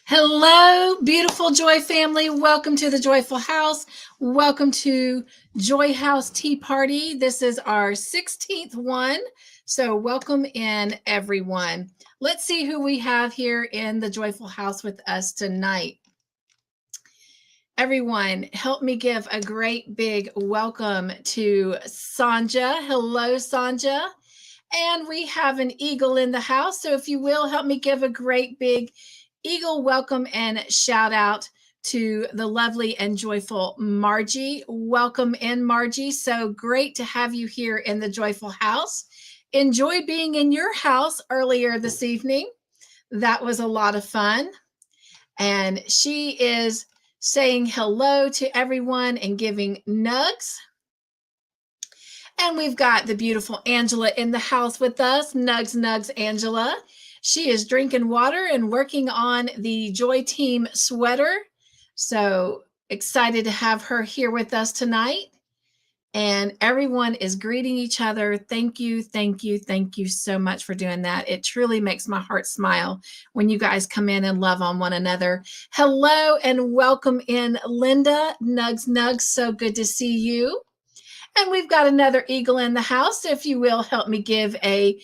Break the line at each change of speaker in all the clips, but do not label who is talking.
Hello, beautiful Joy family. Welcome to the Joyful House. Welcome to Joy House Tea Party. This is our 16th one. So, welcome in, everyone. Let's see who we have here in the Joyful House with us tonight. Everyone, help me give a great big welcome to Sonja. Hello, Sonja. And we have an eagle in the house. So, if you will, help me give a great big eagle welcome and shout out to the lovely and joyful Margie. Welcome in, Margie. So great to have you here in the Joyful House. Enjoyed being in your house earlier this evening. That was a lot of fun. And she is saying hello to everyone and giving nugs. And we've got the beautiful Angela in the house with us. Nugs, nugs, Angela. She is drinking water and working on the Joy Team sweater. So excited to have her here with us tonight. And everyone is greeting each other. Thank you, thank you, thank you so much for doing that. It truly makes my heart smile when you guys come in and love on one another. Hello and welcome in, Linda. Nugs, nugs, so good to see you. And we've got another eagle in the house. If you will, help me give a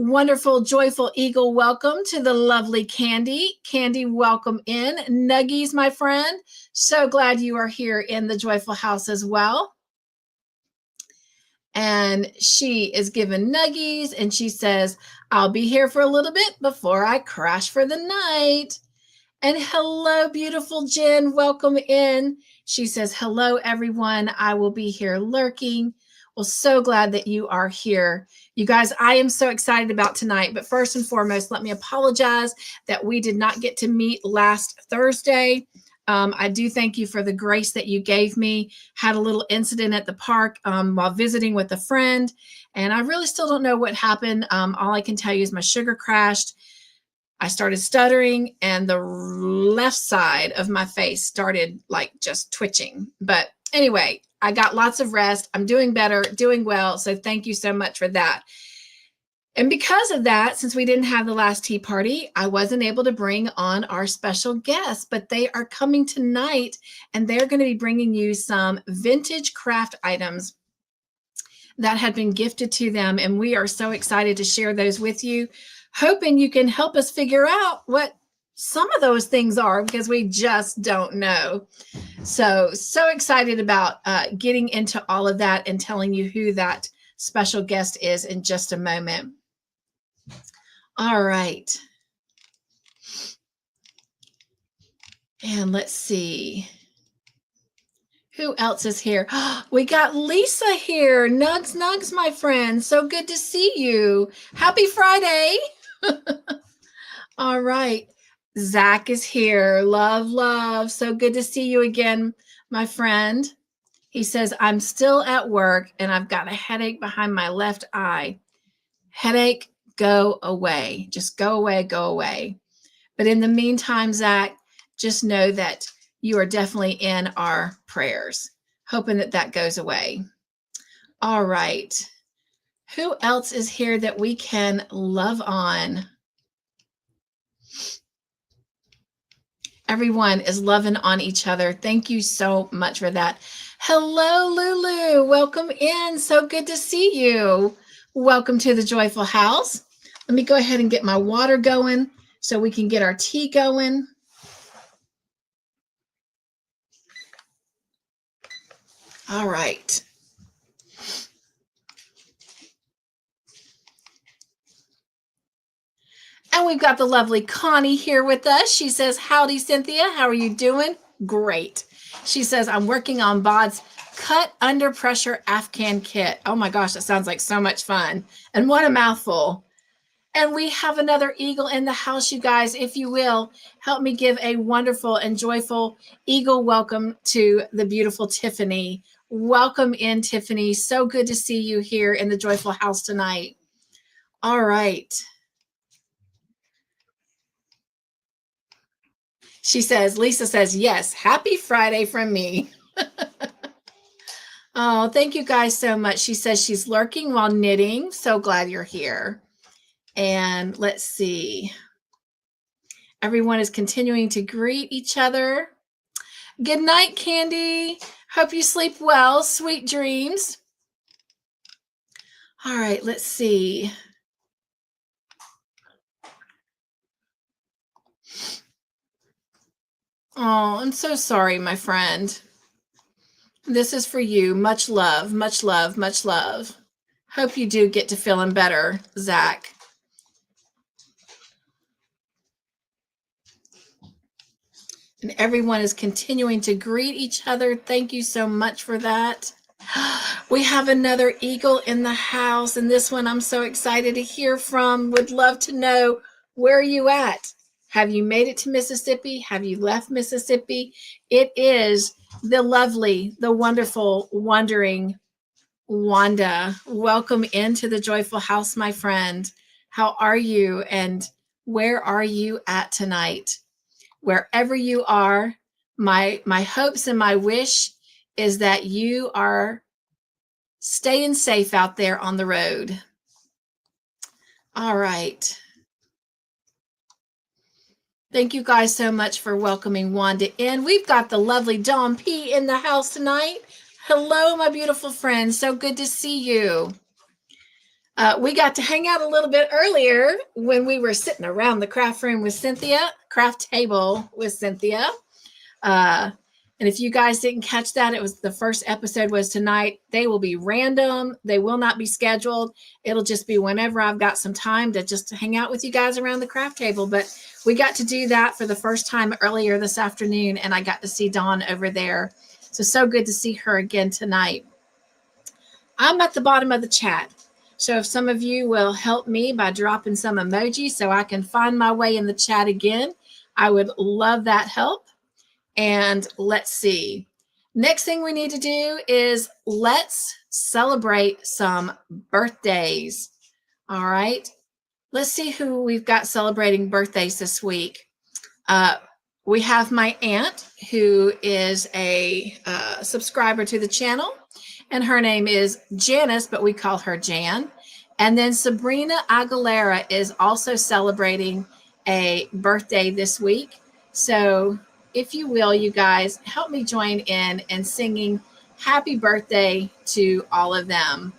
wonderful, joyful eagle welcome to the lovely Candy. Candy, welcome in. Nuggies, my friend. So glad you are here in the Joyful House as well. And she is given nuggies and she says, I'll be here for a little bit before I crash for the night. And hello, beautiful Jen. Welcome in. She says, hello, everyone. I will be here lurking. Well, so glad that you are here. You guys, I am so excited about tonight. But first and foremost, let me apologize that we did not get to meet last Thursday. I do thank you for the grace that you gave me. Had a little incident at the park while visiting with a friend. And I really still don't know what happened. All I can tell you is my sugar crashed. I started stuttering and the left side of my face started like just twitching. But anyway, I got lots of rest. I'm doing better, doing well. So thank you so much for that. And because of that, since we didn't have the last tea party, I wasn't able to bring on our special guests, but they are coming tonight and they're going to be bringing you some vintage craft items that had been gifted to them. And we are so excited to share those with you, hoping you can help us figure out what some of those things are because we just don't know. So excited about getting into all of that and telling you who that special guest is in just a moment. All right. And let's see. Who else is here? We got Lisa here. Nugs, nugs, my friend. So good to see you. Happy Friday. All right. Zach is here. Love, love. So good to see you again, my friend. He says, I'm still at work and I've got a headache behind my left eye. Headache, go away. Just go away, go away. But in the meantime, Zach, just know that you are definitely in our prayers, hoping that that goes away. All right. Who else is here that we can love on? Everyone is loving on each other. Thank you so much for that. Hello, Lulu. Welcome in. So good to see you. Welcome to the Joyful House. Let me go ahead and get my water going so we can get our tea going. All right. And we've got the lovely Connie here with us. She says, howdy, Cynthia. How are you doing? Great. She says, I'm working on Bod's cut under pressure Afghan kit. Oh my gosh, that sounds like so much fun. And what a mouthful. And we have another eagle in the house, you guys. If you will, help me give a wonderful and joyful eagle welcome to the beautiful Tiffany. Welcome in, Tiffany. So good to see you here in the Joyful House tonight. All right. She says, Lisa says, yes, happy Friday from me. Oh, thank you guys so much. She says she's lurking while knitting. So glad you're here. And let's see. Everyone is continuing to greet each other. Good night, Candy. Hope you sleep well. Sweet dreams. All right, let's see. Oh, I'm so sorry, my friend. This is for you. Much love, much love, much love. Hope you do get to feeling better, Zach. And everyone is continuing to greet each other. Thank you so much for that. We have another eagle in the house, and this one I'm so excited to hear from. Would love to know, where are you at? Have you made it to Mississippi? Have you left Mississippi? It is the lovely, the wonderful, wandering Wanda. Welcome into the Joyful House, my friend. How are you, and where are you at tonight? Wherever you are, my hopes and my wish is that you are staying safe out there on the road. All right. Thank you guys so much for welcoming Wanda in. We've got the lovely Dawn P in the house tonight. Hello, my beautiful friend. So good to see you. We got to hang out a little bit earlier when we were sitting around the craft room with Cynthia, craft table with Cynthia. And if you guys didn't catch that, it was the first episode was tonight. They will be random. They will not be scheduled. It'll just be whenever I've got some time to just hang out with you guys around the craft table. But we got to do that for the first time earlier this afternoon, and I got to see Dawn over there. So good to see her again tonight. I'm at the bottom of the chat. So if some of you will help me by dropping some emojis so I can find my way in the chat again, I would love that help. And let's see. Next thing we need to do is let's celebrate some birthdays. All right. Let's see who we've got celebrating birthdays this week. We have my aunt, who is a subscriber to the channel, and her name is Janice, but we call her Jan. And then Sabrina Aguilera is also celebrating a birthday this week. So if you will, you guys, help me join in singing happy birthday to all of them.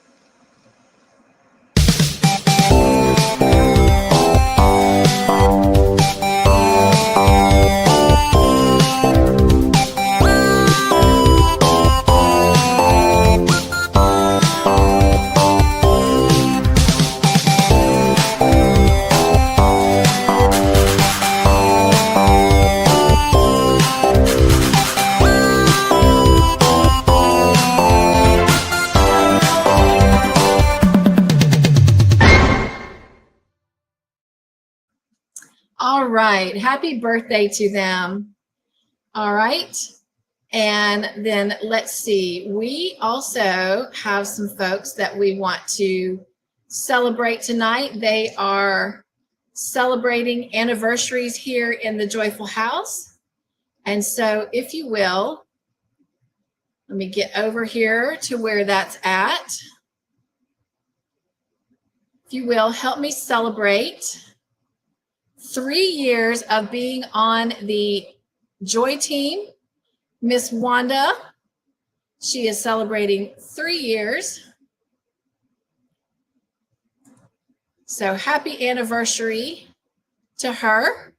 All right. Happy birthday to them. All right. And then let's see. We also have some folks that we want to celebrate tonight. They are celebrating anniversaries here in the Joyful House. And so if you will, let me get over here to where that's at. If you will, help me celebrate 3 years of being on the Joy team. Miss Wanda, she is celebrating 3 years. So happy anniversary to her.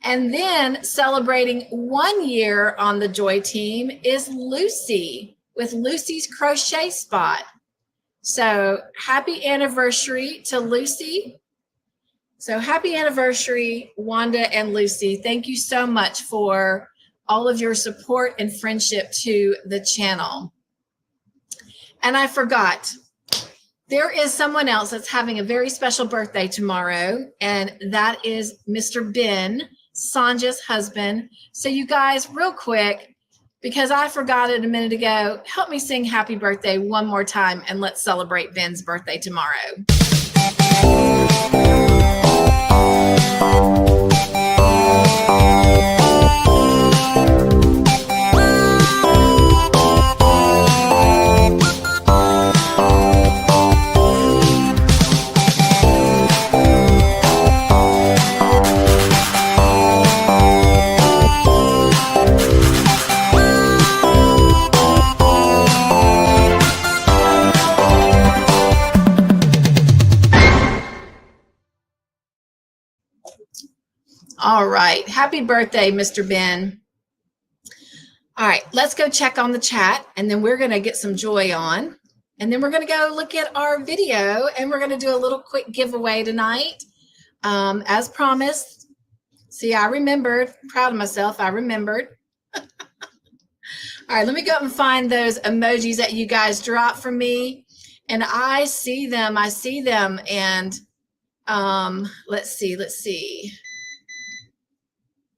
And then celebrating 1 year on the Joy team is Lucy with Lucy's Crochet Spot. So happy anniversary to Lucy. So happy anniversary, Wanda and Lucy. Thank you so much for all of your support and friendship to the channel. And I forgot, there is someone else that's having a very special birthday tomorrow, and that is Mr. Ben, Sonja's husband. So you guys, real quick, because I forgot it a minute ago, help me sing happy birthday one more time, and let's celebrate Ben's birthday tomorrow. All right. Happy birthday, Mr. Ben. All right, let's go check on the chat, and then we're going to get some joy on. And then we're going to go look at our video, and we're going to do a little quick giveaway tonight. As promised. See, I remembered. Proud of myself. I remembered. All right, let me go and find those emojis that you guys dropped for me. And I see them. I see them. And let's see.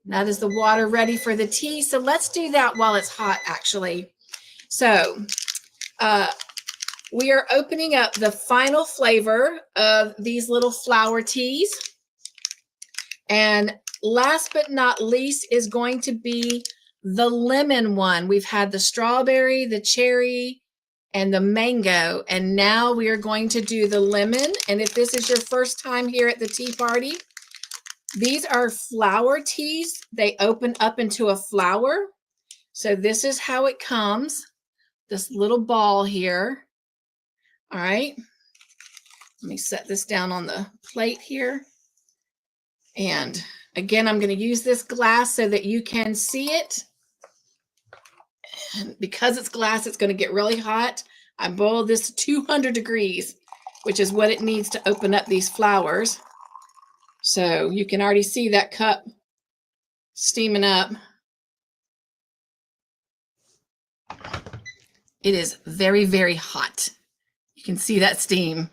That is the water ready for the tea. So let's do that while it's hot, actually. So we are opening up the final flavor of these little flower teas. And last but not least is going to be the lemon one. We've had the strawberry, the cherry, and the mango. And now we are going to do the lemon. And if this is your first time here at the tea party, these are flower teas. They open up into a flower. So this is how it comes. This little ball here. All right. Let me set this down on the plate here. And again, I'm going to use this glass so that you can see it. And because it's glass, it's going to get really hot. I boiled this to 200 degrees, which is what it needs to open up these flowers. So you can already see that cup steaming up. It is very, very hot. You can see that steam.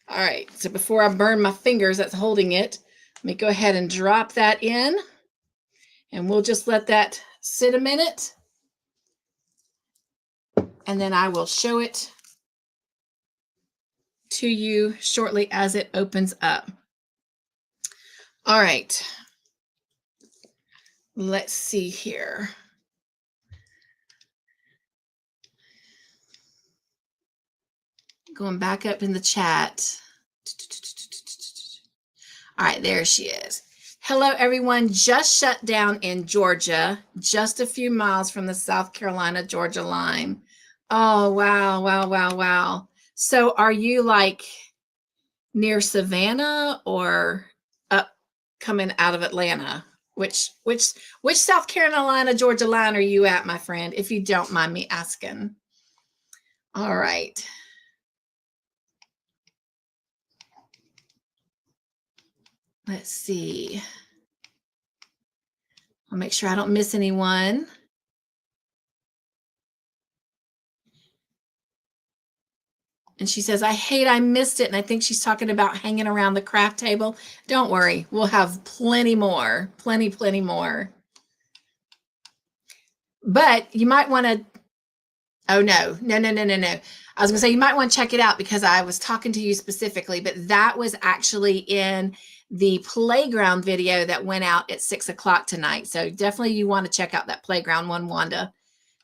All right, so before I burn my fingers that's holding it, let me go ahead and drop that in. And we'll just let that sit a minute. And then I will show it to you shortly as it opens up. All right, let's see here. Going back up in the chat. All right, there she is. Hello, everyone. Just shut down in Georgia, just a few miles from the South Carolina-Georgia line. Oh, wow, wow, wow, wow. So are you like near Savannah or up coming out of Atlanta? Which South Carolina, Georgia line are you at, my friend, if you don't mind me asking? All right. Let's see. I'll make sure I don't miss anyone. And she says, I missed it. And I think she's talking about hanging around the craft table. Don't worry. We'll have plenty more. Plenty more. But you might want to, oh, no. I was going to say, you might want to check it out because I was talking to you specifically, but that was actually in the playground video that went out at 6 o'clock tonight. So definitely you want to check out that playground one, Wanda,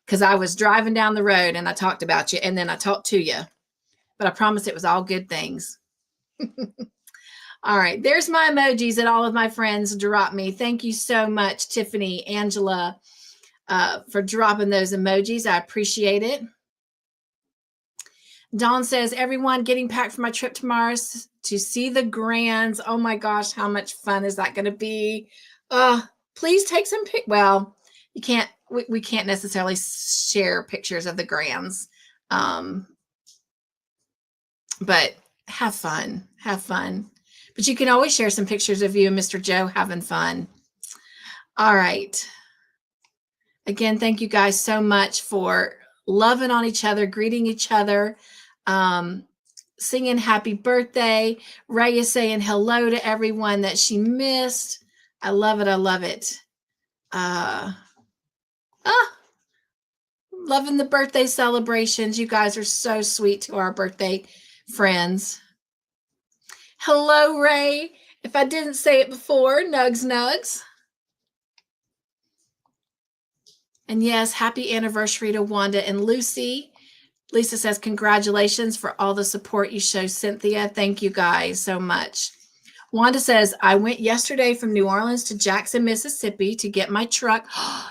because I was driving down the road and I talked about you and then I talked to you. But I promise it was all good things. All right, there's my emojis that all of my friends dropped me. Thank you so much, Tiffany, Angela, for dropping those emojis. I appreciate it. Dawn says, everyone getting packed for my trip tomorrow to see the Grands. Oh my gosh, how much fun is that going to be? Please take some pic. Well, you can't. We can't necessarily share pictures of the Grands. But have fun. But you can always share some pictures of you and Mr. Joe having fun. All right. Again, thank you guys so much for loving on each other, greeting each other, singing happy birthday. Ray is saying hello to everyone that she missed. I love it. Loving the birthday celebrations. You guys are so sweet to our birthday friends. Hello, Ray. If I didn't say it before, nugs. And yes, happy anniversary to Wanda and Lucy. Lisa says, congratulations for all the support you show, Cynthia. Thank you guys so much. Wanda says, I went yesterday from New Orleans to Jackson, Mississippi to get my truck.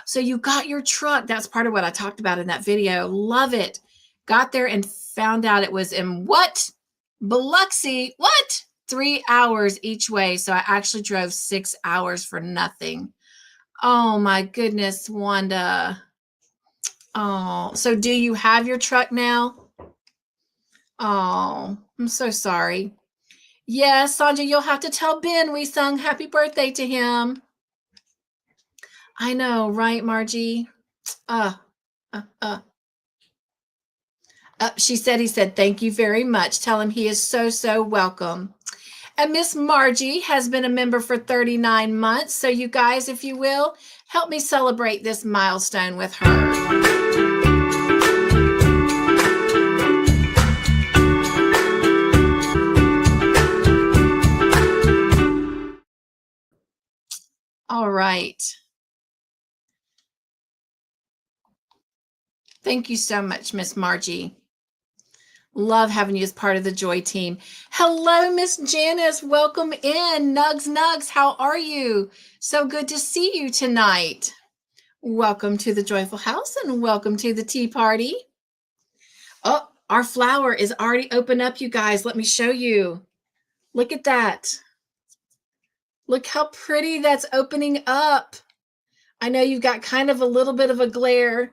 So you got your truck. That's part of what I talked about in that video. Love it. Got there and found out it was in what? Biloxi. What? 3 hours each way. So I actually drove 6 hours for nothing. Oh my goodness, Wanda. Oh, so do you have your truck now? Oh, I'm so sorry. Yes, Sonja, you'll have to tell Ben we sung happy birthday to him. I know, right, Margie? Uh, uh, uh. He said, thank you very much. Tell him he is so, so welcome. And Miss Margie has been a member for 39 months. So you guys, if you will, help me celebrate this milestone with her. All right. Thank you so much, Miss Margie. Love having you as part of the Joy team. Hello, Miss Janice. Welcome in. Nugs, how are you? So good to see you tonight. Welcome to the Joyful House and welcome to the tea party. Oh, our flower is already open up, you guys. Let me show you. Look at that. Look how pretty that's opening up. I know you've got kind of a little bit of a glare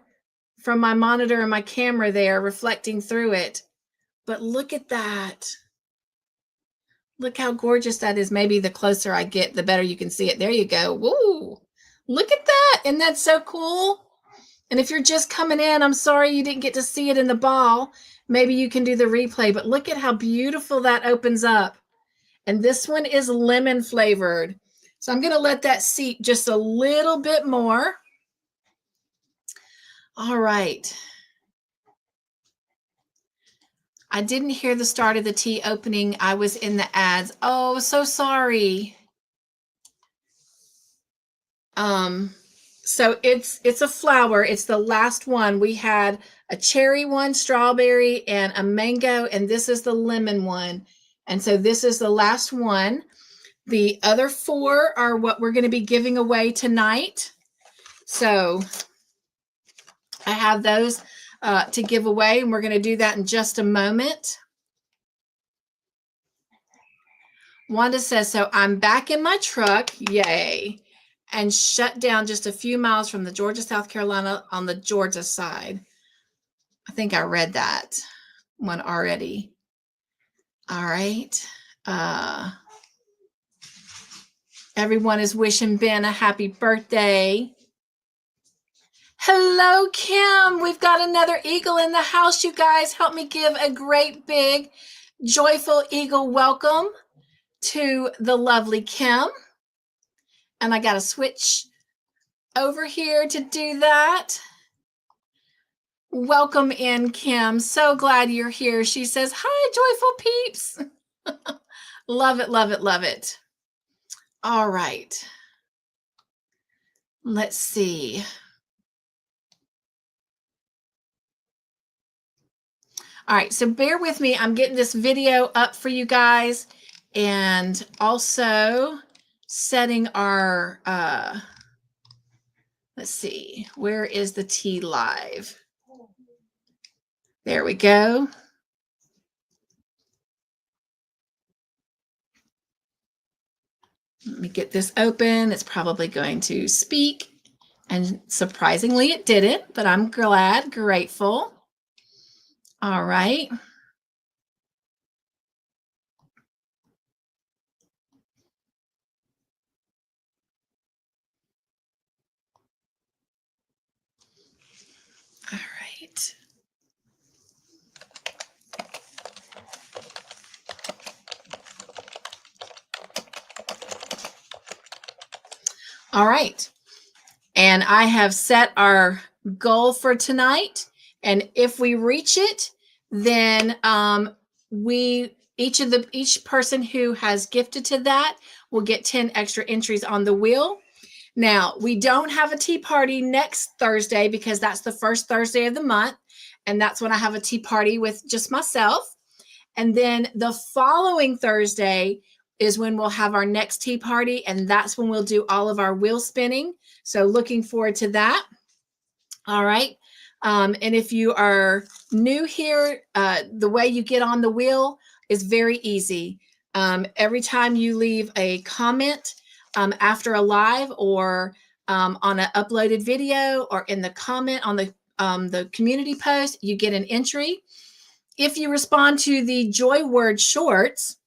from my monitor and my camera there reflecting through it. But look at that. Look how gorgeous that is. Maybe the closer I get, the better you can see it. There you go. Woo! Look at that. Isn't that so cool? And if you're just coming in, I'm sorry you didn't get to see it in the ball. Maybe you can do the replay, but look at how beautiful that opens up. And this one is lemon flavored. So I'm going to let that seep just a little bit more. All right. I didn't hear the start of the tea opening. I was in the ads. Oh, so sorry. So it's a flower. It's the last one. We had a cherry one, strawberry, and a mango, and this is the lemon one. And so this is the last one. The other 4 are what we're going to be giving away tonight. So I have those to give away, and we're going to do that in just a moment. Wanda says, so I'm back in my truck, yay, and shut down just a few miles from the Georgia, South Carolina on the Georgia side. I think I read that one already. All right. Everyone is wishing Ben a happy birthday. Hello, Kim. We've got another eagle in the house, you guys. Help me give a great big joyful eagle welcome to the lovely Kim. And I got to switch over here to do that. Welcome in, Kim. So glad you're here. She says, hi, joyful peeps. Love it, love it, love it. All right. Let's see. All right, so bear with me. I'm getting this video up for you guys and also setting our, let's see, where is the tea live? There we go. Let me get this open. It's probably going to speak, and surprisingly it didn't, but I'm glad, grateful. All right. All right. All right. And I have set our goal for tonight. And if we reach it, then each person who has gifted to that will get 10 extra entries on the wheel. Now, we don't have a tea party next Thursday because that's the first Thursday of the month. And that's when I have a tea party with just myself. And then the following Thursday is when we'll have our next tea party. And that's when we'll do all of our wheel spinning. So looking forward to that. All right. And if you are new here, the way you get on the wheel is very easy. Every time you leave a comment after a live or on an uploaded video or in the comment on the community post, you get an entry. If you respond to the Joy Word Shorts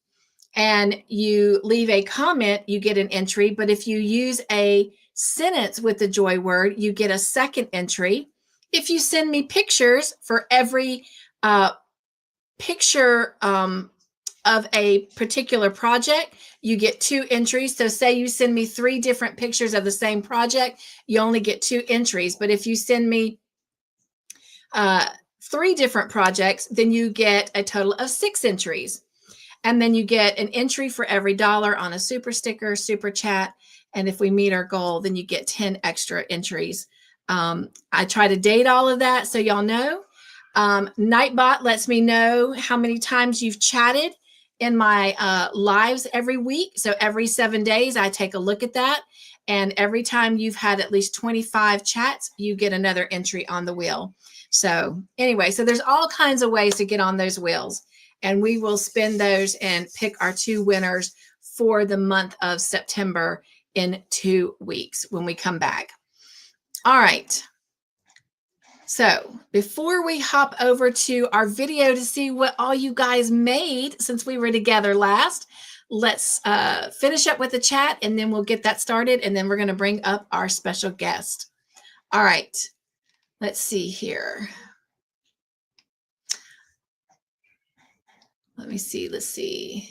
and you leave a comment, you get an entry. But if you use a sentence with the Joy Word, you get a second entry. If you send me pictures for every picture of a particular project, you get 2 entries. So say you send me 3 different pictures of the same project, you only get 2 entries. But if you send me 3 different projects, then you get a total of 6 entries. And then you get an entry for every $1 on a super sticker, super chat. And if we meet our goal, then you get 10 extra entries. I try to date all of that so y'all know. Nightbot lets me know how many times you've chatted in my lives every week. So every 7 days, I take a look at that. And every time you've had at least 25 chats, you get another entry on the wheel. So anyway, so there's all kinds of ways to get on those wheels. And we will spin those and pick our 2 winners for the month of September in 2 weeks when we come back. All right. So before we hop over to our video to see what all you guys made since we were together last, let's finish up with the chat and then we'll get that started. And then we're going to bring up our special guest. All right. Let's see here. Let's see.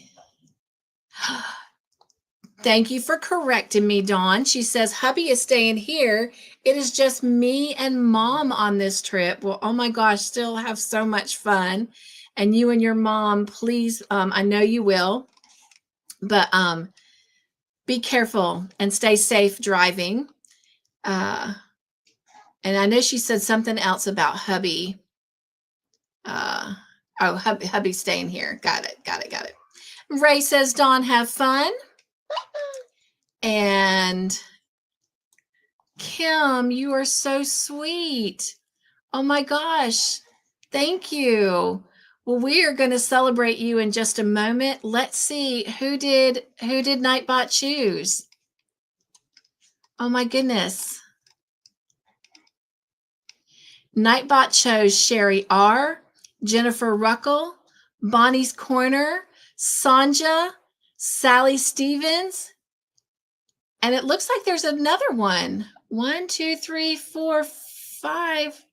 Thank you for correcting me, Dawn. She says, hubby is staying here. It is just me and mom on this trip. Well, oh my gosh, still have so much fun. And you and your mom, please, I know you will, but be careful and stay safe driving. And I know she said something else about hubby. Oh, hubby staying here. Got it. Ray says, Dawn, have fun. And Kim, you are so sweet. Oh my gosh. Thank you. Well, we are going to celebrate you in just a moment. Let's see who did Nightbot choose. Oh my goodness. Nightbot chose Sherry R, Jennifer Ruckle, Bonnie's Corner, Sonja, Sally Stevens, and it looks like there's another one. 1, 2, 3, 4, 5.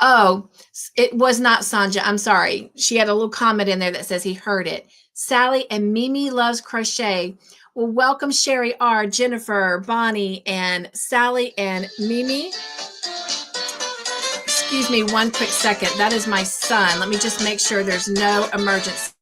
Oh, it was not Sonja. I'm sorry. She had a little comment in there that says he heard it. Sally and Mimi Loves Crochet. Well, welcome Sherry R, Jennifer, Bonnie, and Sally and Mimi. Excuse me one quick second. That is my son. Let me just make sure there's no emergency.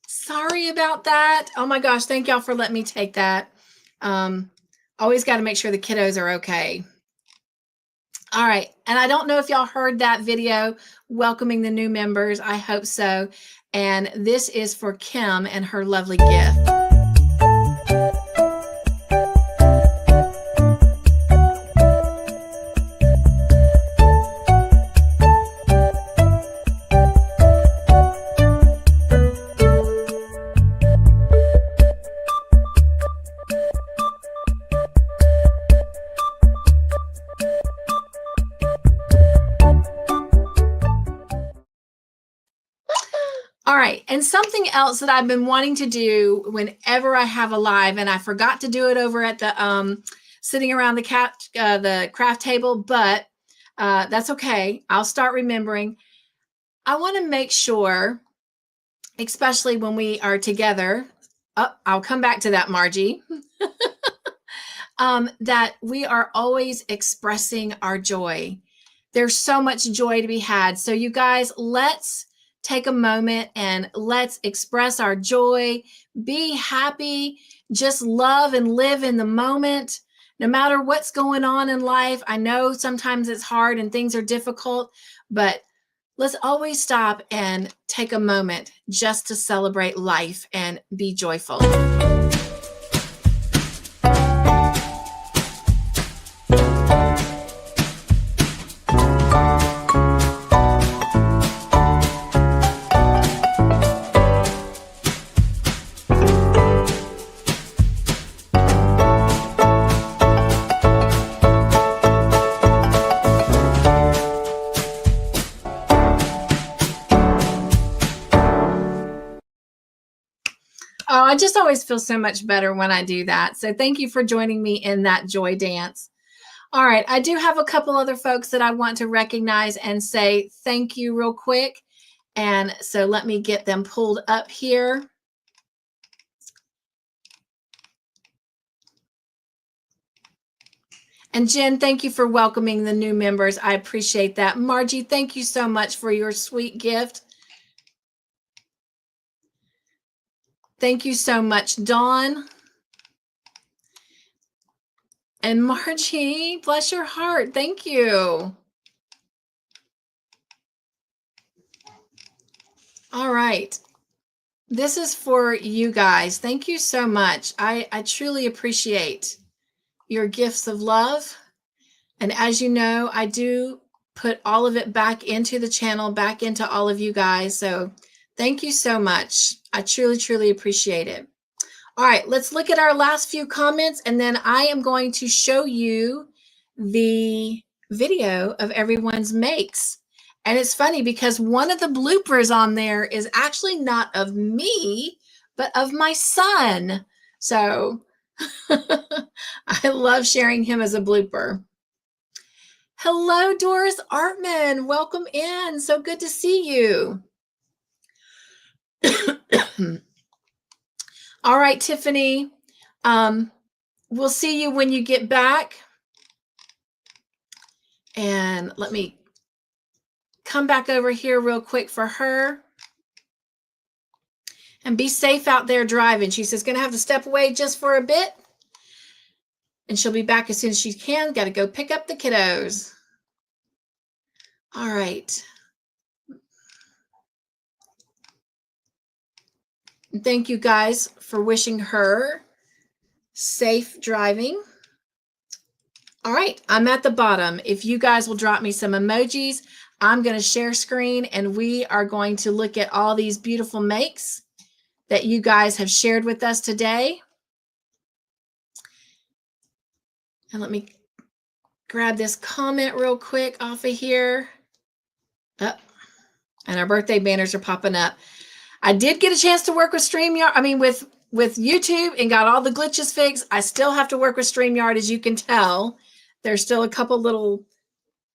Sorry about that. Oh my gosh, thank y'all for letting me take that. Always got to make sure the kiddos are okay. All right, and I don't know if y'all heard that video welcoming the new members. I hope so. And this is for Kim and her lovely gift. And something else that I've been wanting to do whenever I have a live, and I forgot to do it over at the sitting around the craft table, but that's okay. I'll start remembering. I want to make sure, especially when we are together. Oh, I'll come back to that, Margie. That we are always expressing our joy. There's so much joy to be had. So you guys, let's take a moment and let's express our joy. Be happy. Just love and live in the moment. No matter what's going on in life, I know sometimes it's hard and things are difficult, but let's always stop and take a moment just to celebrate life and be joyful. Oh, I just always feel so much better when I do that. So thank you for joining me in that joy dance. All right. I do have a couple other folks that I want to recognize and say thank you real quick. And so let me get them pulled up here. And Jen, thank you for welcoming the new members. I appreciate that. Margie, thank you so much for your sweet gift. Thank you so much, Dawn. And Margie, bless your heart. Thank you. All right. This is for you guys. Thank you so much. I truly appreciate your gifts of love. And as you know, I do put all of it back into the channel, back into all of you guys. So thank you so much. I truly, truly appreciate it. All right, let's look at our last few comments, and then I am going to show you the video of everyone's makes. And it's funny because one of the bloopers on there is actually not of me, but of my son. So I love sharing him as a blooper. Hello, Doris Artman. Welcome in. So good to see you. All right, Tiffany. We'll see you when you get back. And let me come back over here real quick for her. And be safe out there driving. She says going to have to step away just for a bit. And she'll be back as soon as she can. Got to go pick up the kiddos. All right. And thank you guys for wishing her safe driving. All right, I'm at the bottom. If you guys will drop me some emojis, I'm going to share screen and we are going to look at all these beautiful makes that you guys have shared with us today. And let me grab this comment real quick off of here. Oh, and our birthday banners are popping up. I did get a chance to work with StreamYard, with YouTube, and got all the glitches fixed. I still have to work with StreamYard, as you can tell. There's still a couple little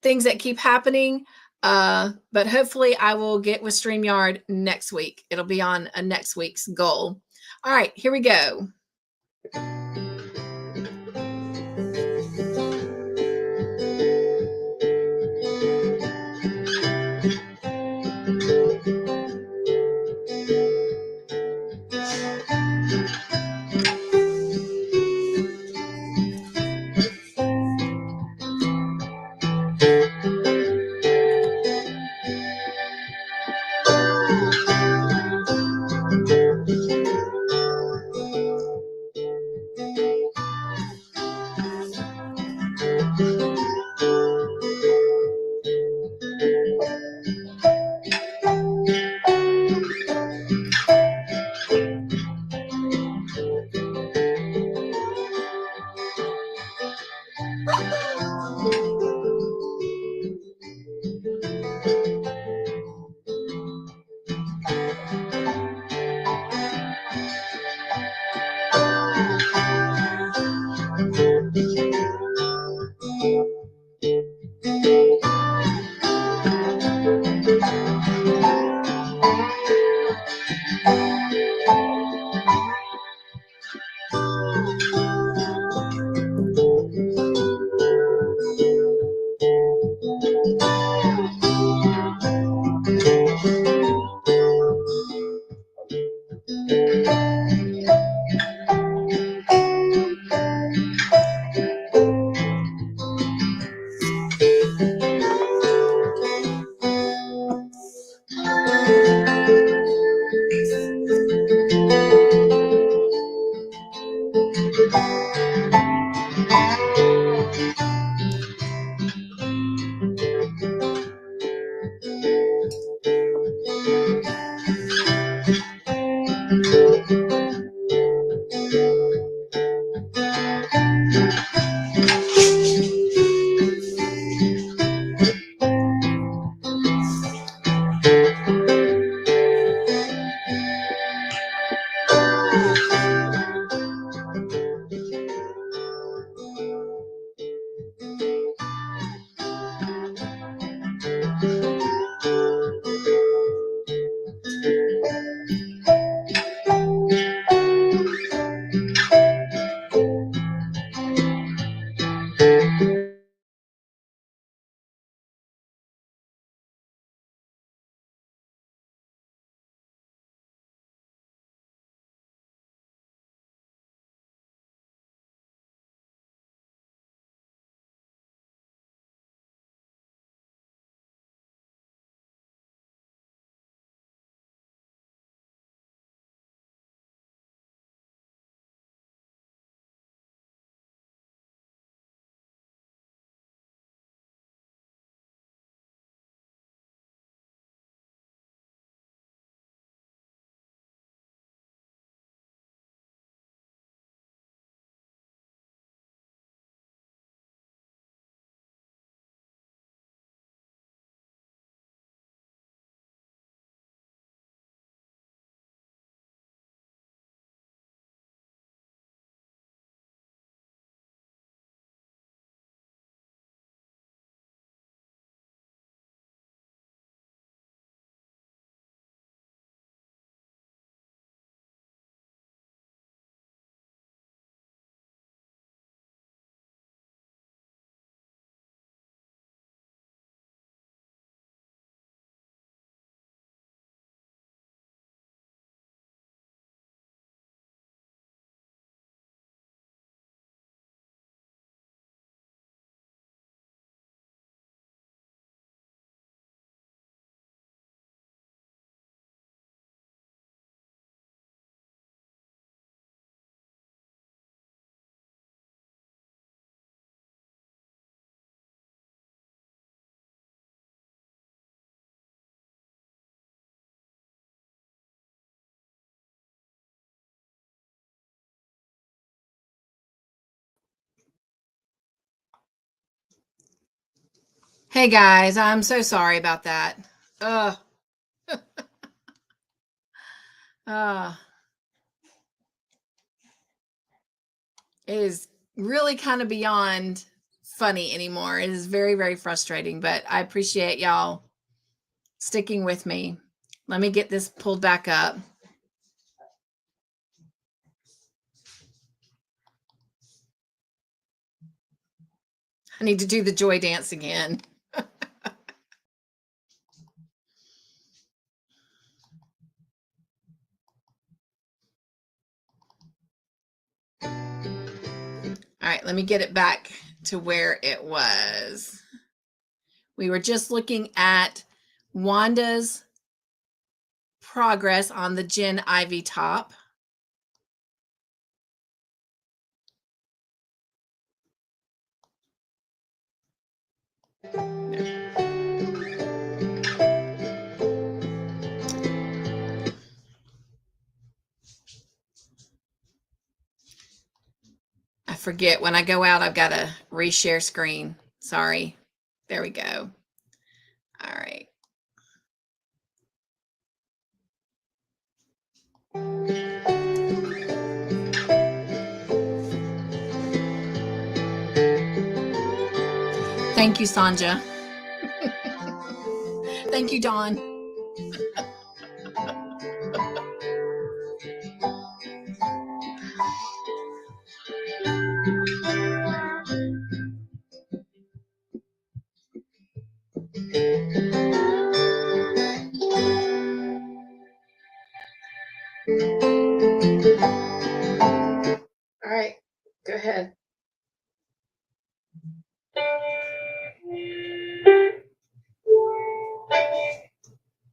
things that keep happening, but hopefully I will get with StreamYard next week. It'll be on a next week's goal. All right, here we go. Hey guys, I'm so sorry about that. Ugh. uh, it is really kind of beyond funny anymore. It is very, very frustrating, but I appreciate y'all sticking with me. Let me get this pulled back up. I need to do the joy dance again. All right, let me get it back to where it was. We were just looking at Wanda's progress on the Gin Ivy top. I forget when I go out, I've got to reshare screen. Sorry. There we go. All right. Thank you, Sonja. Thank you, Dawn. All right, go ahead.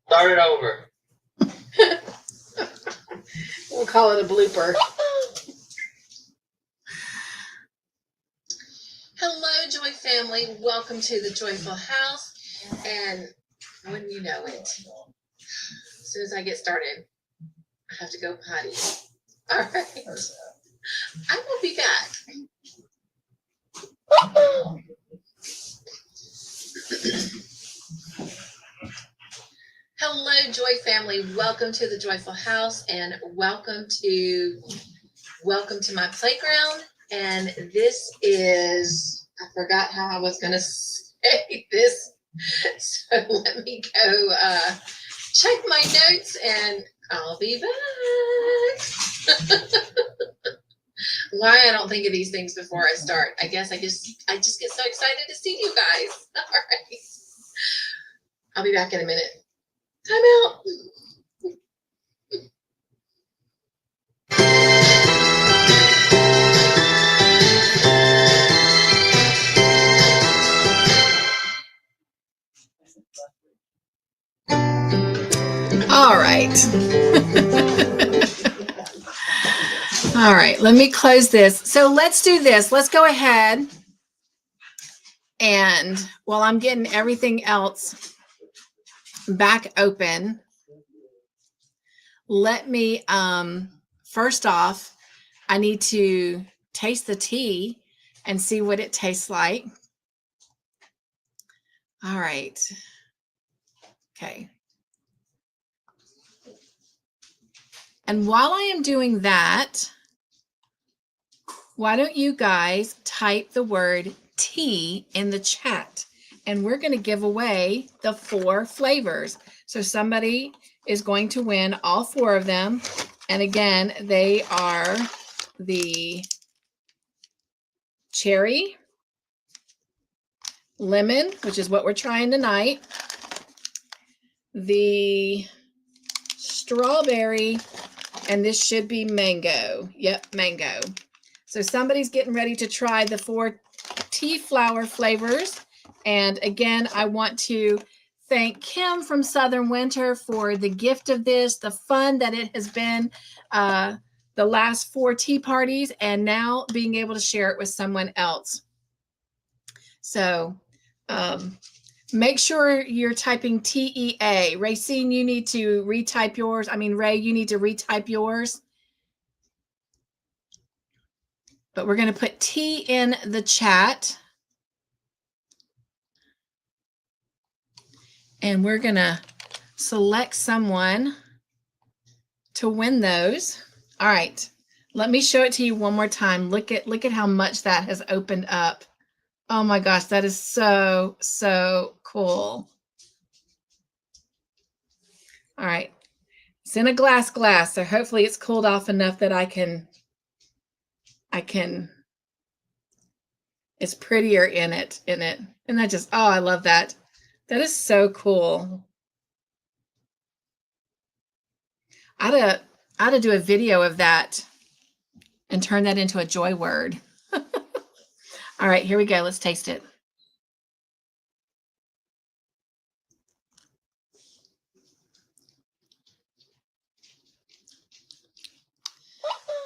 Start it over.
We'll call it a blooper. Hello, Joy family. Welcome to the Joyful House. And wouldn't you know it, as soon as I get started, I have to go potty. All right. I will be back. Hello, Joy family. Welcome to the Joyful House and welcome to my playground. And this is, I forgot how I was going to say this. So let me go check my notes and I'll be back. Why I don't think of these things before I start. I guess I just get so excited to see you guys. All right. I'll be back in a minute. Time out. All right. All right, let me close this. So let's do this. Let's go ahead and while I'm getting everything else back open, let me, first off, I need to taste the tea and see what it tastes like. All right. Okay. And while I am doing that, why don't you guys type the word tea in the chat? And we're going to give away the 4 flavors. So somebody is going to win all 4 of them. And again, they are the cherry, lemon, which is what we're trying tonight, the strawberry, and this should be mango. Yep, mango. So somebody's getting ready to try the 4 tea flower flavors. And again, I want to thank Kim from Southern Winter for the gift of this, the fun that it has been the last 4 tea parties, and now being able to share it with someone else. So make sure you're typing TEA. Racine, you need to retype yours. I mean, Ray, you need to retype yours. But we're going to put tea in the chat. And we're going to select someone to win those. All right. Let me show it to you one more time. Look at how much that has opened up. Oh my gosh, that is so, so cool. All right. It's in a glass, so hopefully it's cooled off enough that I can, it's prettier in it. And that just, oh, I love that. That is so cool. I ought to do a video of that and turn that into a joy word. All right, here we go. Let's taste it.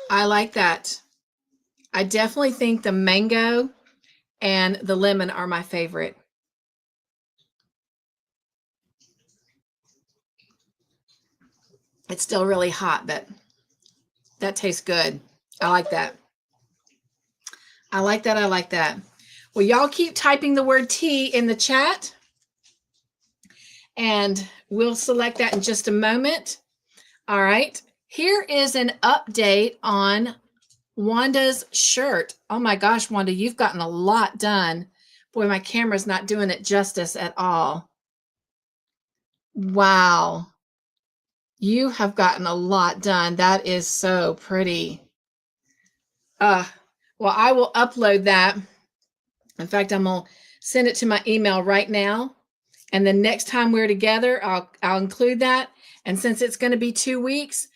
I like that. I definitely think the mango and the lemon are my favorite. It's still really hot, but that tastes good. I like that. I like that. I like that. Well, y'all keep typing the word tea in the chat, and we'll select that in just a moment. All right. Here is an update on Wanda's shirt. Oh my gosh, Wanda, you've gotten a lot done. Boy, my camera's not doing it justice at all. Wow. You have gotten a lot done. That is so pretty. Well, I will upload that. In fact, I'm going to send it to my email right now. And the next time we're together, I'll include that. And since it's going to be 2 weeks,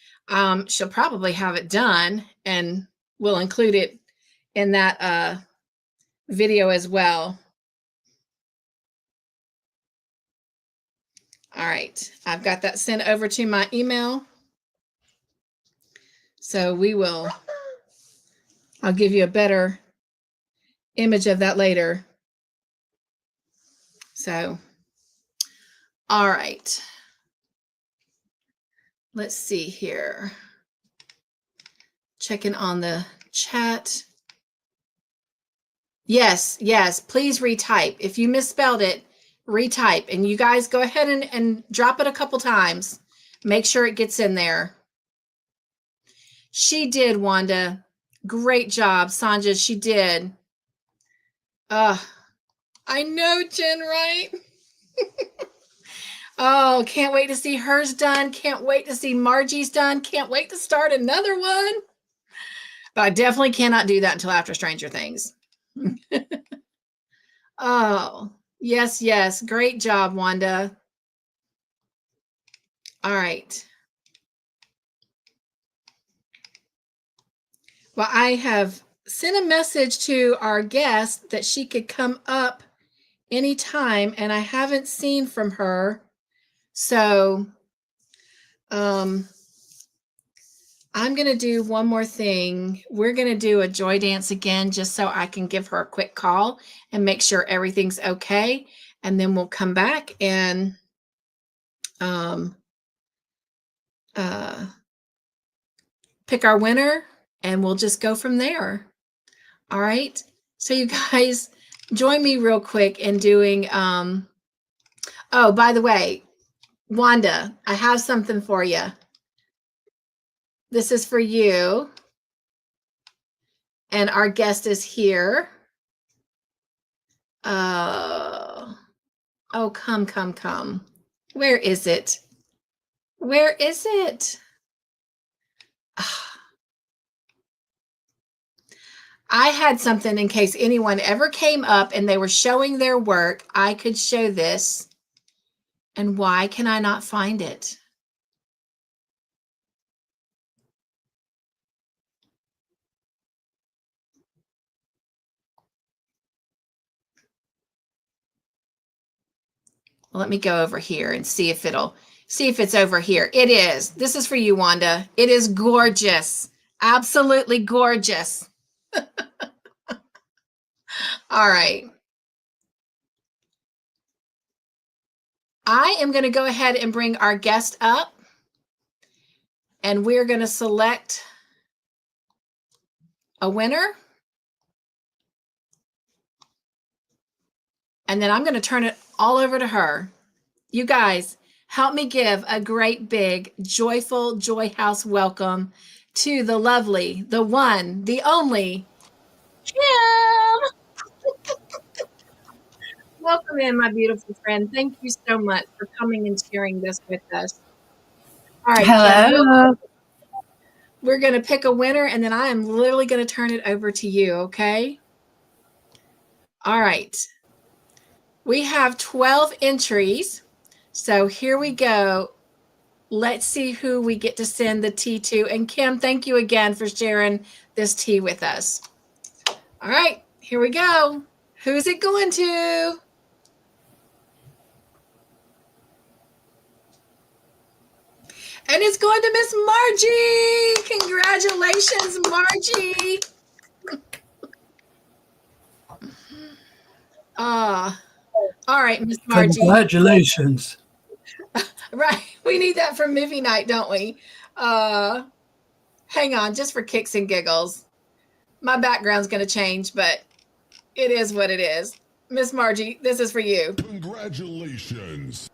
she'll probably have it done, and we'll include it in that video as well. All right, I've got that sent over to my email. So I'll give you a better image of that later. So, all right. Let's see here. Checking on the chat. Yes, please retype. If you misspelled it, retype. And you guys go ahead and drop it a couple times. Make sure it gets in there. She did, Wanda. Great job, Sonja. She did. I know, Jen, right? Oh, can't wait to see hers done. Can't wait to see Margie's done. Can't wait to start another one. But I definitely cannot do that until after Stranger Things. Oh, yes. Great job, Wanda. All right. Well, I have sent a message to our guest that she could come up anytime, and I haven't seen from her. So I'm going to do one more thing. We're going to do a joy dance again just so I can give her a quick call and make sure everything's okay. And then we'll come back and pick our winner, and we'll just go from there. All right. So you guys join me real quick in doing, oh, by the way, Wanda, I have something for you. This is for you. And our guest is here. Oh, come. Where is it? Where is it? I had something in case anyone ever came up and they were showing their work. I could show this. And why can I not find it? Well, let me go over here and see if it's over here. It is. This is for you, Wanda. It is gorgeous. Absolutely gorgeous. All right. I am going to go ahead and bring our guest up, and we're going to select a winner. And then I'm going to turn it all over to her. You guys, help me give a great big joyful Joy House welcome to the lovely, the one, the only Kim. Welcome in, my beautiful friend. Thank you so much for coming and sharing this with us. All right,
hello.
Kim, we're going to pick a winner, and then I am literally going to turn it over to you, okay? All right. We have 12 entries. So here we go. Let's see who we get to send the tea to. And Kim, thank you again for sharing this tea with us. All right, here we go. Who's it going to? And it's going to Miss Margie. Congratulations, Margie. All right, Miss Margie.
Congratulations.
Right, we need that for movie night, don't we? Hang on, just for kicks and giggles. My background's going to change, but it is what it is. Miss Margie, this is for you.
Congratulations.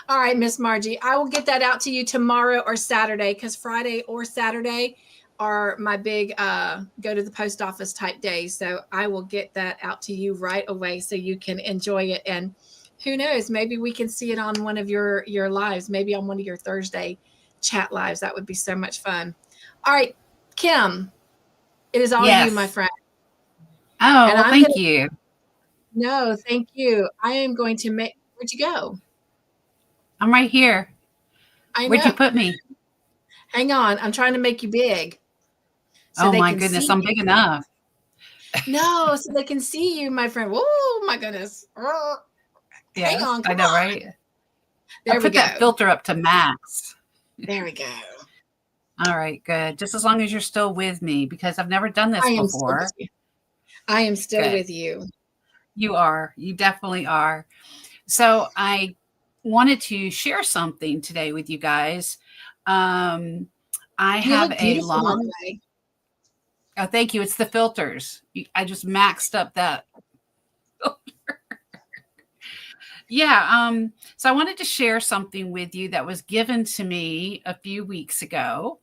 All right, Miss Margie, I will get that out to you tomorrow or Saturday, because Friday or Saturday are my big go to the post office type days. So I will get that out to you right away so you can enjoy it. And who knows, maybe we can see it on one of your lives, maybe on one of your Thursday chat lives. That would be so much fun. All right, Kim, it is all you, my friend.
Oh, well, thank you.
No, thank you. I am going to make, where'd you go?
I'm right here. Where'd you put me?
Hang on. I'm trying to make you big.
So oh my goodness, I'm big enough.
No, so they can see you, my friend. Oh my goodness.
Yes,
hang on.
I know, right?
There
I put that filter up to max.
There we go.
All right, good. Just as long as you're still with me, because I've never done this
I am still
before.
with you. I am still
Good.
with you.
You are. You definitely are. So I wanted to share something today with you guys. I
You
have
look
a
beautiful, by the
long.
way.
Oh, thank you. It's the filters. I just maxed up that. Yeah. So I wanted to share something with you that was given to me a few weeks ago.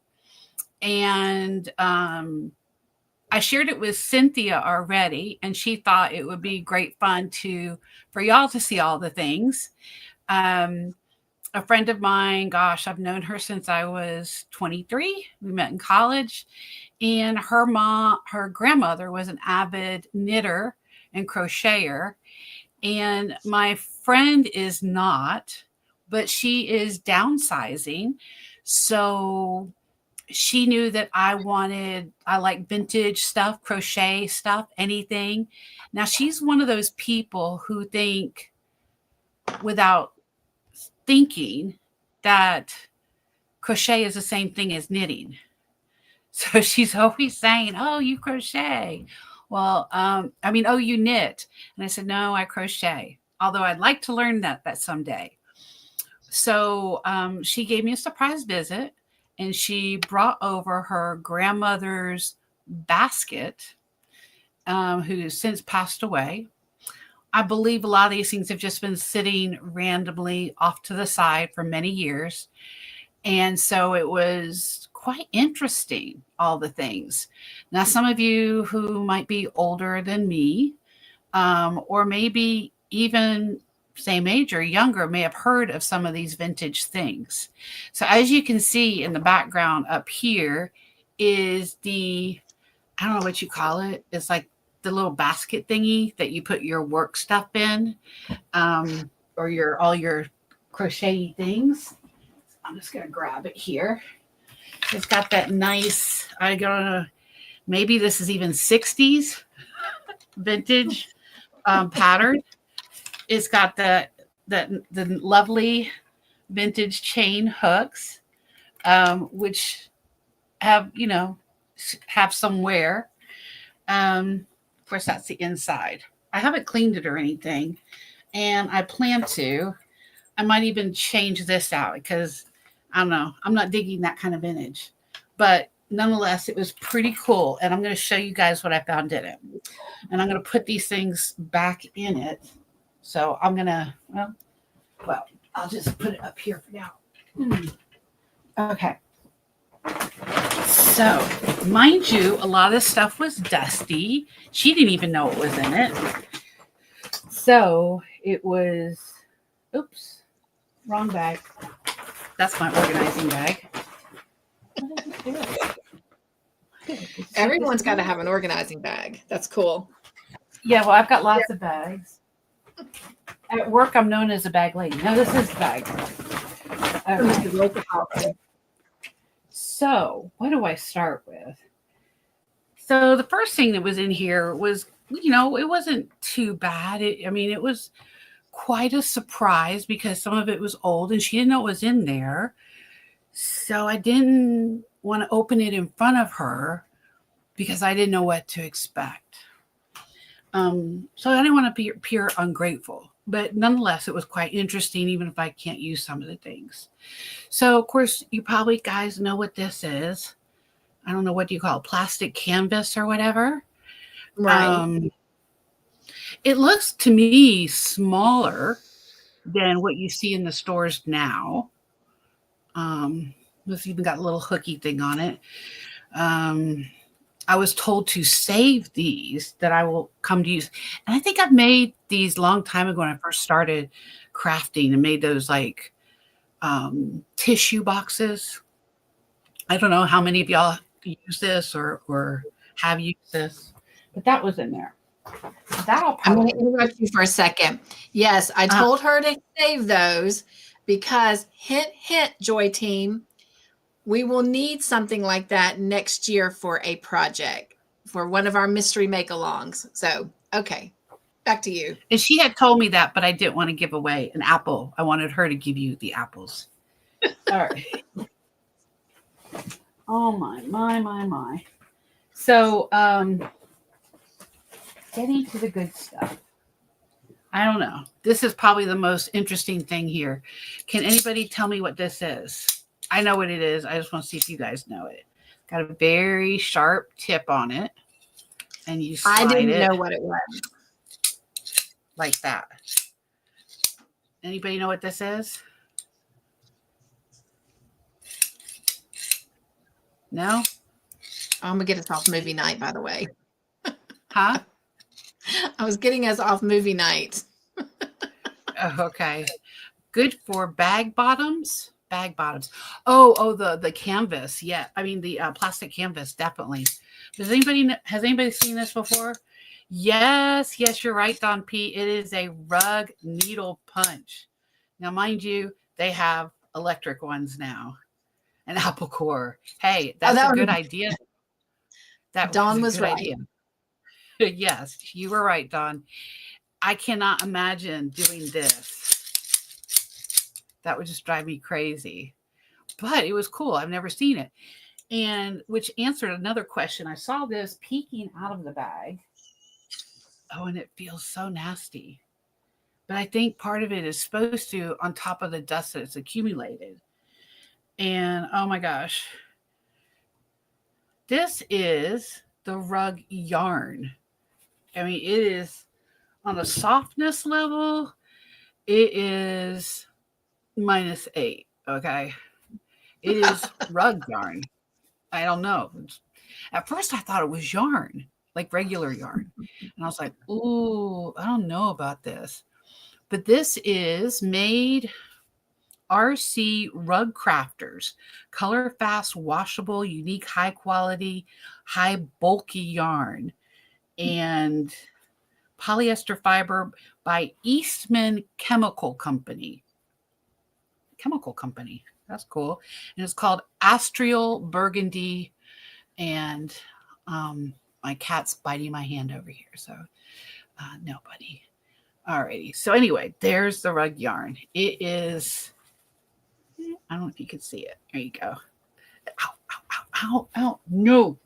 And I shared it with Cynthia already, and she thought it would be great fun for y'all to see all the things. A friend of mine, gosh, I've known her since I was 23. We met in college, and her grandmother was an avid knitter and crocheter. And my friend is not, but she is downsizing. So she knew that I like vintage stuff, crochet stuff, anything. Now she's one of those people who think without thinking that crochet is the same thing as knitting. So she's always saying, "Oh, you crochet." Well, oh, you knit. And I said, "No, I crochet." Although I'd like to learn that someday. So she gave me a surprise visit, and she brought over her grandmother's basket, who's since passed away. I believe a lot of these things have just been sitting randomly off to the side for many years. And so it was quite interesting, all the things. Now, some of you who might be older than me, or maybe even same age or younger, may have heard of some of these vintage things. So as you can see in the background up here is I don't know what you call it. It's like the little basket thingy that you put your work stuff in, or all your crochet things. I'm just going to grab it here. It's got that nice, maybe this is even 60s vintage pattern. It's got the lovely vintage chain hooks, which have some wear. Of course, that's the inside. I haven't cleaned it or anything, and I plan to. I might even change this out because I don't know. I'm not digging that kind of vintage, but nonetheless, it was pretty cool. And I'm going to show you guys what I found in it. And I'm going to put these things back in it. So I'm going to, I'll just put it up here for now. Okay. So, mind you, a lot of this stuff was dusty. She didn't even know what was in it. So it was, oops, wrong bag. That's my organizing bag.
Everyone's got to have an organizing bag. That's cool.
Yeah, well, I've got lots of bags. At work, I'm known as a bag lady. No, this is the bag. Okay. So, what do I start with? So, the first thing that was in here was, it wasn't too bad. It was quite a surprise because some of it was old and she didn't know what was in there. So, I didn't want to open it in front of her because I didn't know what to expect. So, I didn't want to appear ungrateful. But nonetheless, it was quite interesting, even if I can't use some of the things. So, of course, you probably guys know what this is. I don't know, what do you call it? Plastic canvas or whatever.
Right.
It looks to me smaller than what you see in the stores now. It's even got a little hooky thing on it. I was told to save these that I will come to use. And I think I've made these long time ago when I first started crafting and made those like tissue boxes. I don't know how many of y'all use this or have used this, but that was in there.
I'm going to interrupt you for a second. Yes, I told her to save those because hint, hint, Joy Team, we will need something like that next year for a project for one of our mystery make-alongs. So, okay, back to you.
And she had told me that, but I didn't want to give away an apple. I wanted her to give you the apples. All right. Oh my. So, getting to the good stuff. I don't know. This is probably the most interesting thing here. Can anybody tell me what this is? I know what it is. I just want to see if you guys know it. Got a very sharp tip on it. And you slide
I didn't
it
know what it was.
like that. Anybody know what this is? No?
I'm going to get us off movie night, by the way.
Huh?
I was getting us off movie night.
Oh, okay. Good for bag bottoms. Bag bottoms. Oh, the canvas. Yeah. I mean, the plastic canvas, definitely. Has anybody seen this before? Yes, you're right, Don P. It is a rug needle punch. Now, mind you, they have electric ones now. An apple core. Hey, that's a good idea.
Dawn was right.
Idea. Yes, you were right, Dawn. I cannot imagine doing this. That would just drive me crazy. But it was cool. I've never seen it. And which answered another question. I saw this peeking out of the bag. Oh, and it feels so nasty. But I think part of it is supposed to, on top of the dust that it's accumulated. And oh my gosh. This is the rug yarn. I mean, it is on a softness level, it is -8. Okay. It is rug yarn. I don't know. At first I thought it was yarn, like regular yarn. And I was like, ooh, I don't know about this. But this is made RC Rug Crafters, color fast, washable, unique, high quality, high bulky yarn, and polyester fiber by Eastman Chemical Company. That's cool. And it's called Astral Burgundy. And my cat's biting my hand over here. So nobody. Alrighty. So anyway, there's the rug yarn. It is, I don't know if you can see it. There you go. Ow. No,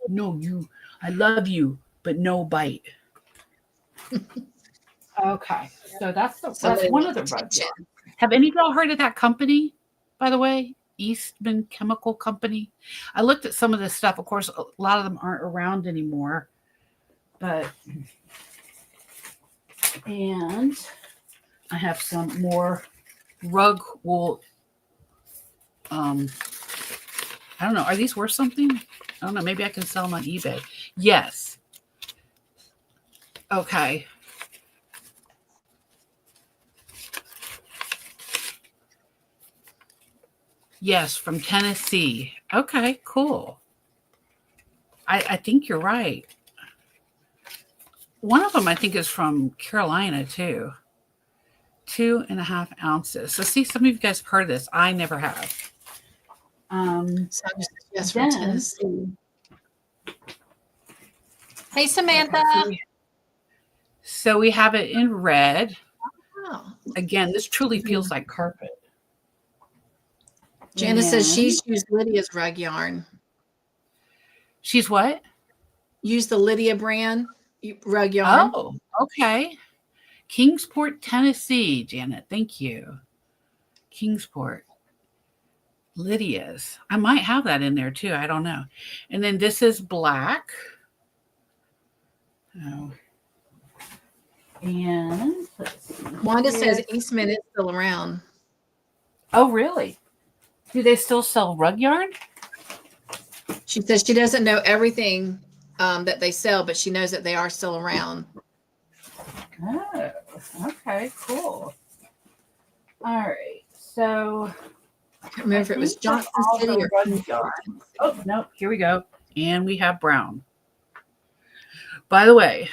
you, I love you, but no bite. Okay. So that's one of the rug yarn. Have any of y'all heard of that company, by the way? Eastman Chemical Company. I looked at some of this stuff. Of course, a lot of them aren't around anymore. And I have some more rug wool. I don't know. Are these worth something? I don't know. Maybe I can sell them on eBay. Yes. Okay. Yes, from Tennessee. Okay, cool. I think you're right. One of them, I think, is from Carolina, too. 2.5 ounces. So, see, some of you guys have heard of this. I never have.
Yes, from Tennessee. Hey, Samantha.
So we have it in red.
Wow.
Again, this truly feels like carpet.
Janice says she's used Lydia's rug yarn.
She's what?
Use the Lydia brand rug yarn.
Oh, okay. Kingsport, Tennessee, Janet. Thank you. Kingsport. Lydia's. I might have that in there too. I don't know. And then this is black. Oh. And
Wanda says Eastman is still around.
Oh, really? Do they still sell rug yarn?
She says she doesn't know everything that they sell, but she knows that they are still around.
Oh, okay, cool. All right. So
I can't remember if it was Johnson City or
yarn. Oh, no, here we go. And we have brown. By the way.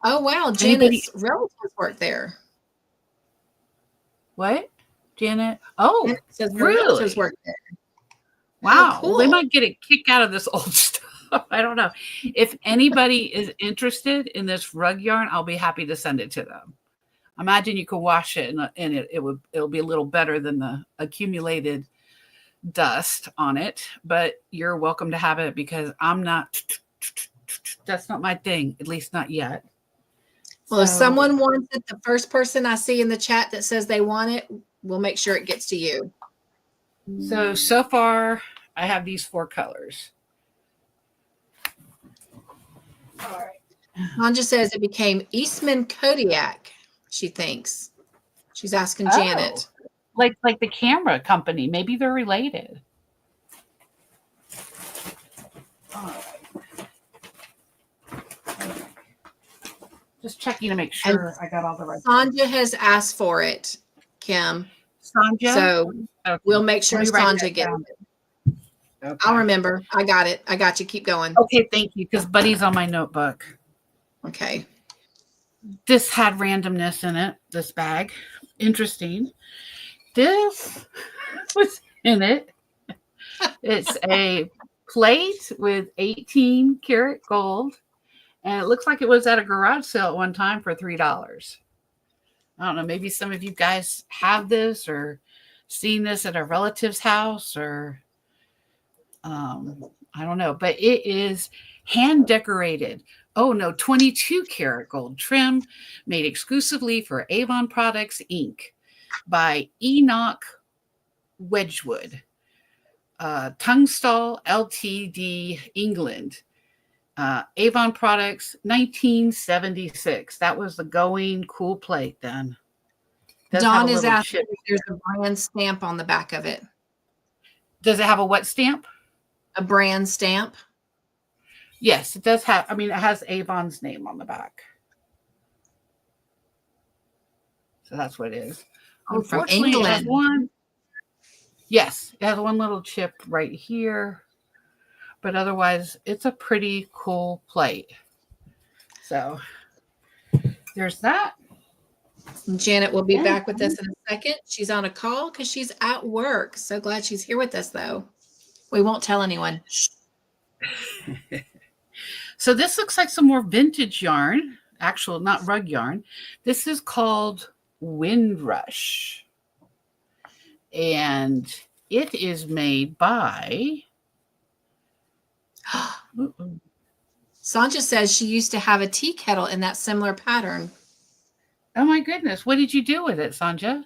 Oh, wow. Janet's relatives work there.
What? Janet? Oh,
Janet says
really?
Relatives work there.
Wow.
Oh, cool.
Well, they might get a kick out of this old stuff. I don't know. If anybody is interested in this rug yarn, I'll be happy to send it to them. Imagine you could wash it and it'll be a little better than the accumulated dust on it, but you're welcome to have it because that's not my thing, at least not yet.
Well, if someone wants it, the first person I see in the chat that says they want it, we'll make sure it gets to you.
So far, I have these 4 colors. All right.
Sonja says it became Eastman Kodiak, she thinks. She's asking Janet.
Like the camera company. Maybe they're related. All right. Just checking to make sure I got all the right.
Sonja has asked for it, Kim.
Sonja?
So
okay.
We'll make sure Sonja gets it. Okay. I'll remember. I got it. I got you. Keep going.
Okay, thank you. Because Buddy's on my notebook.
Okay.
This had randomness in it, this bag. Interesting. This was in it. It's a plate with 18 karat gold. And it looks like it was at a garage sale at one time for $3. I don't know. Maybe some of you guys have this or seen this at a relative's house or I don't know. But it is hand decorated. Oh, no, 22 karat gold trim made exclusively for Avon Products, Inc. by Enoch Wedgwood. Tungstall Ltd. England. Avon Products, 1976. That was the going cool plate then.
Dawn is asking if there's a brand stamp on the back of it.
Does it have a what stamp?
A brand stamp.
Yes, it does have. I mean, it has Avon's name on the back. So that's what it is.
From England.
It has one. Yes, it has one little chip right here. But otherwise, it's a pretty cool plate. So there's that.
Janet will be back with us in a second. She's on a call because she's at work. So glad she's here with us, though. We won't tell anyone.
So this looks like some more vintage yarn. Actual, not rug yarn. This is called Windrush. And it is made by...
Sonja says she used to have a tea kettle in that similar pattern.
Oh my goodness. What did you do with it, Sonja?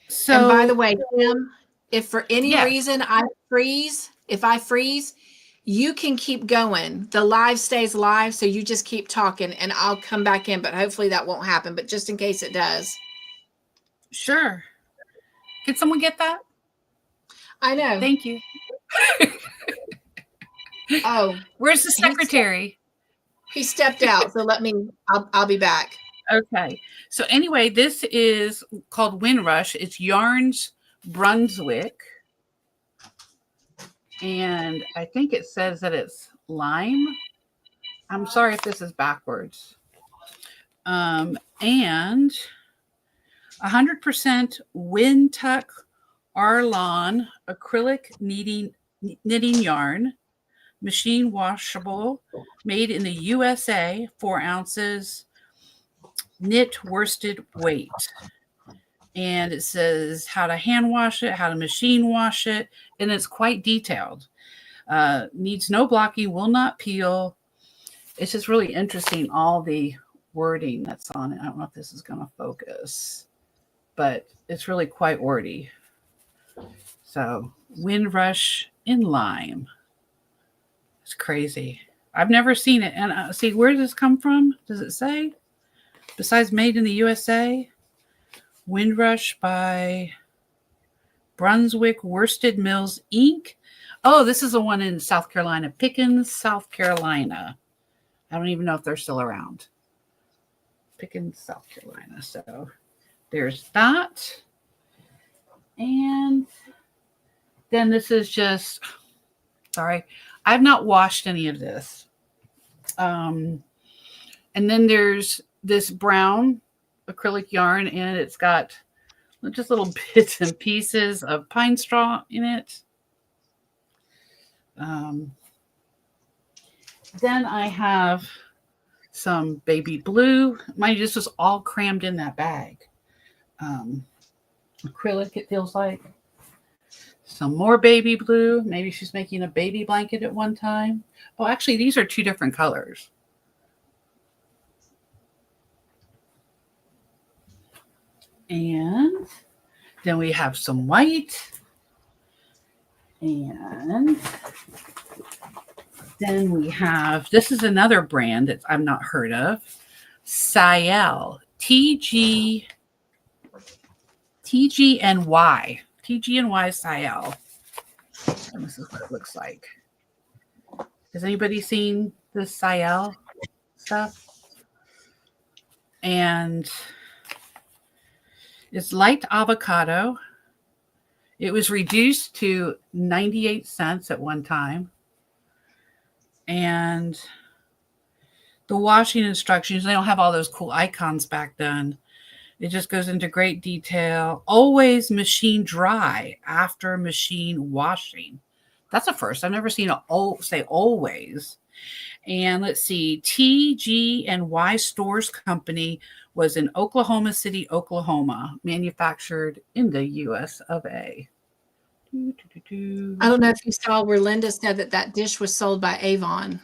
So,
and by the way, Kim, if for any reason if I freeze, you can keep going. The live stays live, so you just keep talking and I'll come back in, but hopefully that won't happen. But just in case it does.
Sure. Can someone get that?
I know.
Thank you.
Oh,
where's the secretary?
He stepped out. So I'll be back.
Okay. So anyway, this is called Windrush. It's Yarns Brunswick. And I think it says that it's lime. I'm sorry if this is backwards. And 100% Windtuck Arlon acrylic knitting yarn, machine washable, made in the USA, 4 ounces, knit worsted weight. And it says how to hand wash it, how to machine wash it, and it's quite detailed. Needs no blocking, will not peel. It's just really interesting, all the wording that's on it. I don't know if this is going to focus, but it's really quite wordy. So, Windrush in lime. It's crazy. I've never seen it. And see, where does this come from? Does it say? Besides made in the USA? Windrush by Brunswick Worsted Mills, Inc. Oh, this is the one in South Carolina. Pickens, South Carolina. I don't even know if they're still around. Pickens, South Carolina. So there's that. And then this is just, sorry, I've not washed any of this. And then there's this brown acrylic yarn, and it's got just little bits and pieces of pine straw in it. Then I have some baby blue. Mind you, this was all crammed in that bag. acrylic, it feels like. Some more baby blue. Maybe she's making a baby blanket at one time. Oh, actually, these are two different colors. And then we have some white. And then we have, this is another brand that I've not heard of. Ciel. TGNY. TGNY Ciel. And this is what it looks like. Has anybody seen this Ciel stuff? And it's light avocado. It was reduced to 98 cents at one time. And the washing instructions, they don't have all those cool icons back then. It just goes into great detail. Always machine dry after machine washing. That's a first. I've never seen it say always. And let's see, TG&Y Stores Company was in Oklahoma City, Oklahoma, manufactured in the US of A.
I don't know if you saw where Linda said that dish was sold by Avon.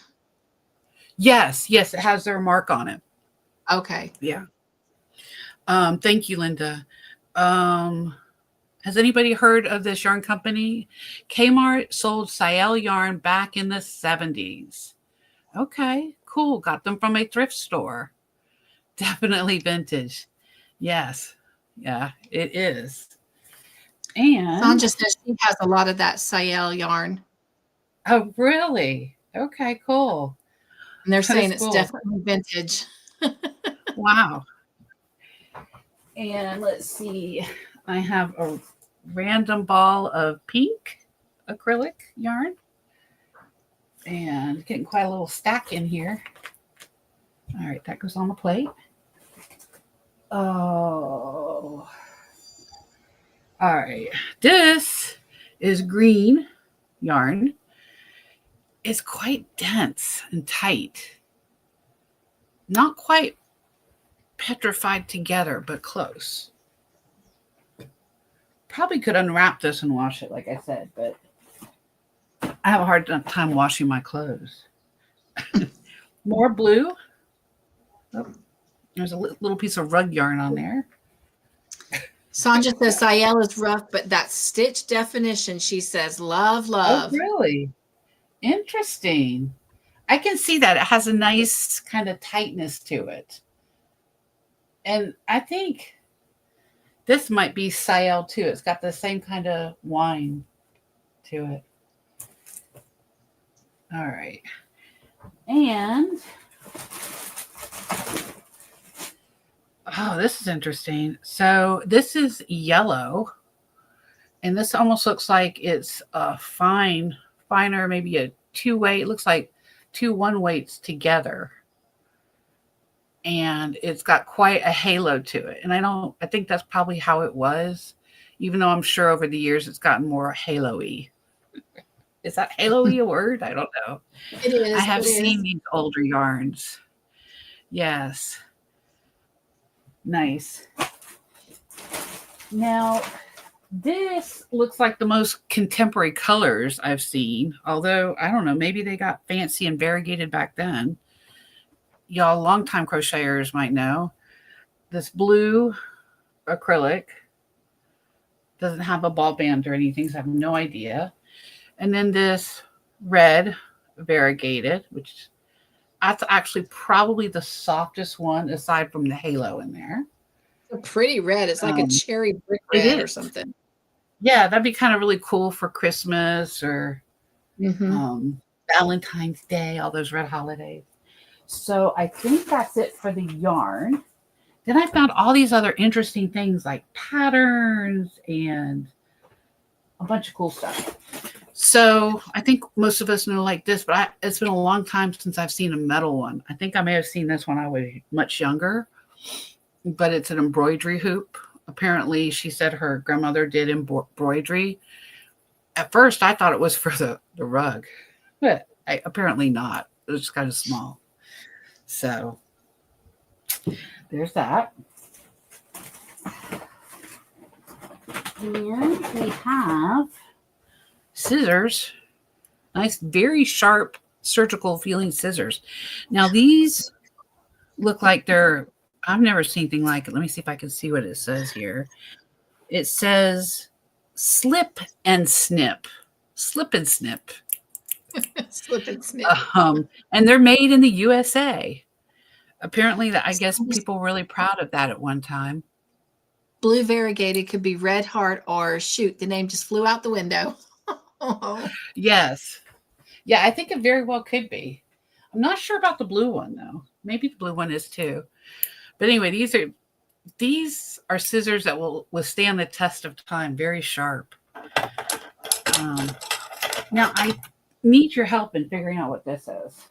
Yes, it has their mark on it.
Okay.
Yeah. Thank you, Linda. Has anybody heard of this yarn company? Kmart sold Ciel yarn back in the 70s. Okay, cool. Got them from a thrift store. Definitely vintage. Yes. Yeah, it is. And
Sonja says she has a lot of that Ciel yarn.
Oh, really? Okay, cool.
And they're saying
That's
it's
cool.
definitely vintage.
Wow. And let's see. I have a random ball of pink acrylic yarn. And getting quite a little stack in here. All right, that goes on the plate. Oh. All right. This is green yarn. It's quite dense and tight. Not quite petrified together, but close. Probably could unwrap this and wash it, like I said, but I have a hard time washing my clothes. More blue. Oh, there's a little piece of rug yarn on there.
Sonja says Ciel is rough, but that stitch definition, she says, love.
Oh, really? Interesting. I can see that. It has a nice kind of tightness to it. And I think this might be Ciel too. It's got the same kind of wine to it. All right. And oh, this is interesting. So this is yellow. And this almost looks like it's a finer, maybe a 2-weight. It looks like 2 1-weights together. And it's got quite a halo to it. And I think that's probably how it was, even though I'm sure over the years it's gotten more halo-y. Is that halo-y a word? I don't know.
It is.
I have seen these older yarns. Yes. Nice. Now, this looks like the most contemporary colors I've seen, although I don't know, maybe they got fancy and variegated back then. Y'all longtime crocheters might know. This blue acrylic doesn't have a ball band or anything, so I have no idea. And then this red variegated, which that's actually probably the softest one aside from the halo in there.
It's a pretty red. It's like a cherry brick red or something.
Yeah, that'd be kind of really cool for Christmas or Valentine's Day, all those red holidays. So I think that's it for the yarn. Then I found all these other interesting things like patterns and a bunch of cool stuff. So I think most of us know like this, but it's been a long time since I've seen a metal one. I think I may have seen this when I was much younger, but it's an embroidery hoop. Apparently, she said her grandmother did embroidery. At first, I thought it was for the rug, but apparently not. It was kind of small. So there's that. And we have scissors. Nice, very sharp surgical feeling scissors. Now these look like I've never seen anything like it. Let me see if I can see what it says here. It says slip and snip. Slip and snip.
Slip and snip.
And they're made in the USA. Apparently, I guess people were really proud of that at one time.
Blue variegated could be red heart or shoot. The name just flew out the window.
Yes. Yeah, I think it very well could be. I'm not sure about the blue one, though. Maybe the blue one is too. But anyway, these are scissors that will withstand the test of time. Very sharp. Now, I need your help in figuring out what this is.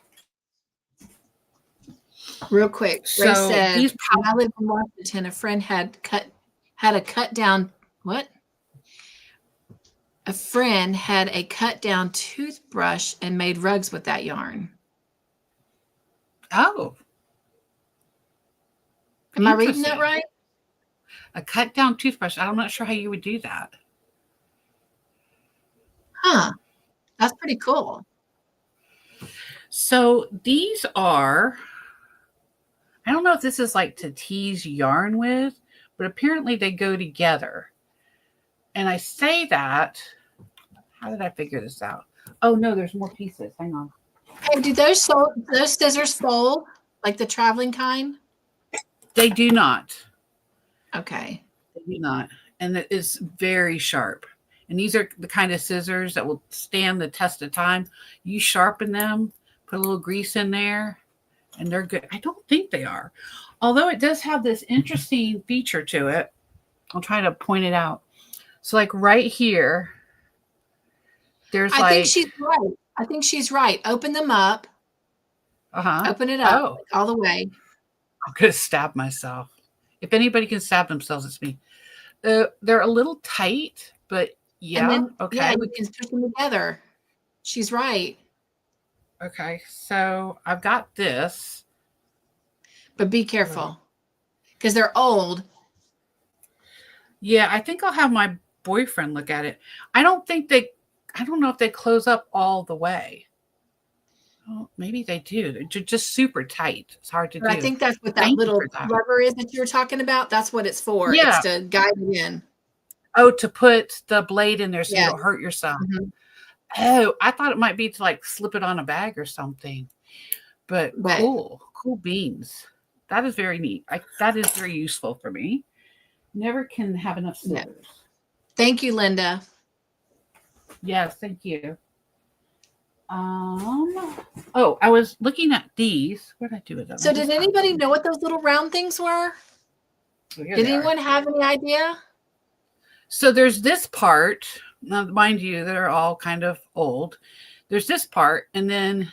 Real quick, Ray
So
said,
these
when I lived in Washington, a friend had a cut down toothbrush and made rugs with that yarn.
Oh.
Am I reading that right?
A cut down toothbrush. I'm not sure how you would do that.
Huh. That's pretty cool.
So these are, I don't know if this is like to tease yarn with, but apparently they go together. And I say that, how did I figure this out? Oh no, there's more pieces. Hang on.
Hey, do those scissors fold like the traveling kind?
They do not.
Okay.
They do not. And it is very sharp. And these are the kind of scissors that will stand the test of time. You sharpen them, put a little grease in there, and they're good. I don't think they are. Although it does have this interesting feature to it. I'll try to point it out. So like right here, there's
I think she's right. I think she's right. Open them up. Open it up all the way.
I'm going to stab myself. If anybody can stab themselves, it's me. They're a little tight, but yeah.
And then,
okay.
Yeah, you can put them together. She's right.
Okay. So I've got this.
But be careful because they're old.
Yeah, I think I'll have my boyfriend look at it. I don't know if they close up all the way. Oh, maybe they do. They're just super tight. It's hard to do.
I think that's what that little rubber is that you were talking about. That's what it's for.
Yeah.
It's to guide it in.
Oh, to put the blade in there so you don't hurt yourself.
Mm-hmm.
Oh, I thought it might be to like slip it on a bag or something. But cool beans. That is very neat. That is very useful for me. Never can have enough scissors.
Yeah. Thank you, Linda.
Yes, thank you. Oh, I was looking at these. What did I do with them?
So did anybody know what those little round things were? Did anyone have any idea?
So there's this part. Now, mind you, they're all kind of old. There's this part, and then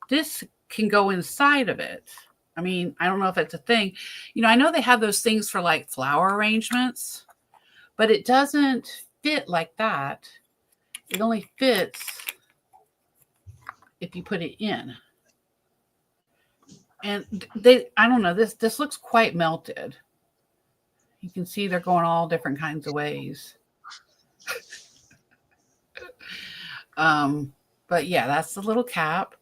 this can go inside of it. I mean, I don't know if it's a thing. You know, I know they have those things for like flower arrangements, but it doesn't fit like that. It only fits if you put it in. And I don't know, this looks quite melted. You can see they're going all different kinds of ways. But yeah, that's the little cap.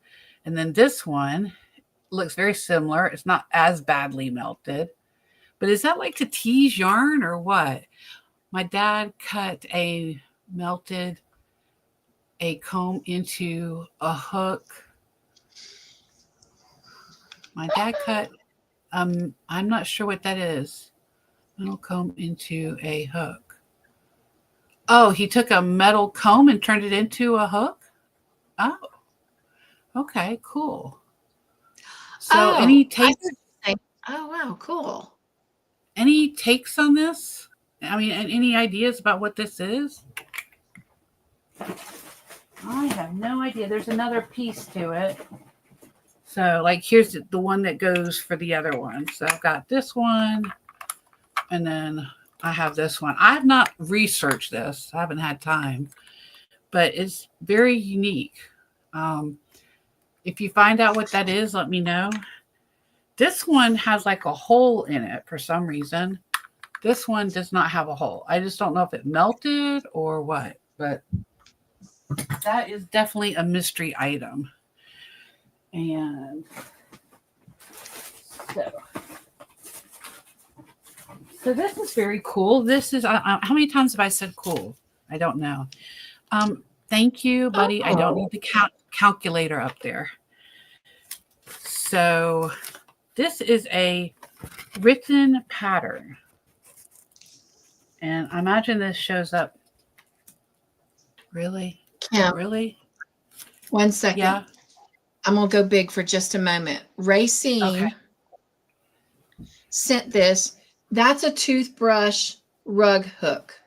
And then this one looks very similar. It's not as badly melted. But is that like to tease yarn or what? My dad melted a comb into a hook. My dad cut, I'm not sure what that is. Metal comb into a hook. Oh, he took a metal comb and turned it into a hook? Oh, okay, cool. So any takes?
Oh, wow, cool.
Any takes on this? I mean, any ideas about what this is? I have no idea. There's another piece to it. So like, here's the one that goes for the other one. So I've got this one, and then I have this one. I have not researched this. I haven't had time, but it's very unique. If you find out what that is, let me know. This one has like a hole in it for some reason. This one does not have a hole. I just don't know if it melted or what, but that is definitely a mystery item. And so this is very cool. This is, how many times have I said cool? I don't know. Thank you, buddy. I don't need the calculator up there. So this is a written pattern. And I imagine this shows up. Really?
Yeah.
Really?
1 second.
Yeah.
I'm going to go big for just a moment. Racine sent this. That's a toothbrush rug hook.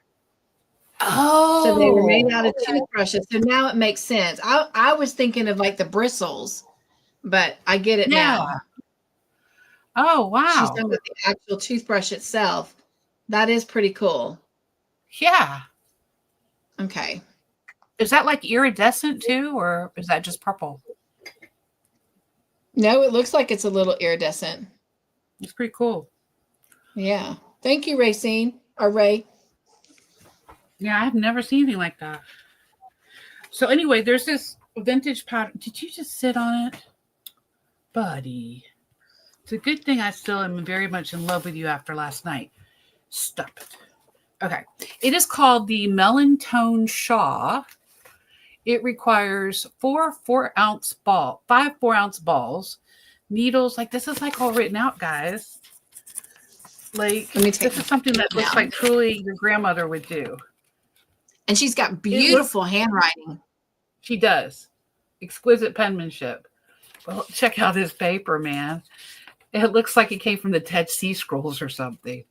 Oh.
So they were made out of toothbrushes. So now it makes sense. I was thinking of like the bristles, but I get it now.
Oh, wow.
She's talking about the actual toothbrush itself. That is pretty cool.
Yeah.
Okay.
Is that like iridescent too, or is that just purple?
No, it looks like it's a little iridescent.
It's pretty cool.
Yeah. Thank you, Racine. Or Ray.
Yeah, I've never seen anything like that. So anyway, there's this vintage pattern. Did you just sit on it? Buddy. It's a good thing I still am very much in love with you after last night. Stop it. Okay. It is called the Melon Tone Shaw. It requires 5 4-ounce balls, needles. Like, this is like all written out, guys. Like, this is something that looks like truly your grandmother would do. And
she's got beautiful handwriting.
She does. Exquisite penmanship. Well, check out this paper, man. It looks like it came from the Dead Sea Scrolls or something.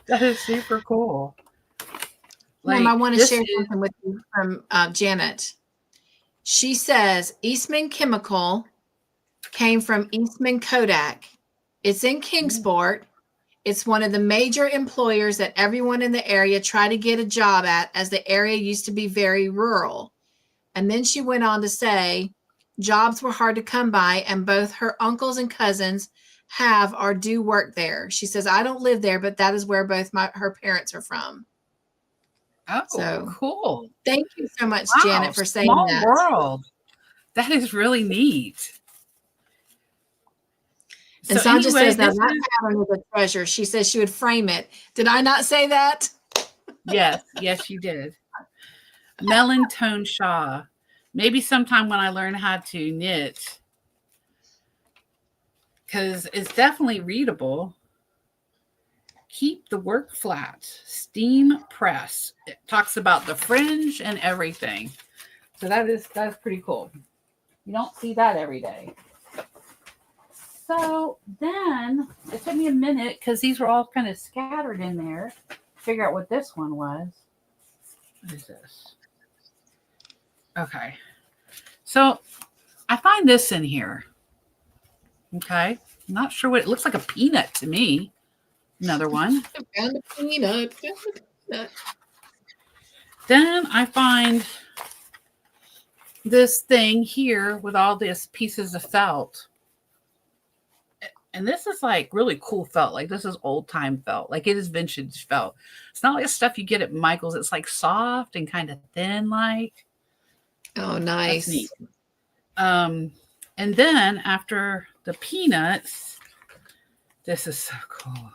That is super cool.
Mom, I want to share something with you from Janet. She says Eastman Chemical came from Eastman Kodak. It's in Kingsport. It's one of the major employers that everyone in the area tried to get a job at, as the area used to be very rural. And then she went on to say jobs were hard to come by, and both her uncles and cousins have or do work there. She says, I don't live there, but that is where both her parents are from.
Oh,
so
cool.
Thank you so much, Janet, for saying that.
World. That is really neat.
And so Sonja says that pattern is a treasure. She says she would frame it. Did I not say that?
Yes, you did. Melon Tone Shaw. Maybe sometime when I learn how to knit, because it's definitely readable. Keep the work flat. Steam press. It talks about the fringe and everything. So that's pretty cool. You don't see that every day. So then it took me a minute, because these were all kind of scattered in there, to figure out what this one was. What is this? Okay. So I find this in here. Okay. I'm not sure what it looks like. A peanut to me. Another one.
I found a peanut.
Then I find this thing here with all these pieces of felt. And this is like really cool felt. Like, this is old time felt. Like, it is vintage felt. It's not like the stuff you get at Michael's. It's like soft and kind of thin, like.
Oh, nice.
That's neat. And then after the peanuts, this is so cool.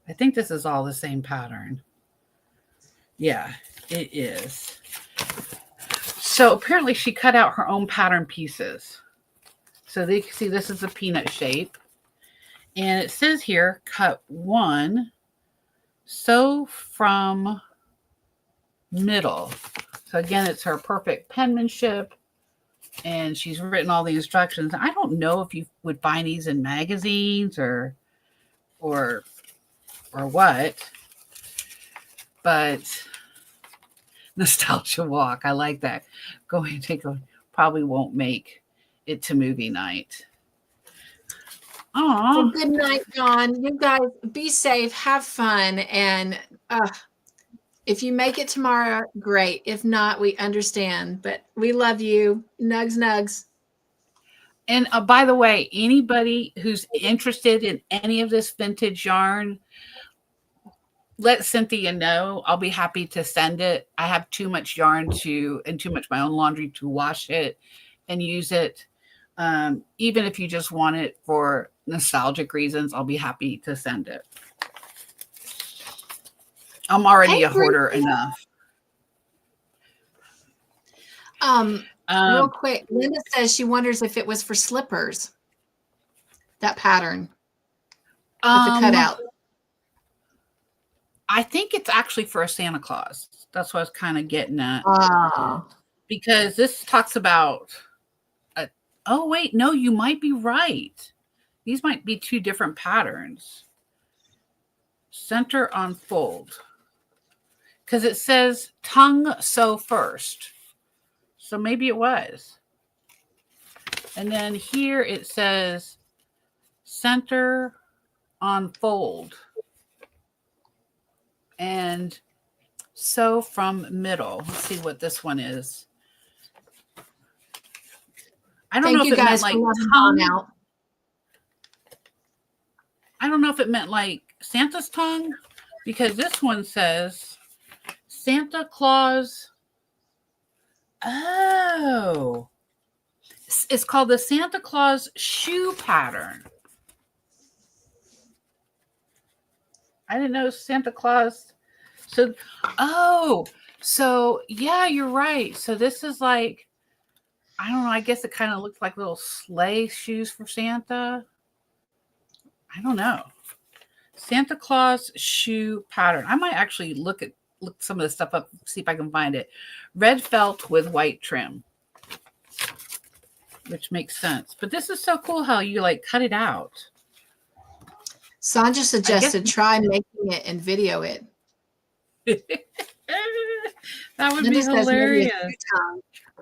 I think this is all the same pattern. Yeah, it is. So apparently she cut out her own pattern pieces. So they can see this is a peanut shape. And it says here, cut 1, sew from middle. So again, it's her perfect penmanship. And she's written all the instructions. I don't know if you would find these in magazines or what. But nostalgia walk. I like that. Go and take a, probably won't make it to movie night.
Well, good night, Dawn. You guys be safe, have fun, and if you make it tomorrow, great. If not, we understand. But we love you. Nugs, nugs.
And by the way, anybody who's interested in any of this vintage yarn, let Cynthia know. I'll be happy to send it. I have too much yarn and too much my own laundry to wash it and use it. Even if you just want it for nostalgic reasons, I'll be happy to send it. I'm already a hoarder enough.
Real quick, Linda says she wonders if it was for slippers. That pattern with the cutout.
I think it's actually for a Santa Claus. That's what I was kind of getting at. Because this talks about. Oh wait, no, you might be right. These might be two different patterns. Center on fold. Because it says tongue sew first. So maybe it was. And then here it says center on fold. And sew from middle. Let's see what this one is. I don't know if it meant like tongue out. I don't know if it meant like Santa's tongue, because this one says Santa Claus. Oh, it's called the Santa Claus shoe pattern. I didn't know Santa Claus. So yeah, you're right. So this is like, I don't know. I guess it kind of looks like little sleigh shoes for Santa. I don't know. Santa Claus shoe pattern. I might actually look some of this stuff up, see if I can find it. Red felt with white trim, which makes sense. But this is so cool how you like cut it out.
Sonja suggested try making it and video it.
That would be hilarious.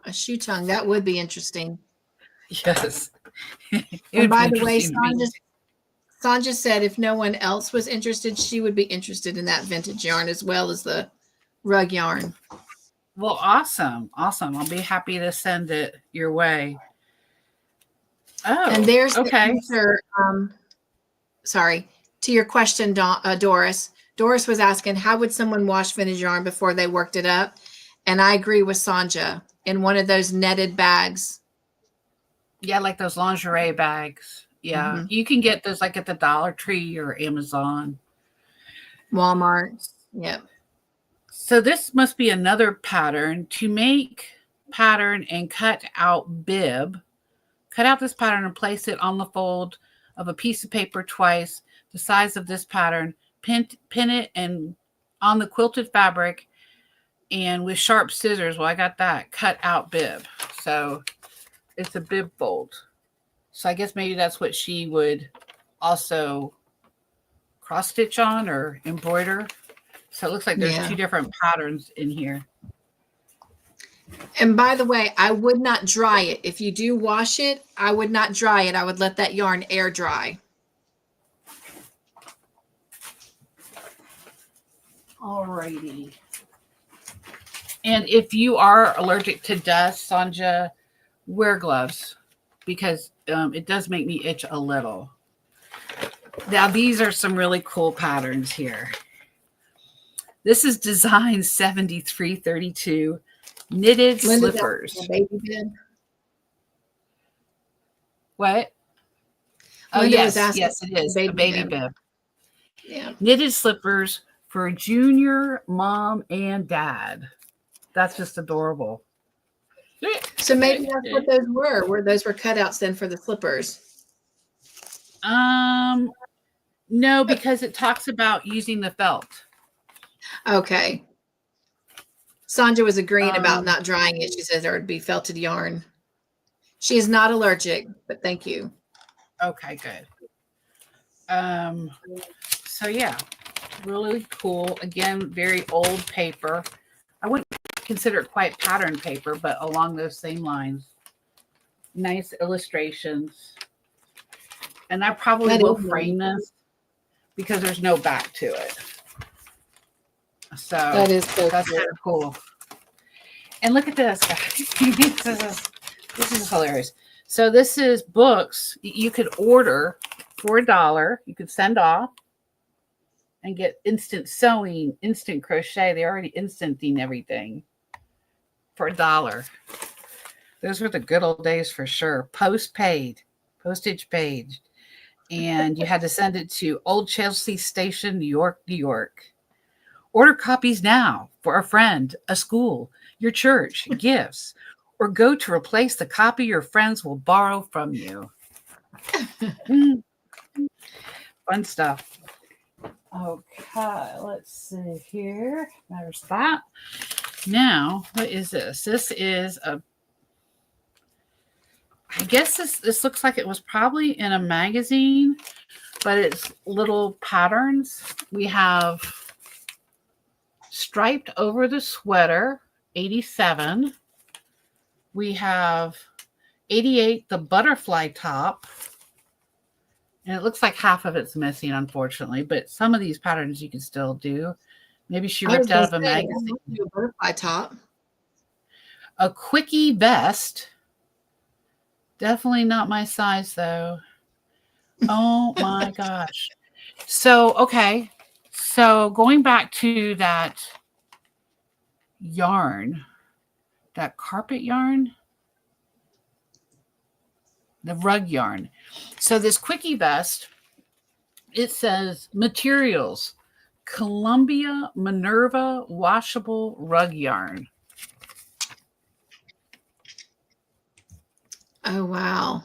A shoe tongue. That would be interesting.
Yes.
And by the way, Sonja said if no one else was interested, she would be interested in that vintage yarn as well as the rug yarn.
Well, awesome. Awesome. I'll be happy to send it your way. Oh,
and there's
okay.
The answer, sorry, to your question, Doris. Doris was asking, how would someone wash vintage yarn before they worked it up? And I agree with Sonja, in one of those netted bags.
Yeah, like those lingerie bags. Yeah. Mm-hmm. You can get those like at the Dollar Tree or Amazon.
Walmart. Yep.
So this must be another pattern. To make pattern and cut out bib. Cut out this pattern and place it on the fold of a piece of paper twice, the size of this pattern. Pin it and on the quilted fabric, and with sharp scissors, well, I got that, cut out bib. So it's a bib fold. So I guess maybe that's what she would also cross stitch on or embroider. So it looks like there's two different patterns in here.
And by the way, I would not dry it. If you do wash it, I would not dry it. I would let that yarn air dry.
Alrighty. And if you are allergic to dust, Sonja, wear gloves because it does make me itch a little. Now, these are some really cool patterns here. This is design 7332 knitted slippers.
Baby bib.
What? Oh, yes, it is. A baby bib.
Yeah.
Knitted slippers for junior mom and dad. That's just adorable.
So maybe that's what those were those were cutouts then for the slippers.
No, because it talks about using the felt.
Okay. Sonja was agreeing about not drying it. She says there would be felted yarn. She is not allergic, but thank you.
Okay, good. So yeah, really cool. Again, very old paper. I wouldn't consider it quite pattern paper, but along those same lines. Nice illustrations. And I probably will frame this because there's no back to it. So that's kind of cool. And look at this, guys. This is hilarious. So this is books you could order for $1. You could send off and get instant sewing, instant crochet. They already instanting everything for $1. Those were the good old days for sure. Postage paid. And you had to send it to Old Chelsea Station, New York, New York. Order copies now for a friend, a school, your church, gifts, or go to replace the copy your friends will borrow from you. Fun stuff. Okay, let's see here. There's that. Now, what is this? This is I guess this looks like it was probably in a magazine, but it's little patterns. We have striped over the sweater, 87. We have 88, the butterfly top. And it looks like half of it's missing, unfortunately, but some of these patterns you can still do. Maybe she ripped out of a magazine.
A butterfly top.
A quickie vest. Definitely not my size, though. Oh, my gosh. So, okay. So, going back to that yarn, that carpet yarn, the rug yarn. So, this quickie vest, it says materials, Columbia Minerva washable rug yarn.
Oh, wow.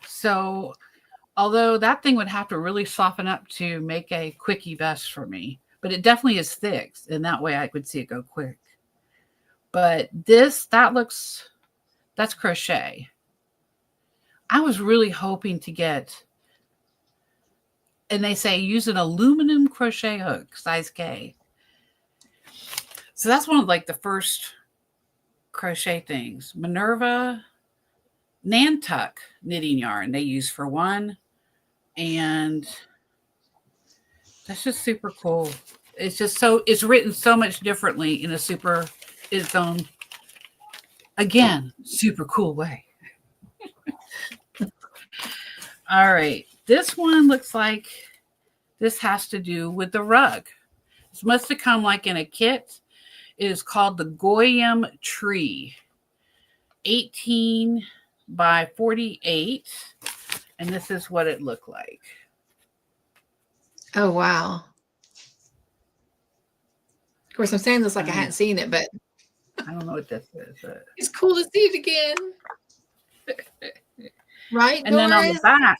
So, although that thing would have to really soften up to make a quickie vest for me, but it definitely is thick, and that way I could see it go quick. But that's crochet. I was really hoping to get, and they say use an aluminum crochet hook, size K. So that's one of like the first crochet things. Minerva Nantuck knitting yarn they use for one, and that's just super cool. It's just it's written so much differently in its own, again, super cool way. All right, this one looks like this has to do with the rug. This must have come like in a kit. It is called the Goyim Tree, 18 by 48, and this is what it looked like.
Oh, wow. Of course, I'm saying this like I hadn't seen it, but
I don't know what this is. But...
it's cool to see it again. Right,
and then on the back,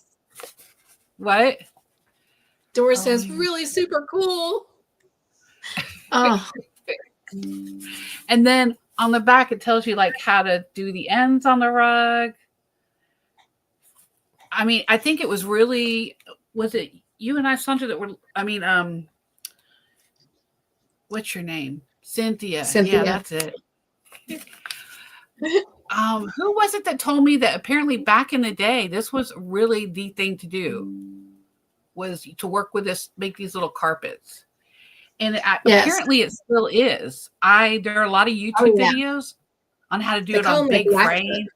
what?
Doris says, really super cool. Oh.
And then on the back, it tells you like how to do the ends on the rug. I mean, I think it was it you and I, Sonja, that were, what's your name? Cynthia. Yeah, that's it. Who was it that told me that apparently back in the day, this was really the thing to do, was to work with this, make these little carpets. And apparently it still is. There are a lot of YouTube videos on how to do it on big frames.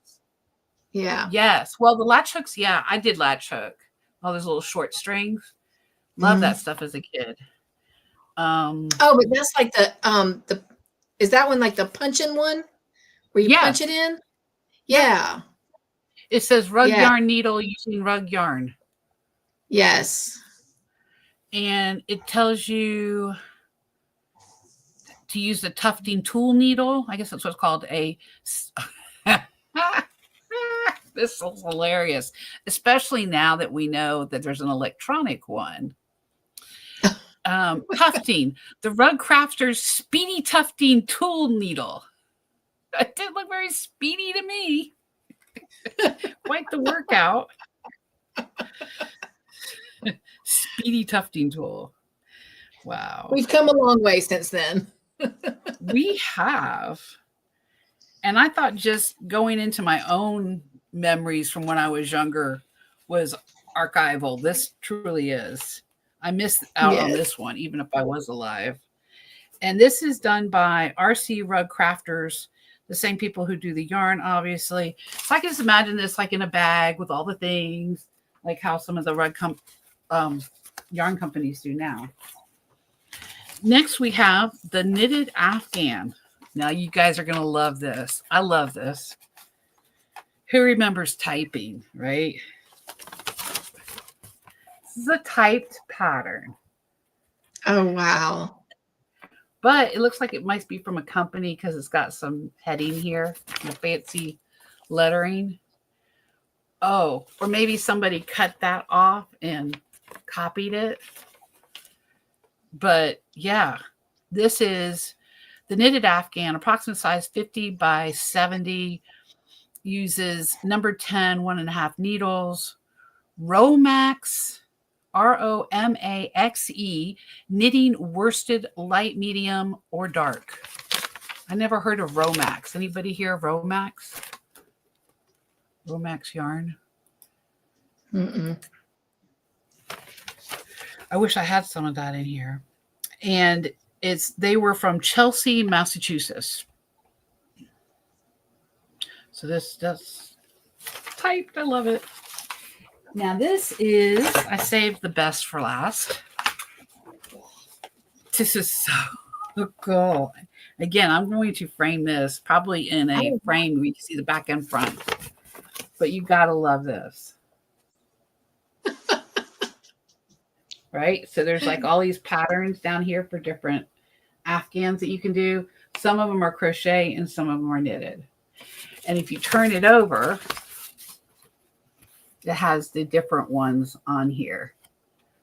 Yeah.
Yes. Well, the latch hooks, yeah, I did latch hook. All those little short strings. Love that stuff as a kid.
But that's like the is that one like the punch-in one? Where you punch it in? Yeah.
It says rug yarn needle using rug yarn.
Yes.
And it tells you to use the tufting tool needle. I guess that's what's called a... This is hilarious, especially now that we know that there's an electronic one. Tufting, the Rug Crafter's Speedy Tufting Tool Needle. It didn't look very speedy to me. Quite the workout. Speedy Tufting Tool. Wow.
We've come a long way since then.
We have. And I thought just going into my own memories from when I was younger was archival. This truly is. I missed out on this one, even if I was alive. And this is done by RC Rug Crafters. the same people who do the yarn, obviously. So I can just imagine this like in a bag with all the things, like how some of the yarn companies do now. Next, we have the knitted Afghan. Now, you guys are going to love this. I love this. Who remembers typing, right? This is a typed pattern.
Oh, wow.
But it looks like it might be from a company because it's got some heading here, the fancy lettering. Oh, or maybe somebody cut that off and copied it. But yeah, this is the knitted Afghan, approximate size 50 by 70, uses number 10, 1.5 needles, Romaxe, Romaxe, knitting worsted light, medium, or dark. I never heard of Romaxe. Anybody hear of Romaxe? Romaxe yarn?
Mm-mm.
I wish I had some of that in here. And they were from Chelsea, Massachusetts. So that's typed. I love it. Now this is, I saved the best for last. This is so cool. Again, I'm going to frame this probably in a frame where you can see the back and front. But you gotta love this. Right? So there's like all these patterns down here for different Afghans that you can do. Some of them are crochet and some of them are knitted. And if you turn it over, it has the different ones on here.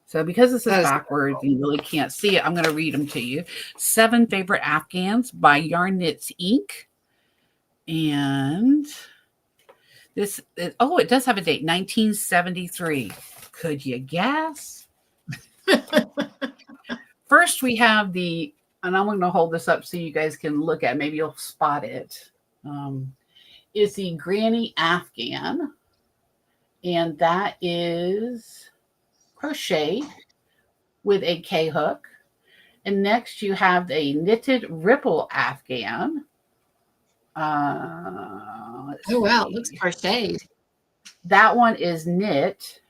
So because this is backwards, you really can't see it. I'm going to read them to you. 7 Favorite Afghans by Yarn Knits Inc. And this, it does have a date, 1973. Could you guess? First, we have and I'm going to hold this up so you guys can look at it. Maybe you'll spot it. Is the Granny Afghan. And that is crochet with a K-hook. And next you have a knitted ripple Afghan.
Oh, wow. It looks crocheted.
That one is knit.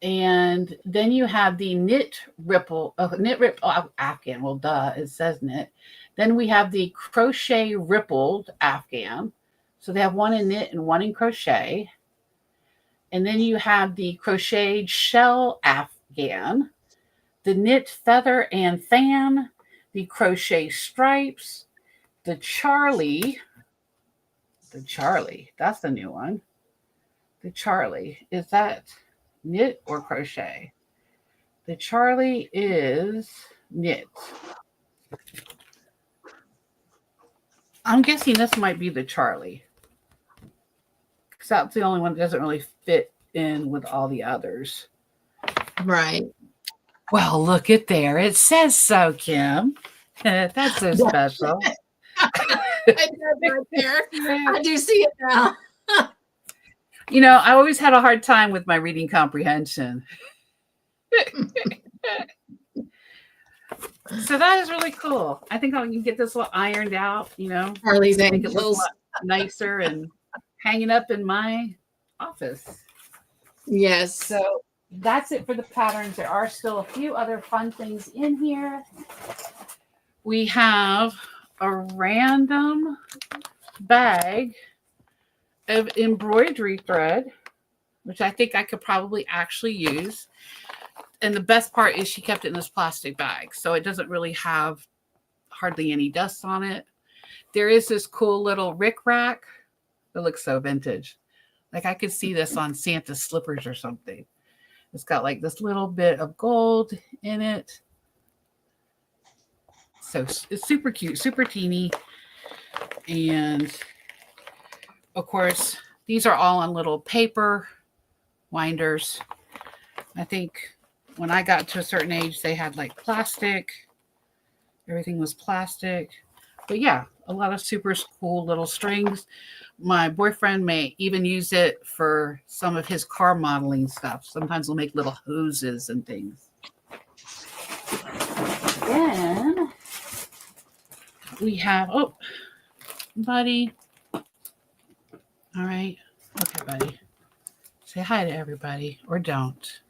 And then you have the knit ripple Afghan. Well, duh, it says knit. Then we have the crochet rippled Afghan. So they have one in knit and one in crochet. And then you have the crocheted shell Afghan, the knit feather and fan, the crochet stripes, the Charlie, that's the new one. The Charlie, is that knit or crochet? The Charlie is knit. I'm guessing this might be the Charlie, because that's the only one that doesn't really fit in with all the others.
Right.
Well, look at there. It says so, Kim. That's so special.
Right there. I do see it now.
You know, I always had a hard time with my reading comprehension. So that is really cool. I think I can get this all ironed out, you know.
Harley's
make it look
Angels.
a lot nicer and hanging up in my office.
Yes.
So that's it for the patterns. There are still a few other fun things in here. We have a random bag of embroidery thread, which I think I could probably actually use. And the best part is she kept it in this plastic bag, so it doesn't really have hardly any dust on it. There is this cool little rickrack that looks so vintage. Like I could see this on Santa's slippers or something. It's got like this little bit of gold in it. So it's super cute, super teeny. And of course, these are all on little paper winders. I think when I got to a certain age, they had like plastic. Everything was plastic. But yeah, a lot of super cool little strings. My boyfriend may even use it for some of his car modeling stuff. Sometimes we'll make little hoses and things. Then we have, oh, buddy. All right. Okay, buddy. Say hi to everybody or don't.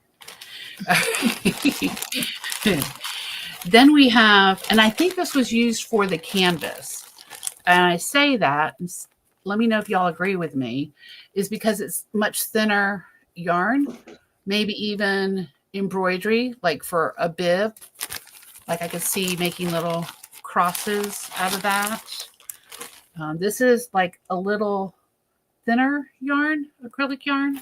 Then we have, and I think this was used for the canvas. And I say that, let me know if y'all agree with me, is because it's much thinner yarn, maybe even embroidery, like for a bib. Like I could see making little crosses out of that. This is like a little thinner yarn, acrylic yarn.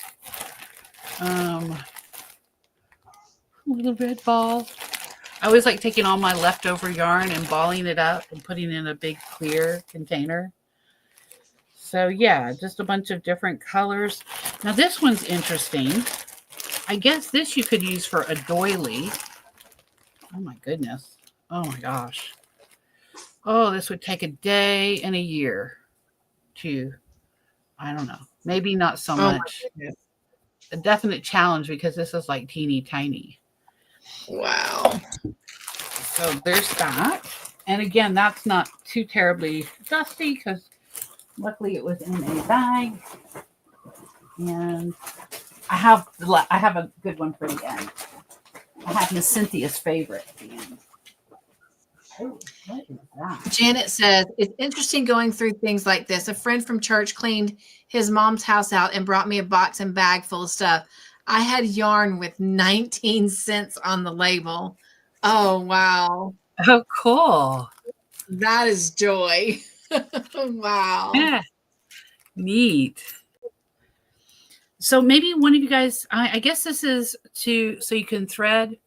Little red ball. I always like taking all my leftover yarn and balling it up and putting it in a big clear container. So yeah, just a bunch of different colors. Now this one's interesting. I guess this you could use for a doily. Oh my goodness. Oh my gosh. Oh, this would take a day and a year to, I don't know, maybe not so much. A definite challenge because this is like teeny tiny.
Wow.
So there's that. And again, that's not too terribly dusty because luckily it was in a bag. And I have a good one for the end. I have Miss Cynthia's favorite at the end. Oh, what is that?
Janet says, it's interesting going through things like this. A friend from church cleaned his mom's house out and brought me a box and bag full of stuff. I had yarn with 19 cents on the label. Oh, wow.
Oh, cool.
That is joy. Wow.
Yeah. Neat. So maybe one of you guys, I guess this is so you can thread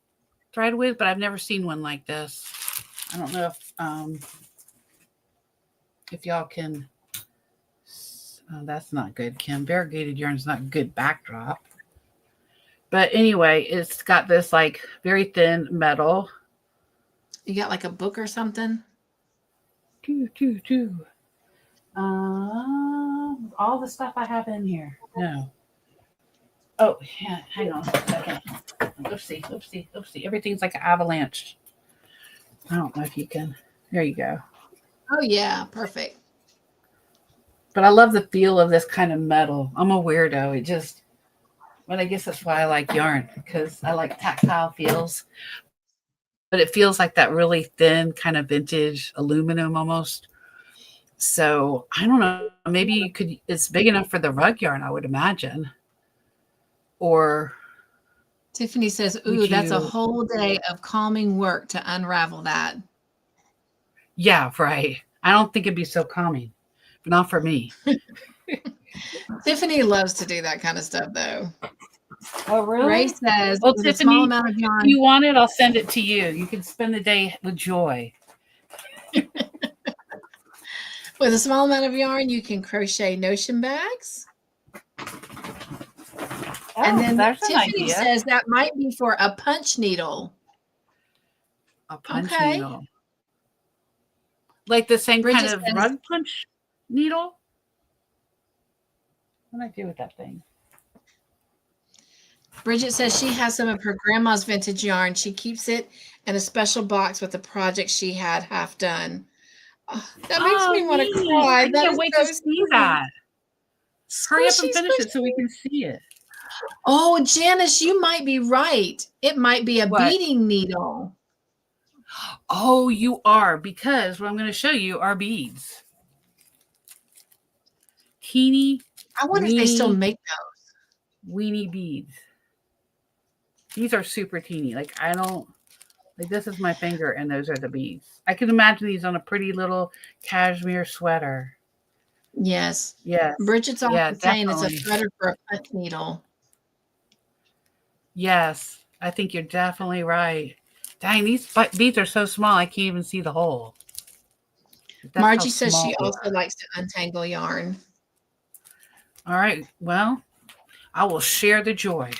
with, but I've never seen one like this. I don't know if y'all can. Oh, that's not good, Kim. Variegated yarn is not a good backdrop. But anyway, it's got this like very thin metal.
You got like a book or something?
All the stuff I have in here. No. Oh, yeah, hang on a second. Oopsie. Everything's like an avalanche. I don't know if you can. There you go.
Oh, yeah. Perfect.
But I love the feel of this kind of metal. I'm a weirdo. But I guess that's why I like yarn, because I like tactile feels. But it feels like that really thin kind of vintage aluminum almost. So I don't know. Maybe it's big enough for the rug yarn, I would imagine. Or
Tiffany says, ooh, that's a whole day of calming work to unravel that.
Yeah, right. I don't think it'd be so calming, but not for me.
Tiffany loves to do that kind of stuff, though.
Oh, really?
Ray says,
well,
with
Tiffany,
a small amount of yarn.
If you want it, I'll send it to you. You can spend the day with joy.
With a small amount of yarn, you can crochet notion bags.
Oh,
and then
Tiffany
idea. Says that might be for a punch needle.
A punch needle. Like the same
Bridget
kind of rug punch needle? What do I do with that thing?
Bridget says she has some of her grandma's vintage yarn. She keeps it in a special box with the project she had half done. Oh, that makes me want to cry.
I can't wait to see that. Hurry up and finish it so we can see it.
Oh, Janice, you might be right. It might be a beading needle.
Oh, you are, because what I'm going to show you are beads. Teeny.
I wonder if they still make those.
Weenie beads. These are super teeny. Like this is my finger and those are the beads. I can imagine these on a pretty little cashmere sweater.
Yes.
Yes.
Bridget's often saying it's a threader for a punch needle.
Yes. I think you're definitely right. Dang, these beads are so small I can't even see the hole.
Margie says she also likes to untangle yarn.
All right. Well, I will share the joy.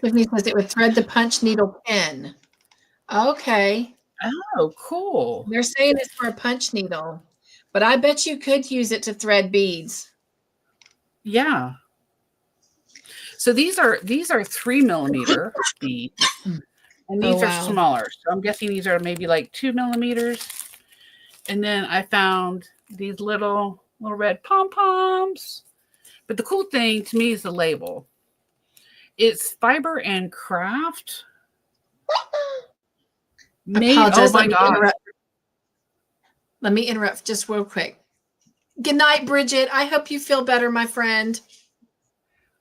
Tiffany says it would thread the punch needle pin. Okay.
Oh, cool.
They're saying it's for a punch needle, but I bet you could use it to thread beads.
Yeah. So these are 3 millimeter beads. And
Oh,
these are
wow.
smaller. So I'm guessing these are maybe like 2 millimeters. And then I found these little red pom-poms. But the cool thing to me is the label. It's fiber and craft. Made, oh
Apologize.
my God.
Let me interrupt just real quick. Good night, Bridget. I hope you feel better, my friend.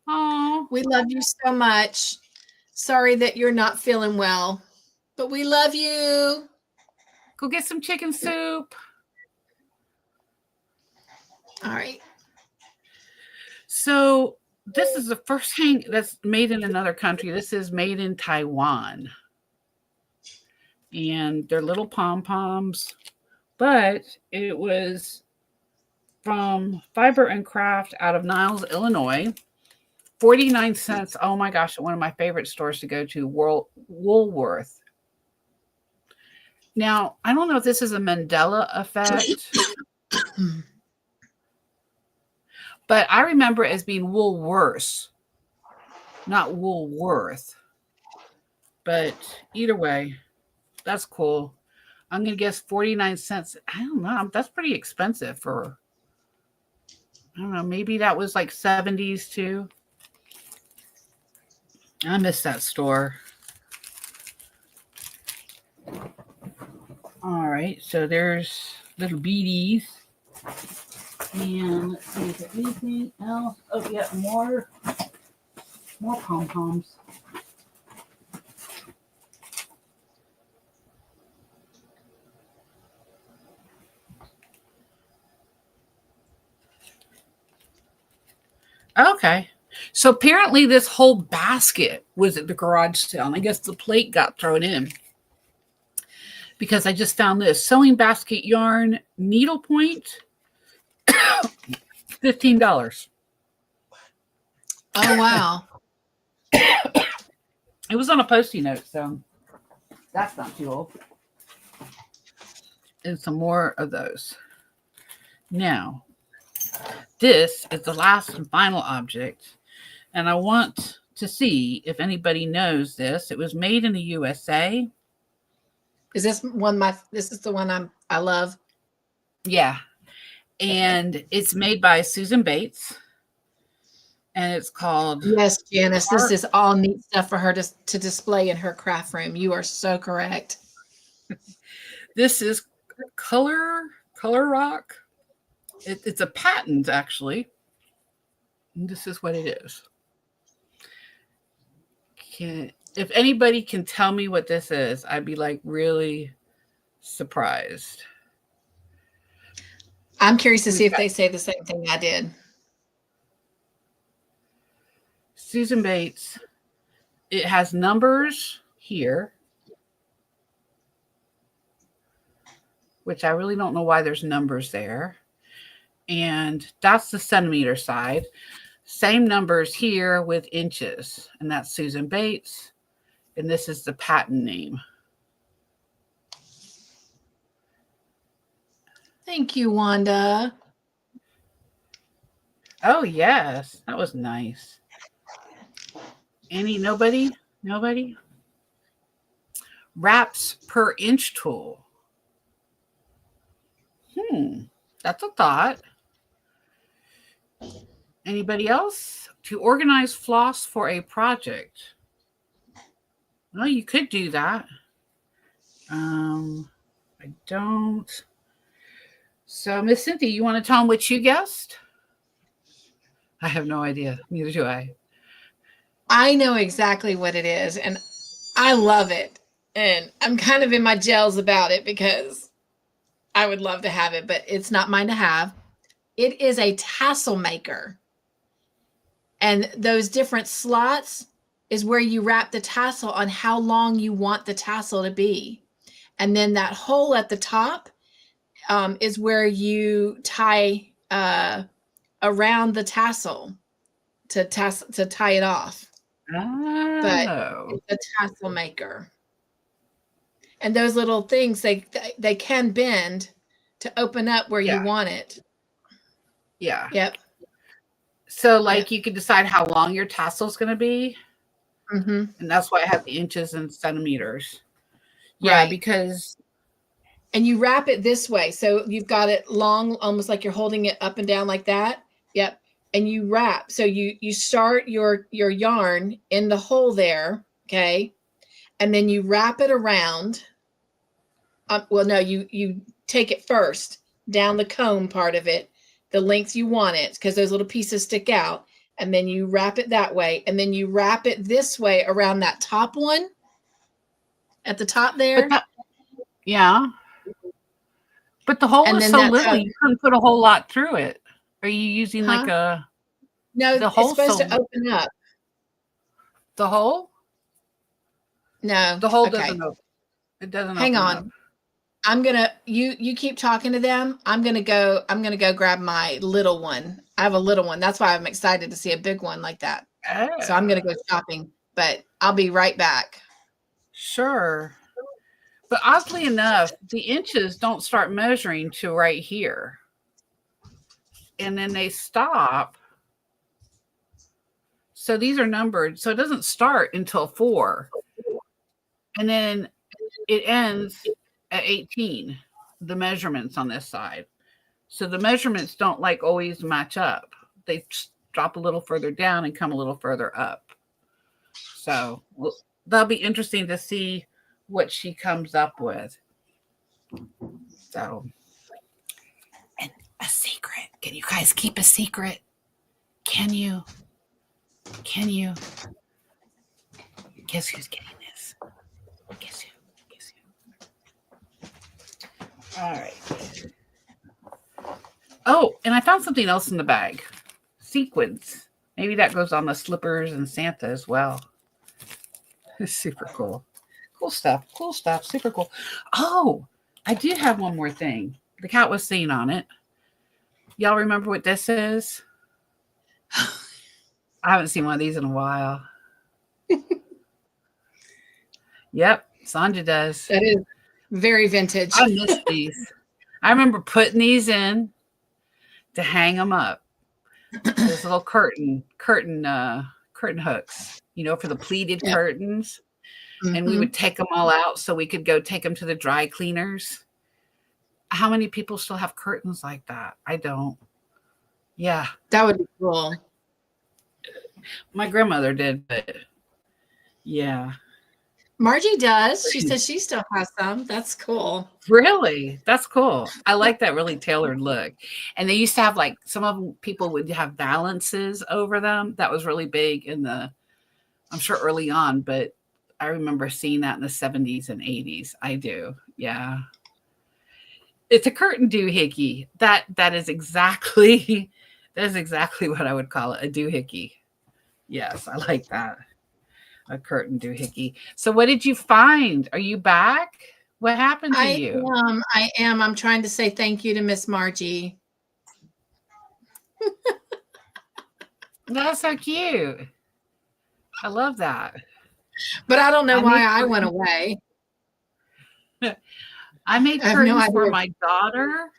Oh,
We love you so much. Sorry that you're not feeling well, but we love you.
go get some chicken soup.
All right.
So this is the first thing that's made in another country. This is made in Taiwan. And they're little pom-poms, but it was from Fiber and Craft out of Niles, Illinois. 49 cents. Oh my gosh, one of my favorite stores to go to, Woolworth. Now, I don't know if this is a Mandela effect, but I remember it as being Woolworths, not Woolworth. But either way, that's cool. I'm going to guess 49 cents. I don't know. That's pretty expensive for, I don't know, maybe that was like 70s too. I miss that store. All right, so there's little beaties. And let's see if there's anything else. Oh, yeah, more pom-poms. Okay. So apparently this whole basket was at the garage sale. And I guess the plate got thrown in. Because I just found this sewing basket yarn needlepoint, $15.
Oh, wow.
It was on a Post-it note, so that's not too old. And some more of those. Now, this is the last and final object, and I want to see if anybody knows this. It was made in the USA.
Is this this is the one I love?
Yeah. And it's made by Susan Bates. And it's called...
Yes, Janice, this is all neat stuff for her to display in her craft room. You are so correct.
This is Color Rock. It's a patent, actually. And this is what it is. If anybody can tell me what this is, I'd be like really surprised.
I'm curious to see if they say the same thing I did.
Susan Bates. It has numbers here, which I really don't know why there's numbers there. And that's the centimeter side. Same numbers here with inches. And that's Susan Bates. And this is the patent name.
Thank you, Wanda.
Oh, yes. That was nice. Annie, nobody? Wraps per inch tool. That's a thought. Anybody else? To organize floss for a project. Well, you could do that. I don't. So, Miss Cynthia, you want to tell them what you guessed? I have no idea. Neither do I.
I know exactly what it is, and I love it. And I'm kind of in my gels about it because I would love to have it, but it's not mine to have. It is a tassel maker. And those different slots is where you wrap the tassel on how long you want the tassel to be. And then that hole at the top is where you tie around the tassel to tie it off.
Oh.
But it's a tassel maker. And those little things, they can bend to open up where you want it.
Yeah.
Yep.
So, like, you could decide how long your tassel is going to be.
Mm-hmm.
And that's why I have the inches and centimeters. Yeah,
Right.
because
And you wrap it this way. So you've got it long, almost like you're holding it up and down like that. Yep. And you wrap. So you start your yarn in the hole there. Okay. And then you wrap it around. Well, no, you take it first down the comb part of it, the length you want it, because those little pieces stick out. And then you wrap it that way. And then you wrap it this way around that top one at the top there.
Yeah. But the hole is so little, you couldn't put a whole lot through it. Are you using like a...
No,
the hole
it's supposed to open up.
The hole?
No.
The hole doesn't open. It doesn't
Hang
open
on.
up.
I'm gonna you keep talking to them. I'm gonna go grab my little one. I have a little one. That's why I'm excited to see a big one like that.
Oh.
So I'm gonna go shopping, but I'll be right back.
Sure. But oddly enough, the inches don't start measuring till right here. And then they stop. So these are numbered. So it doesn't start until 4. And then it ends at 18, the measurements on this side. So the measurements don't like always match up. They drop a little further down and come a little further up. So that'll be interesting to see what she comes up with. So, and a secret. Can you guys keep a secret? Can you? Guess who's getting this? Guess who? All right. Oh, and I found something else in the bag. Sequins. Maybe that goes on the slippers and Santa as well. It's super cool. Cool stuff. Super cool. Oh, I do have one more thing. The cat was seen on it. Y'all remember what this is? I haven't seen one of these in a while. Yep, Sonja does.
That is very vintage.
I miss these. I remember putting these in to hang them up. Those little curtain hooks, for the pleated curtains. Mm-hmm. And we would take them all out so we could go take them to the dry cleaners. How many people still have curtains like that? I don't. Yeah.
That would be cool.
My grandmother did, but yeah.
Margie does. She says she still has some. That's cool.
Really? That's cool. I like that really tailored look. And they used to have some of them, people would have balances over them. That was really big I'm sure early on, but I remember seeing that in the 70s and 80s. I do. Yeah. It's a curtain doohickey. That is exactly what I would call it, a doohickey. Yes, I like that. A curtain doohickey. So what did you find? Are you back? What happened to you?
I am. I'm trying to say thank you to Miss Margie.
That's so cute. I love that.
But I don't know why I went away.
I made curtains for my daughter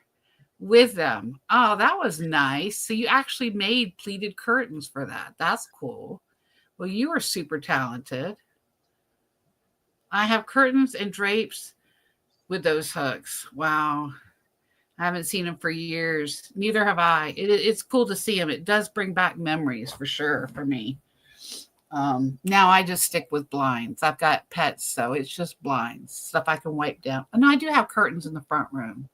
with them. Oh, that was nice. So you actually made pleated curtains for that. That's cool. Well, you are super talented. I have curtains and drapes with those hooks. Wow. I haven't seen them for years. Neither have I. It's cool to see them. It does bring back memories for sure for me. Now I just stick with blinds. I've got pets, so it's just blinds, stuff I can wipe down. And I do have curtains in the front room.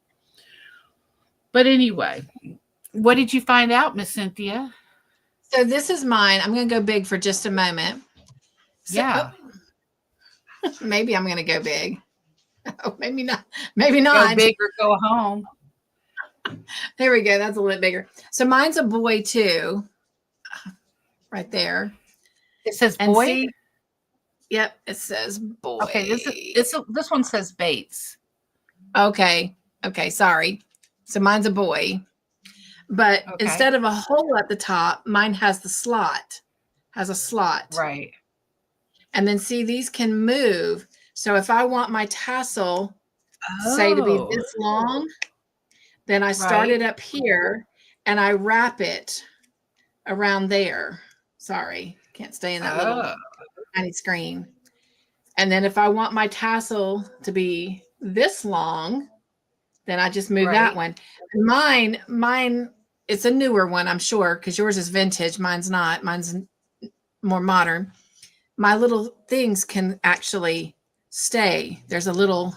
But anyway, what did you find out, Miss Cynthia?
So this is mine. I'm going to go big for just a moment.
Yeah.
Maybe I'm going to go big. Oh, maybe not. Maybe not.
Go big or go home.
There we go. That's a little bit bigger. So mine's a boy too. Right there.
It says boy?
Yep, it says boy.
Okay, this one says Bates.
Okay, sorry. So mine's a boy. But instead of a hole at the top, mine has a slot.
Right.
And then see, these can move. So if I want my tassel, say, to be this long, then I start it up here and I wrap it around there. Sorry, can't stay in that little tiny screen. And then if I want my tassel to be this long, then I just move that one. And mine, it's a newer one, I'm sure, because yours is vintage. Mine's not. Mine's more modern. My little things can actually stay. There's a little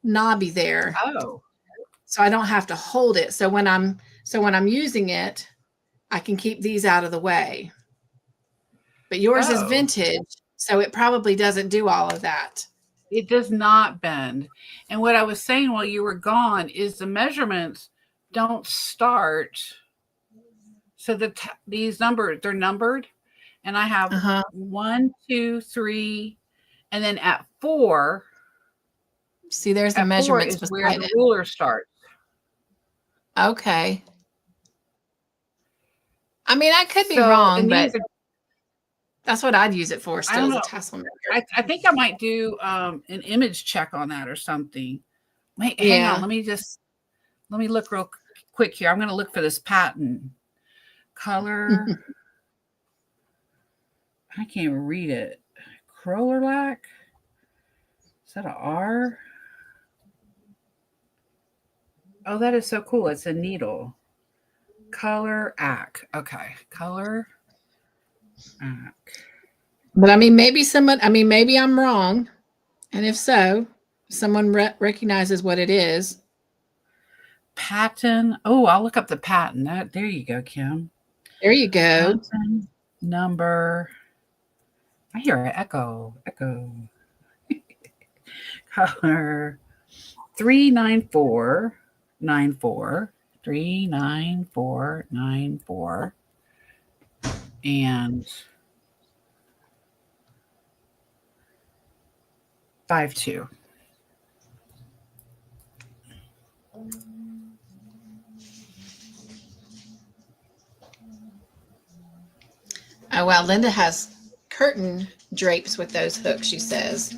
knobby there.
Oh.
So I don't have to hold it. So when I'm using it, I can keep these out of the way. But yours is vintage, so it probably doesn't do all of that.
It does not bend. And what I was saying while you were gone is the measurements don't start. So these numbers, they're numbered. And I have 1, 2, 3, and then at 4.
See, there's the measurements
is where the ruler starts.
Okay. I mean, I could be wrong, but that's what I'd use it for. Still, as a tassel measure.
I think I might do an image check on that or something. Wait, hang on. Let me look real quick here. I'm going to look for this pattern. Color. I can't even read it. Crowlerlac. Is that an R? Oh, that is so cool. It's a needle. Color ack. Okay. Color ack.
But I mean, maybe I'm wrong. And if so, someone recognizes what it is.
Pattern. Oh, I'll look up the pattern. There you go, Kim.
There you go.
Pattern number. I hear an echo. Color 39494. 39494 and 52.
Oh, wow. Linda has curtain drapes with those hooks, she says.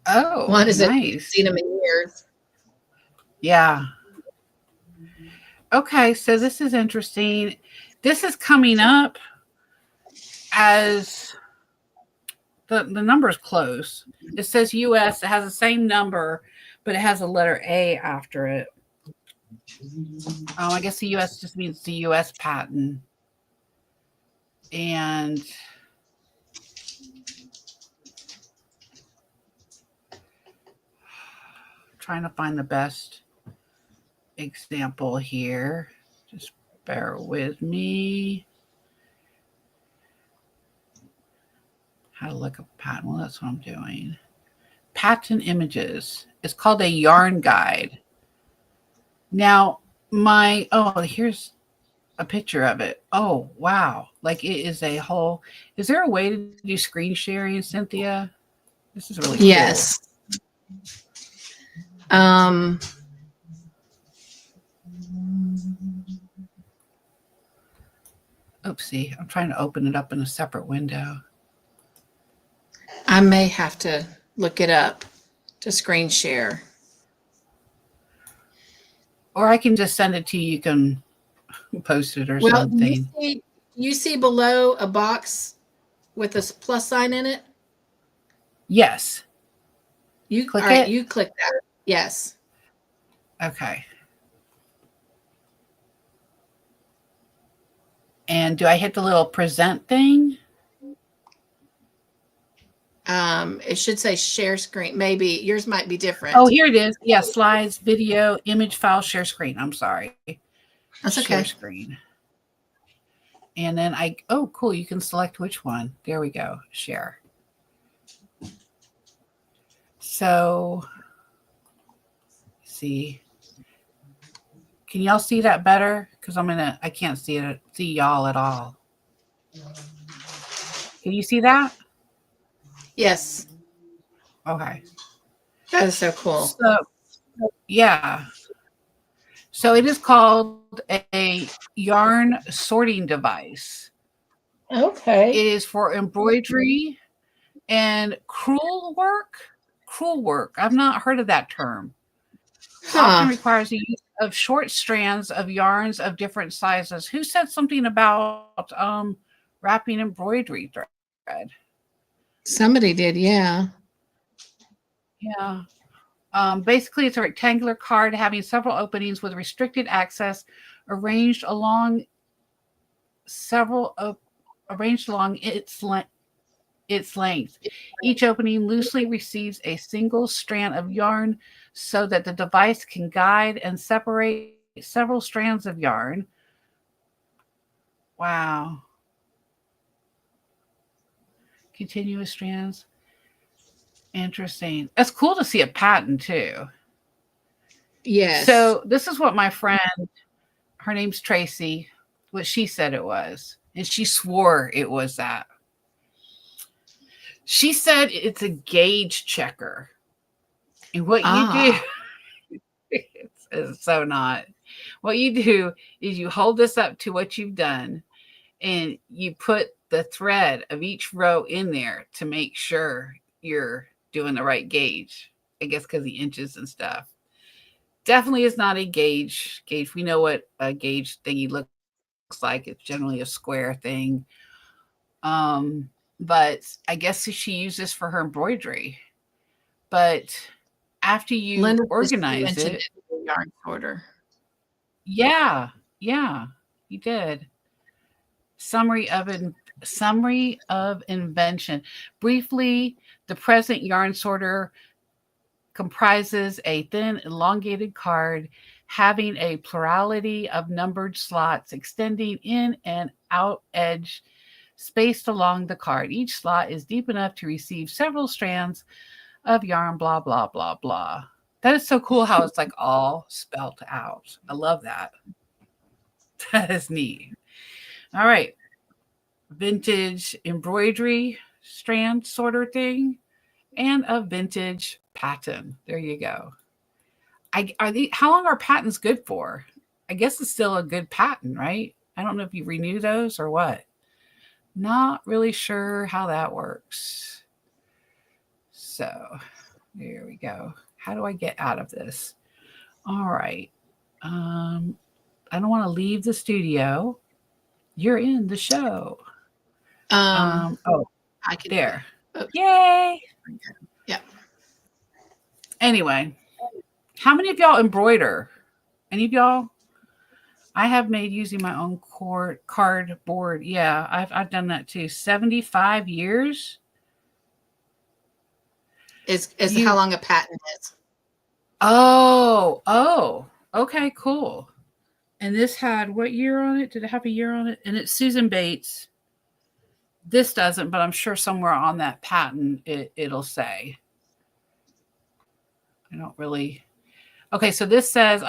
Oh,
one is
nice.
Seen them in years.
Yeah. Okay, so this is interesting. This is coming up as the number is close. It says US. It has the same number, but it has a letter A after it. Oh, I guess the US just means the US patent. And trying to find the best example here. Just bear with me. How to look up patent. Well, that's what I'm doing. Patent images. It's called a yarn guide. Now, here's a picture of it. Oh, wow. Like it is a whole. Is there a way to do screen sharing, Cynthia? This is really cool.
Yes.
Oopsie. I'm trying to open it up in a separate window.
I may have to look it up to screen share.
Or I can just send it to you. You can post it or something.
You see below a box with a plus sign in it?
Yes.
You click it? You click that. Yes.
Okay. And do I hit the little present thing?
It should say share screen. Maybe yours might be different.
Oh, here it is. Yeah, slides, video, image file, share screen. I'm sorry.
That's okay.
Share screen. And then oh, cool. You can select which one. There we go. Share. So, see. Can y'all see that better? Because I can't see y'all at all. Can you see that?
Yes.
Okay.
That is so cool.
So, yeah. So it is called a yarn sorting device.
Okay.
It is for embroidery and crewel work. Crewel work. I've not heard of that term. Often requires the use of short strands of yarns of different sizes. Who said something about wrapping embroidery thread.
Somebody did, yeah.
Yeah. Basically, it's a rectangular card having several openings with restricted access arranged along its length. Each opening loosely receives a single strand of yarn so that the device can guide and separate several strands of yarn. Wow. Continuous strands. Interesting. It's cool to see a pattern too.
Yes.
So this is what my friend, her name's Tracy, what she said it was. And she swore it was that. She said it's a gauge checker. And what you do, it's so not. What you do is you hold this up to what you've done and you put the thread of each row in there to make sure you're doing the right gauge. I guess because the inches and stuff. Definitely is not a gauge. We know what a gauge thingy looks like. It's generally a square thing. But I guess she used this for her embroidery. But after you
Linda
organize it,
yarn sorter.
Yeah, you did. Summary of invention. Briefly, the present yarn sorter comprises a thin, elongated card having a plurality of numbered slots extending in and out edge spaced along the card. Each slot is deep enough to receive several strands of yarn, blah, blah, blah, blah. That is so cool how it's like all spelled out. I love that. That is neat. All right. Vintage embroidery strand sorter thing and a vintage pattern. There you go. How long are patents good for? I guess it's still a good patent, right? I don't know if you renew those or what. Not really sure how that works. So there we go. How do I get out of this? All right. I don't want to leave the studio. You're in the show.
I can
there. Yay.
Yeah.
Anyway, how many of y'all embroider? Any of y'all? I have made using my own cardboard. Yeah, I've done that too. 75 years.
Is how long a patent is.
Oh, okay, cool. And this had what year on it? Did it have a year on it? And it's Susan Bates. This doesn't, but I'm sure somewhere on that patent it'll say. I don't really. Okay, so this says,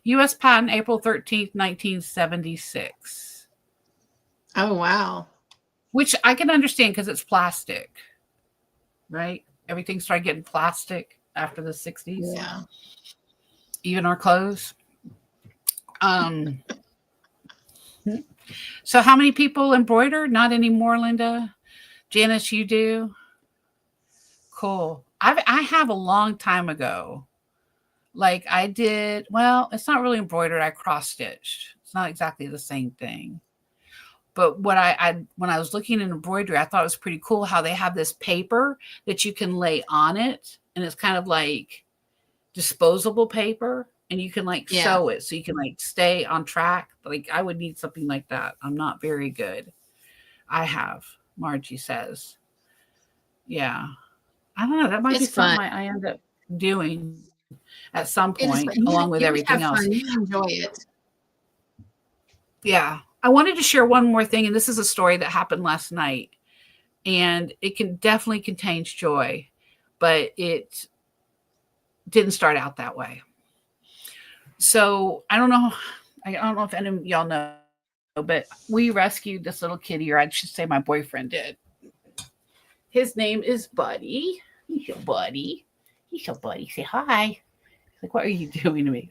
U.S. patent, April 13th, 1976.
Oh, wow.
Which I can understand because it's plastic, right? Everything started getting plastic after the 60s.
Yeah.
Even our clothes. So how many people embroider? Not anymore, Linda. Janice, you do? Cool. I have a long time ago. Like I did, well, it's not really embroidered. I cross-stitched. It's not exactly the same thing. But what when I was looking at embroidery, I thought it was pretty cool how they have this paper that you can lay on it. And it's kind of like disposable paper. And you can like sew it so you can like stay on track. Like I would need something like that. I'm not very good. I have, Margie says. Yeah. I don't know. That might be something I end up doing at some point along with everything else.
You enjoy it.
Yeah. I wanted to share one more thing. And this is a story that happened last night. And it definitely contains joy. But it didn't start out that way. So I don't know if any of y'all know, but we rescued this little kitty, or I should say my boyfriend did. His name is Buddy. He's your buddy. Say hi. He's like, what are you doing to me?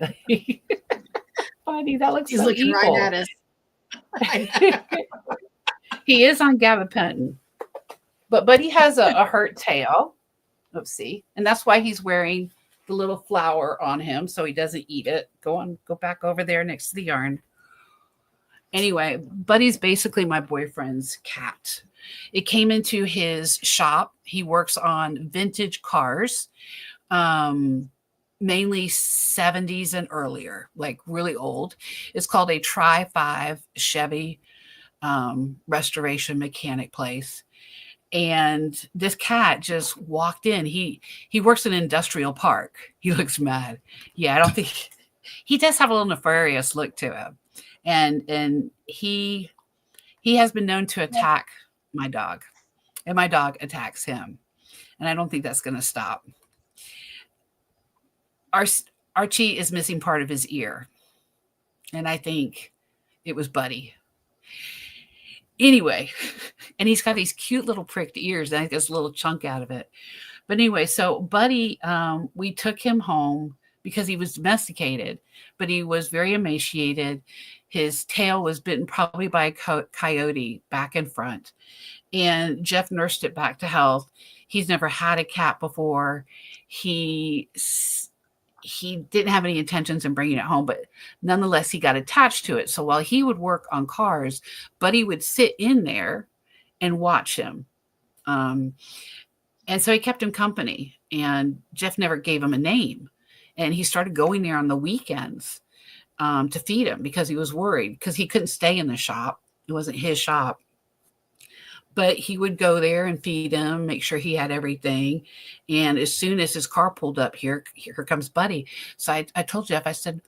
Buddy, that looks so
looking
evil.
Right at us.
He is on gabapentin. But Buddy has a hurt tail. Oopsie. And that's why he's wearing the little flower on him so he doesn't eat it. Go back over there next to the yarn. Anyway, Buddy's basically my boyfriend's cat. It came into his shop. He works on vintage cars, mainly 70s and earlier, like really old. It's called a Tri-5 Chevy restoration mechanic place. And this cat just walked in. He works in an industrial park. He looks mad. Yeah, I don't think he does have a little nefarious look to him. And he has been known to attack my dog, and my dog attacks him. And I don't think that's going to stop. Archie is missing part of his ear, and I think it was Buddy. Anyway, and he's got these cute little pricked ears, and I think there's a little chunk out of it. But anyway, so Buddy, we took him home because he was domesticated, but he was very emaciated. His tail was bitten probably by a coyote back in front, and Jeff nursed it back to health. He's never had a cat before. He didn't have any intentions in bringing it home, but nonetheless, he got attached to it. So while he would work on cars, Buddy would sit in there and watch him. And so he kept him company, and Jeff never gave him a name. And he started going there on the weekends to feed him because he was worried because he couldn't stay in the shop. It wasn't his shop. But he would go there and feed him, make sure he had everything. And as soon as his car pulled up, here comes Buddy. So I told Jeff, I said,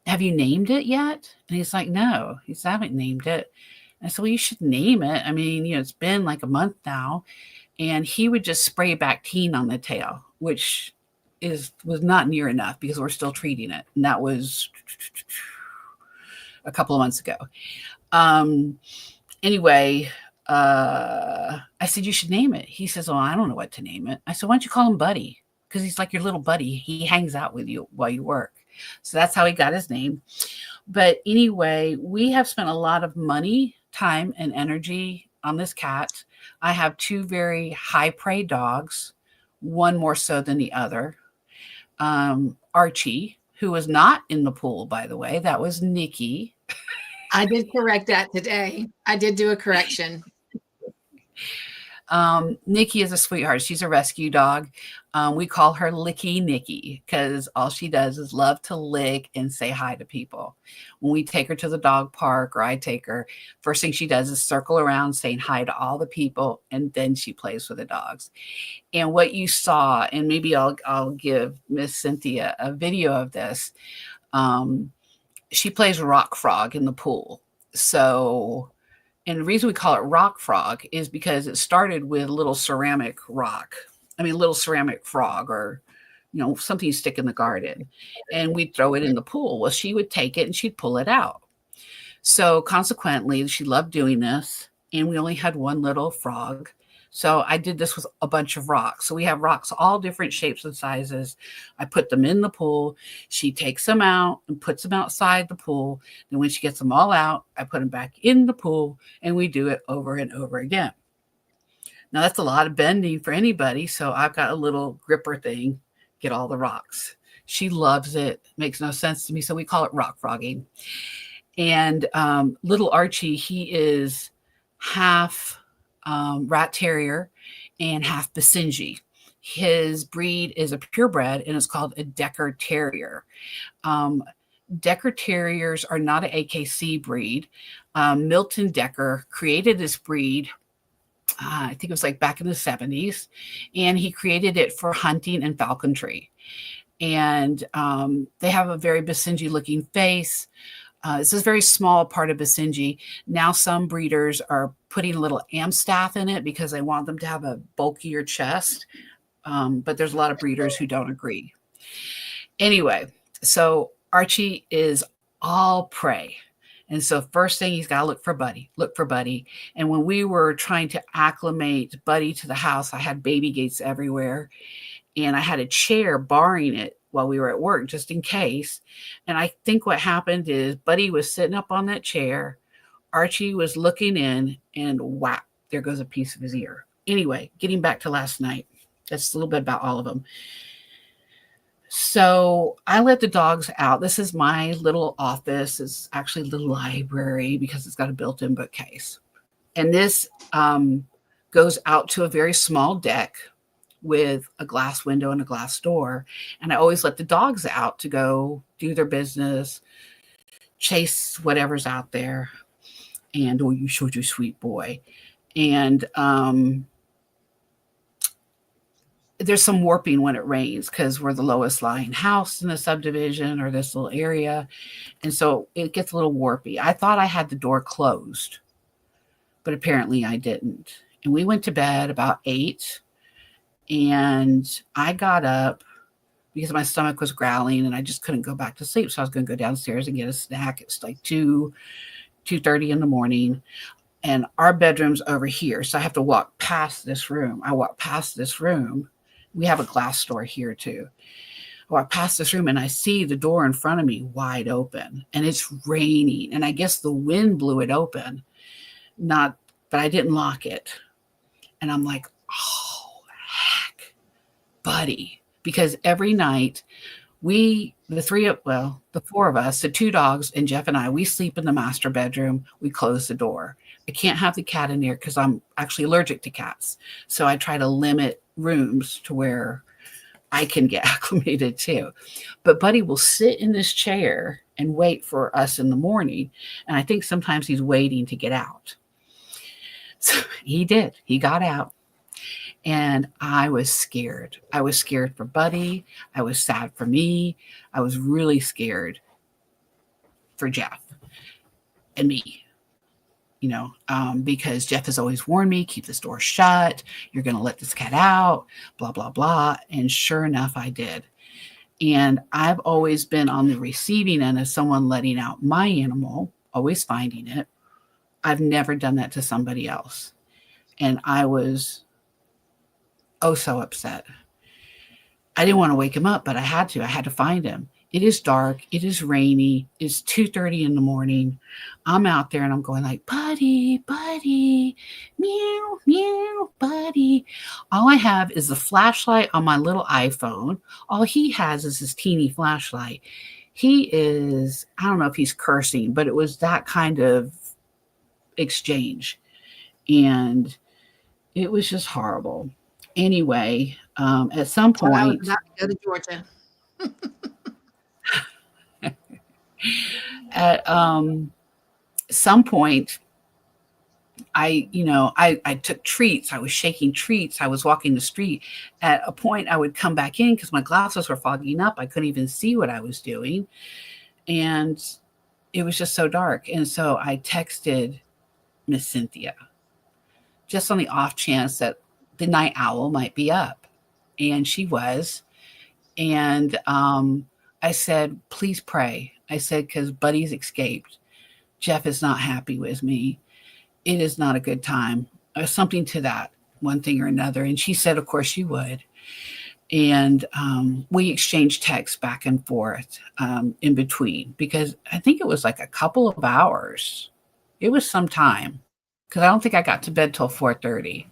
have you named it yet? And he's like, no. He said, I haven't named it. And I said, well, you should name it. I mean, it's been like a month now. And he would just spray Bactine on the tail, which was not near enough because we're still treating it. And that was a couple of months ago. Anyway, I said, you should name it. He says, oh, I don't know what to name it. I said, why don't you call him Buddy? Because he's like your little buddy. He hangs out with you while you work. So that's how he got his name. But anyway, we have spent a lot of money, time, and energy on this cat. I have 2 very high prey dogs, one more so than the other. Archie, who was not in the pool, by the way. That was Nikki.
I did correct that today. I did do a correction.
Nikki is a sweetheart. She's a rescue dog. We call her Licky Nikki because all she does is love to lick and say hi to people. When we take her to the dog park or I take her, first thing she does is circle around saying hi to all the people, and then she plays with the dogs. And what you saw, and maybe I'll give Miss Cynthia a video of this. She plays rock frog in the pool. So, and the reason we call it rock frog is because it started with little ceramic frog, or, something you stick in the garden, and we'd throw it in the pool. Well, she would take it and she'd pull it out. So consequently, she loved doing this, and we only had one little frog. So I did this with a bunch of rocks. So we have rocks, all different shapes and sizes. I put them in the pool. She takes them out and puts them outside the pool. Then when she gets them all out, I put them back in the pool, and we do it over and over again. Now that's a lot of bending for anybody. So I've got a little gripper thing, get all the rocks. She loves it. Makes no sense to me. So we call it rock frogging. And little Archie, he is half rat terrier and half Basenji. His breed is a purebred, and it's called a Decker Terrier. Decker Terriers are not an AKC breed. Milton Decker created this breed, I think it was like back in the 70s, and he created it for hunting and falconry. And they have a very Basenji looking face. This is a very small part of Basenji. Now some breeders are putting a little Amstaff in it because they want them to have a bulkier chest. But there's a lot of breeders who don't agree. Anyway, so Archie is all prey. And so first thing, he's got to look for Buddy. And when we were trying to acclimate Buddy to the house, I had baby gates everywhere. And I had a chair barring it while we were at work, just in case. And I think what happened is Buddy was sitting up on that chair. Archie was looking in, and whap, there goes a piece of his ear. Anyway, getting back to last night. That's a little bit about all of them. So I let the dogs out. This is my little office. It's actually a little library because it's got a built-in bookcase. And this goes out to a very small deck with a glass window and a glass door. And I always let the dogs out to go do their business, chase whatever's out there. And, oh, you showed your sweet boy. And there's some warping when it rains because we're the lowest lying house in the subdivision or this little area. And so it gets a little warpy. I thought I had the door closed, but apparently I didn't. And we went to bed about 8. And I got up because my stomach was growling and I just couldn't go back to sleep. So I was going to go downstairs and get a snack. It's like 2:30 in the morning. And our bedroom's over here. So I have to walk past this room. I walk past this room. We have a glass door here too. I walk past this room and I see the door in front of me wide open and it's raining. And I guess the wind blew it open. But I didn't lock it. And I'm like, oh, heck, buddy. Because every night the 4 of us, the 2 dogs and Jeff and I, we sleep in the master bedroom. We close the door. I can't have the cat in there because I'm actually allergic to cats. So I try to limit rooms to where I can get acclimated too. But Buddy will sit in this chair and wait for us in the morning. And I think sometimes he's waiting to get out. So he did. He got out. And I was scared. I was scared for Buddy. I was sad for me. I was really scared for Jeff and me. Because Jeff has always warned me, keep this door shut. You're going to let this cat out, blah, blah, blah. And sure enough, I did. And I've always been on the receiving end of someone letting out my animal, always finding it. I've never done that to somebody else. And I was so upset. I didn't want to wake him up, but I had to. I had to find him. It is dark. It is rainy. It's 2:30 in the morning. I'm out there and I'm going like, Buddy, Buddy, meow, meow, Buddy. All I have is the flashlight on my little iPhone. All he has is his teeny flashlight. He is, I don't know if he's cursing, but it was that kind of exchange. And it was just horrible. Anyway, at some point,
I was about to go to Georgia.
At some point, I took treats. I was shaking treats. I was walking the street. At a point, I would come back in because my glasses were fogging up. I couldn't even see what I was doing. And it was just so dark. And so I texted Miss Cynthia just on the off chance that the night owl might be up. And she was. And I said, please pray. I said, because Buddy's escaped. Jeff is not happy with me. It is not a good time. Or something to that, one thing or another. And she said, of course you would. And we exchanged texts back and forth in between, because I think it was like a couple of hours. It was some time, because I don't think I got to bed till 4:30.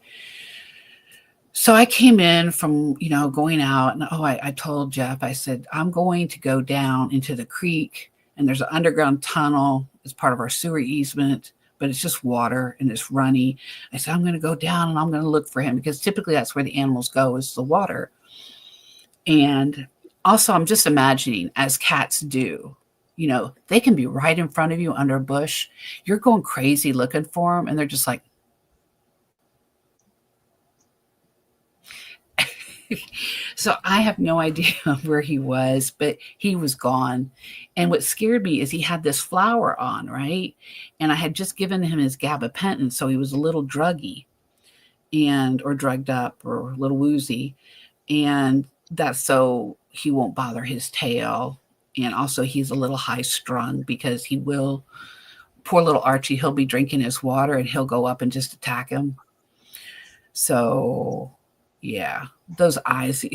So I came in from, going out, and I told Jeff, I said, I'm going to go down into the creek, and there's an underground tunnel. It's part of our sewer easement, but it's just water and it's runny. I said, I'm going to go down and I'm going to look for him, because typically that's where the animals go, is the water. And also I'm just imagining, as cats do, they can be right in front of you under a bush. You're going crazy looking for them, and they're just like, so I have no idea where he was, but he was gone. And what scared me is he had this flower on, right? And I had just given him his gabapentin, so he was a little druggy or drugged up or a little woozy. And that's so he won't bother his tail. And also he's a little high strung, because he will, poor little Archie, he'll be drinking his water and he'll go up and just attack him. So yeah, those eyes.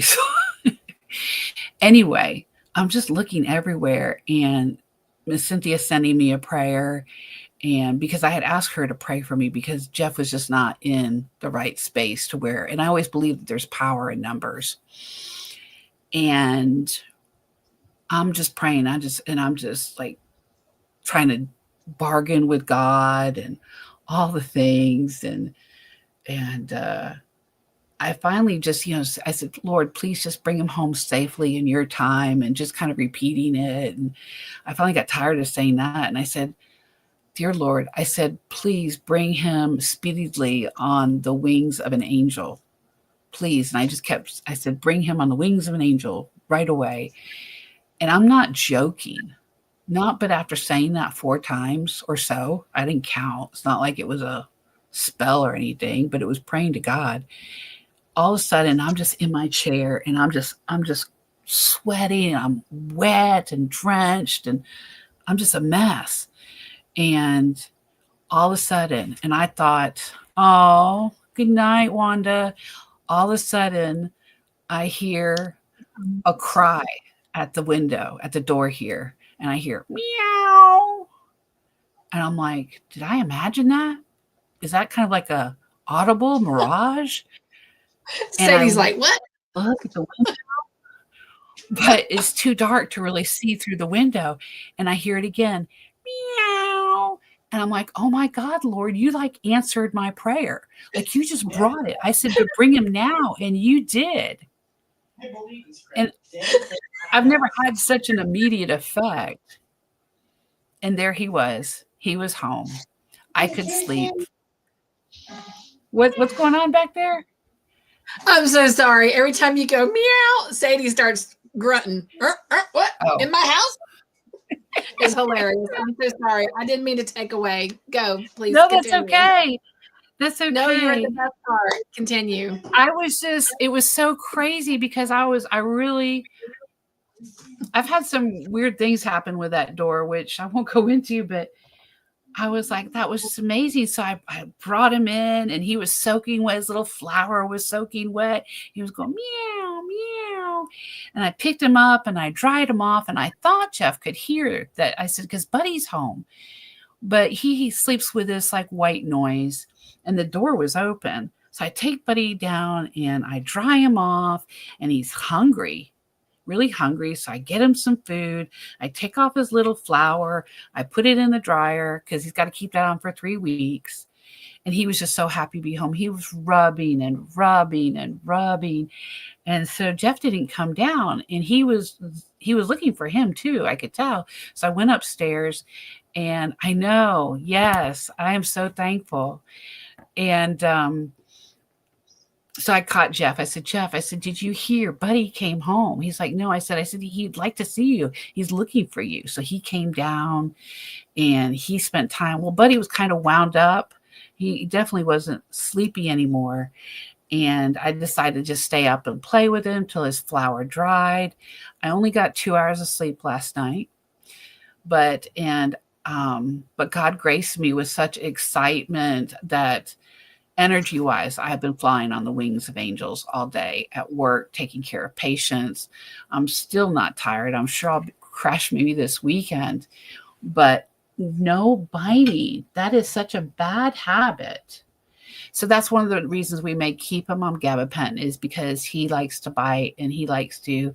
Anyway, I'm just looking everywhere, and Miss Cynthia sending me a prayer. And because I had asked her to pray for me, because Jeff was just not in the right space to where, and I always believe that there's power in numbers. And I'm just praying. I'm just like trying to bargain with God and all the things. And I finally just, I said, Lord, please just bring him home safely in your time, and just kind of repeating it. And I finally got tired of saying that. And I said, Dear Lord, I said, please bring him speedily on the wings of an angel, please. And I said, bring him on the wings of an angel right away. And I'm not joking. But after saying that 4 times or so, I didn't count. It's not like it was a spell or anything, but it was praying to God. All of a sudden, I'm just in my chair, and I'm just sweating, and I'm wet and drenched, and I'm just a mess. And all of a sudden, and I thought, oh, good night, Wanda. All of a sudden, I hear a cry at the window, at the door here. And I hear meow. And I'm like, did I imagine that? Is that kind of like a audible mirage? And I
Sadie's like, what?
look at the window, but it's too dark to really see through the window. And I hear it again, meow. And I'm like, oh my God, Lord, you like answered my prayer. Like you just brought it. I said to bring him now, and you did. And I've never had such an immediate effect. And there he was. He was home. I could sleep. What's going on back there?
I'm so sorry. Every time you go meow, Sadie starts grunting. What?
Oh.
In my house? It's hilarious. I'm so sorry. I didn't mean to take away. Go, please.
No,
continue.
that's okay. That's okay.
No, you're at the best part. Continue.
It was so crazy because I've had some weird things happen with that door, which I won't go into, but I was like, that was just amazing. So I brought him in, and he was soaking wet. His little flower was soaking wet. He was going meow, meow. And I picked him up and I dried him off. And I thought Jeff could hear that. I said, because Buddy's home. But he sleeps with this like white noise, and the door was open. So I take Buddy down and I dry him off, and he's hungry. Really hungry. So I get him some food. I take off his little flower. I put it in the dryer because he's got to keep that on for 3 weeks. And he was just so happy to be home. He was rubbing and rubbing and rubbing. And so Jeff didn't come down, and he was looking for him too. I could tell. So I went upstairs, and I know, yes, I am so thankful. And, so I caught Jeff. I said, Jeff, did you hear? Buddy came home. He's like, no. I said, he'd like to see you. He's looking for you. So he came down and he spent time. Well, Buddy was kind of wound up. He definitely wasn't sleepy anymore. And I decided to just stay up and play with him till his flower dried. I only got 2 hours of sleep last night. But God graced me with such excitement that energy-wise, I have been flying on the wings of angels all day at work, taking care of patients. I'm still not tired. I'm sure I'll crash maybe this weekend, but no biting. That is such a bad habit. So that's one of the reasons we may keep him on gabapentin, is because he likes to bite and he likes to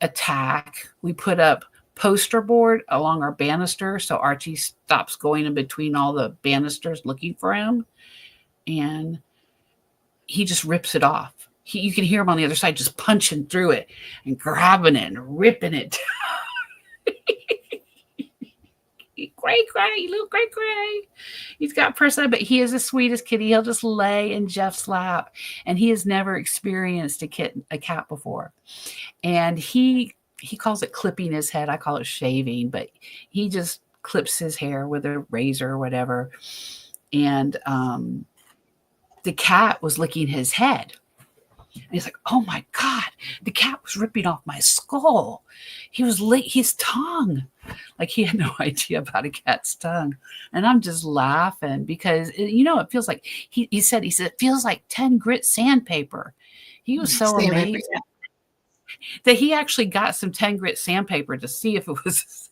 attack. We put up poster board along our banister so Archie stops going in between all the banisters looking for him. And he just rips it off. You can hear him on the other side just punching through it and grabbing it and ripping it. Cray, little cray. He's got personality, but he is the sweetest kitty. He'll just lay in Jeff's lap, and he has never experienced a cat before. And he calls it clipping his head. I call it shaving, but he just clips his hair with a razor or whatever. And the cat was licking his head. And he's like, oh my God, the cat was ripping off my skull. He was his tongue. Like he had no idea about a cat's tongue. And I'm just laughing because, it feels like, he said, it feels like 10 grit sandpaper. He was so amazed that he actually got some 10 grit sandpaper to see if it was.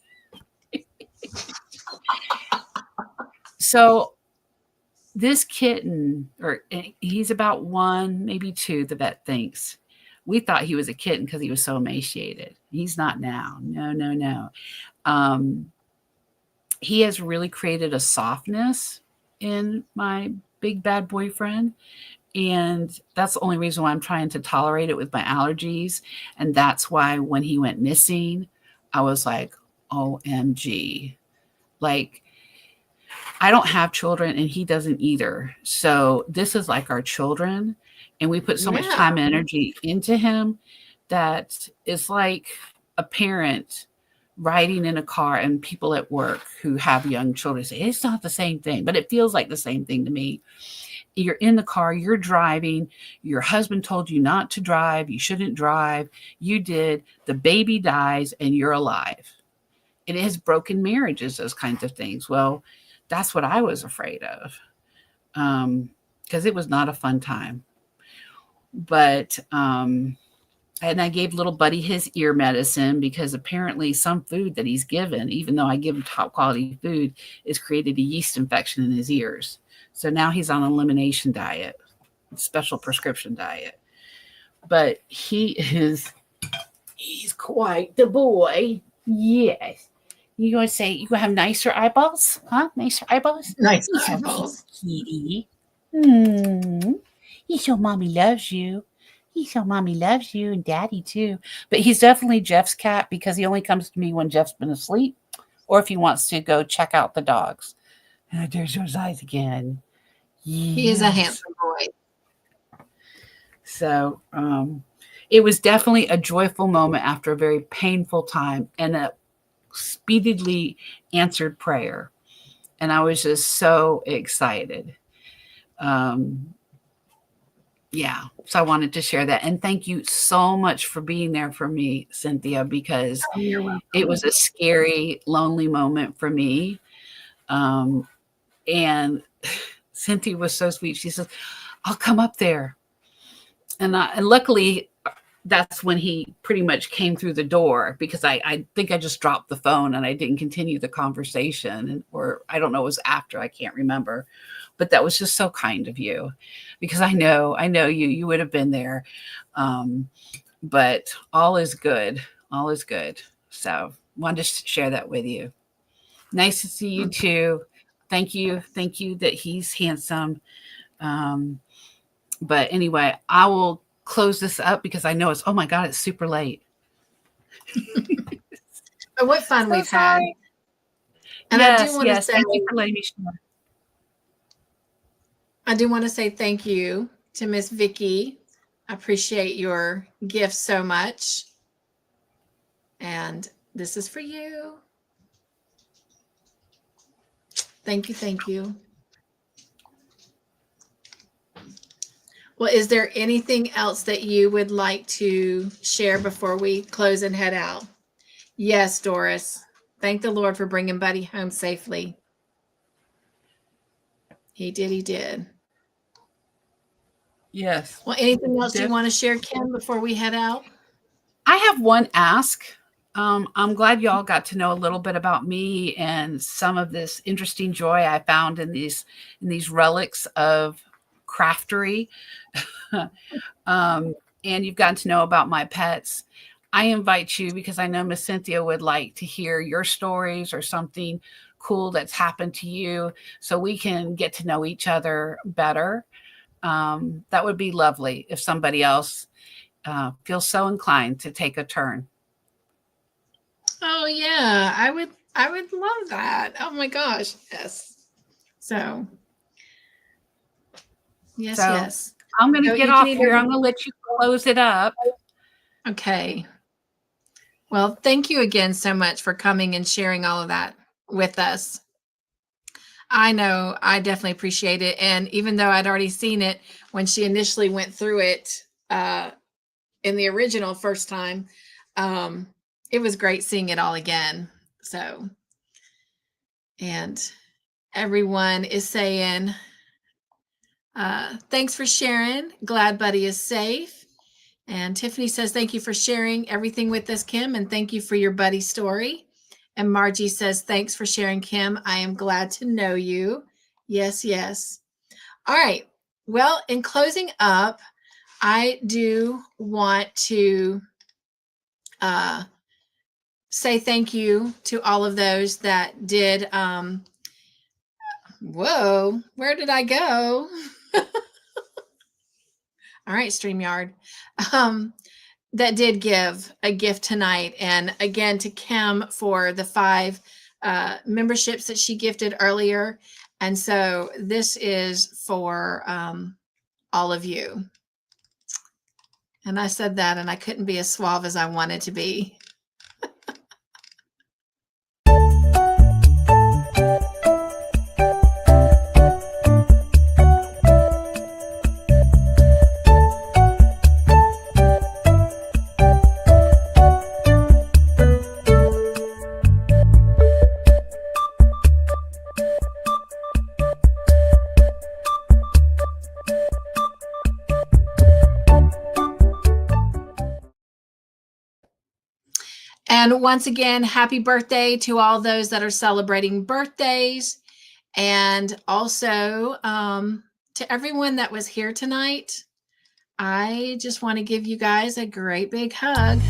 So this kitten, he's about 1, maybe 2, the vet thinks. We thought he was a kitten because he was so emaciated. He's not now. No. He has really created a softness in my big bad boyfriend. And that's the only reason why I'm trying to tolerate it with my allergies. And that's why when he went missing, I was like, OMG. Like, I don't have children and he doesn't either. So this is like our children. And we put so much time and energy into him that it's like a parent riding in a car and people at work who have young children say, it's not the same thing, but it feels like the same thing to me. You're in the car, you're driving, your husband told you not to drive, you shouldn't drive, you did, the baby dies, and you're alive. It has broken marriages, those kinds of things. Well, that's what I was afraid of, because it was not a fun time. But, and I gave little buddy his ear medicine because apparently some food that he's given, even though I give him top quality food, has created a yeast infection in his ears. So now he's on an elimination diet, special prescription diet. But he's quite the boy. Yes. You going to say, you going to have nicer eyeballs? Huh? Nicer eyeballs?
Nice eyeballs.
Kitty. You show mommy loves you. You show mommy loves you and daddy too. But he's definitely Jeff's cat because he only comes to me when Jeff's been asleep or if he wants to go check out the dogs. There's those eyes again. Yes.
He is a handsome boy.
So it was definitely a joyful moment after a very painful time and a speedily answered prayer. And I was just so excited. Yeah. So I wanted to share that. And thank you so much for being there for me, Cynthia, because it was a scary, lonely moment for me. And Cynthia was so sweet. She says, I'll come up there. And luckily, that's when he pretty much came through the door because I think I just dropped the phone and I didn't continue the conversation. Or I don't know, it was after, I can't remember. But that was just so kind of you because I know you would have been there. But all is good. All is good. So wanted to share that with you. Nice to see you too. Thank you that he's handsome. But anyway, I will close this up because I know oh my God, it's super late.
But what fun we've had. And
yes,
I do want to say,
thank you for letting me share.
I do want to say thank you to Miss Vicky. I appreciate your gift so much. And this is for you. Thank you. Thank you. Well, is there anything else that you would like to share before we close and head out? Yes, Doris. Thank the Lord for bringing Buddy home safely. He did.
Yes.
Well, anything else you want to share, Kim, before we head out?
I have one ask. I'm glad y'all got to know a little bit about me and some of this interesting joy I found in these relics of craftery. And you've gotten to know about my pets. I invite you because I know Miss Cynthia would like to hear your stories or something cool that's happened to you so we can get to know each other better. That would be lovely if somebody else feels so inclined to take a turn.
Oh yeah, I would love that. Oh my gosh, yes. So yes.
I'm going to get off here. I'm going to let you close it up.
Okay. Well, thank you again so much for coming and sharing all of that with us. I know I definitely appreciate it. And even though I'd already seen it when she initially went through it in the original first time, it was great seeing it all again. So, and everyone is saying, thanks for sharing. Glad Buddy is safe. And Tiffany says, thank you for sharing everything with us, Kim. And thank you for your buddy story. And Margie says, thanks for sharing, Kim. I am glad to know you. Yes. All right. Well, in closing up, I do want to say thank you to all of those that did. Whoa, where did I go? All right, StreamYard. That did give a gift tonight. And again, to Kim for the 5 memberships that she gifted earlier. And so this is for all of you. And I said that, and I couldn't be as suave as I wanted to be. And once again, happy birthday to all those that are celebrating birthdays. And also to everyone that was here tonight, I just want to give you guys a great big hug.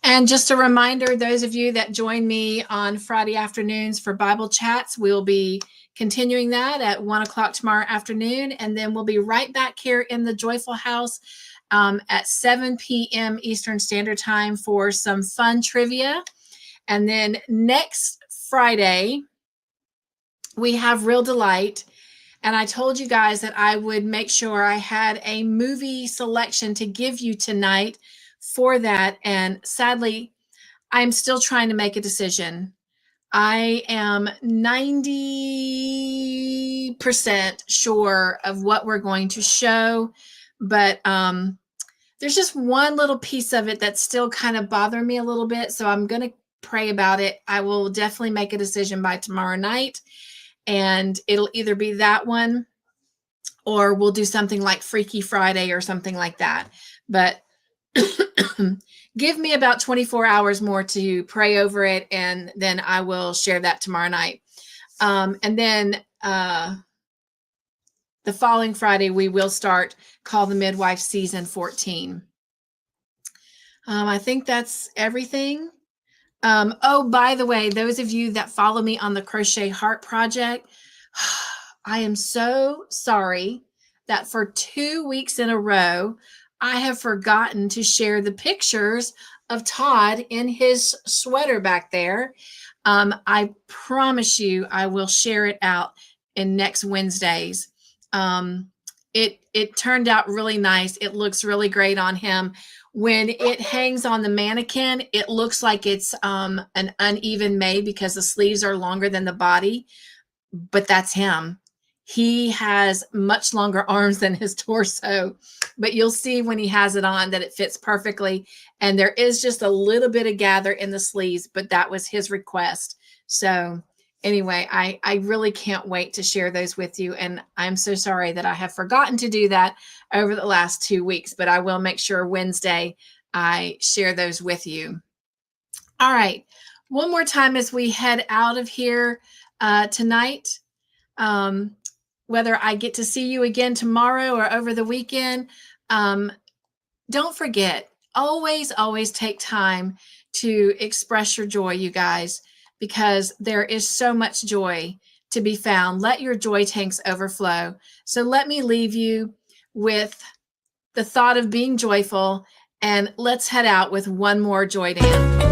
And just a reminder, those of you that join me on Friday afternoons for Bible chats, we'll be continuing that at 1 o'clock tomorrow afternoon. And then we'll be right back here in the Joyful House at 7 p.m. Eastern Standard Time for some fun trivia. And then next Friday, we have Real Delight. And I told you guys that I would make sure I had a movie selection to give you tonight for that. And sadly, I'm still trying to make a decision. I am 90% sure of what we're going to show, but there's just one little piece of it that's still kind of bothering me a little bit. So I'm going to pray about it. I will definitely make a decision by tomorrow night, and it'll either be that one or we'll do something like Freaky Friday or something like that. But give me about 24 hours more to pray over it, and then I will share that tomorrow night. And then the following Friday, we will start Call the Midwife Season 14. I think that's everything. Oh, by the way, those of you that follow me on the Crochet Heart Project, I am so sorry that for 2 weeks in a row, I have forgotten to share the pictures of Todd in his sweater back there. I promise you I will share it out in next Wednesdays. It turned out really nice. It looks really great on him. When it hangs on the mannequin, it looks like it's an uneven made because the sleeves are longer than the body, but that's him. He has much longer arms than his torso, but you'll see when he has it on that it fits perfectly. And there is just a little bit of gather in the sleeves, but that was his request. So anyway, I really can't wait to share those with you. And I'm so sorry that I have forgotten to do that over the last 2 weeks, but I will make sure Wednesday I share those with you. All right. One more time as we head out of here tonight. Whether I get to see you again tomorrow or over the weekend, don't forget, always take time to express your joy, you guys, because there is so much joy to be found. Let your joy tanks overflow. So let me leave you with the thought of being joyful, and let's head out with one more joy dance.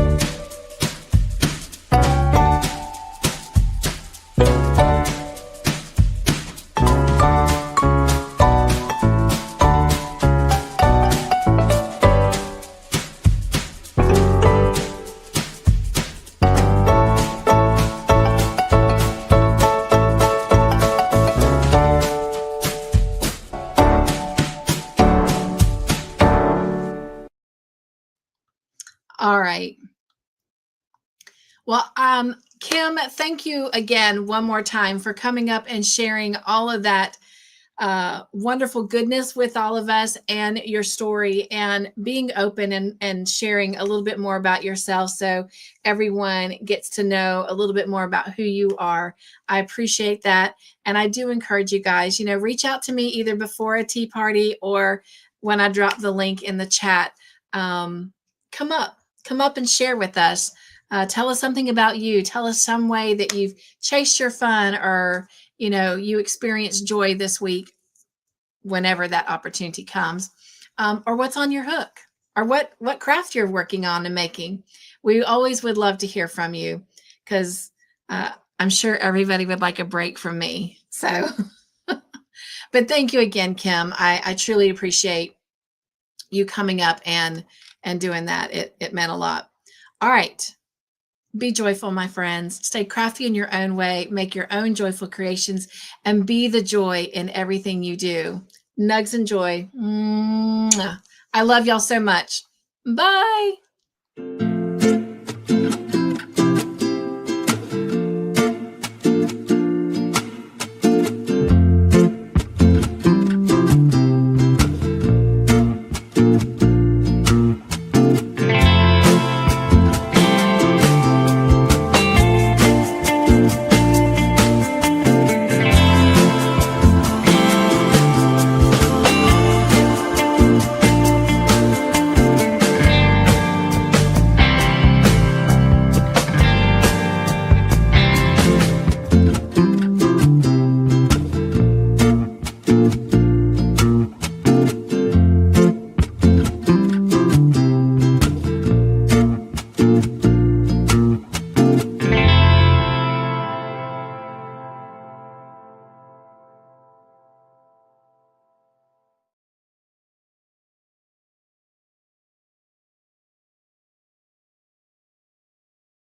All right. Well, Kim, thank you again one more time for coming up and sharing all of that wonderful goodness with all of us and your story and being open and sharing a little bit more about yourself so everyone gets to know a little bit more about who you are. I appreciate that. And I do encourage you guys, reach out to me either before a tea party or when I drop the link in the chat. Come up and share with us. Tell us something about you. Tell us some way that you've chased your fun or you experienced joy this week whenever that opportunity comes, or what's on your hook, or what craft you're working on and making. We always would love to hear from you because I'm sure everybody would like a break from me. So, but thank you again, Kim. I truly appreciate you coming up and doing that. It meant a lot. All right. Be joyful, my friends. Stay crafty in your own way. Make your own joyful creations and be the joy in everything you do. Nugs and joy. Mwah. I love y'all so much. Bye.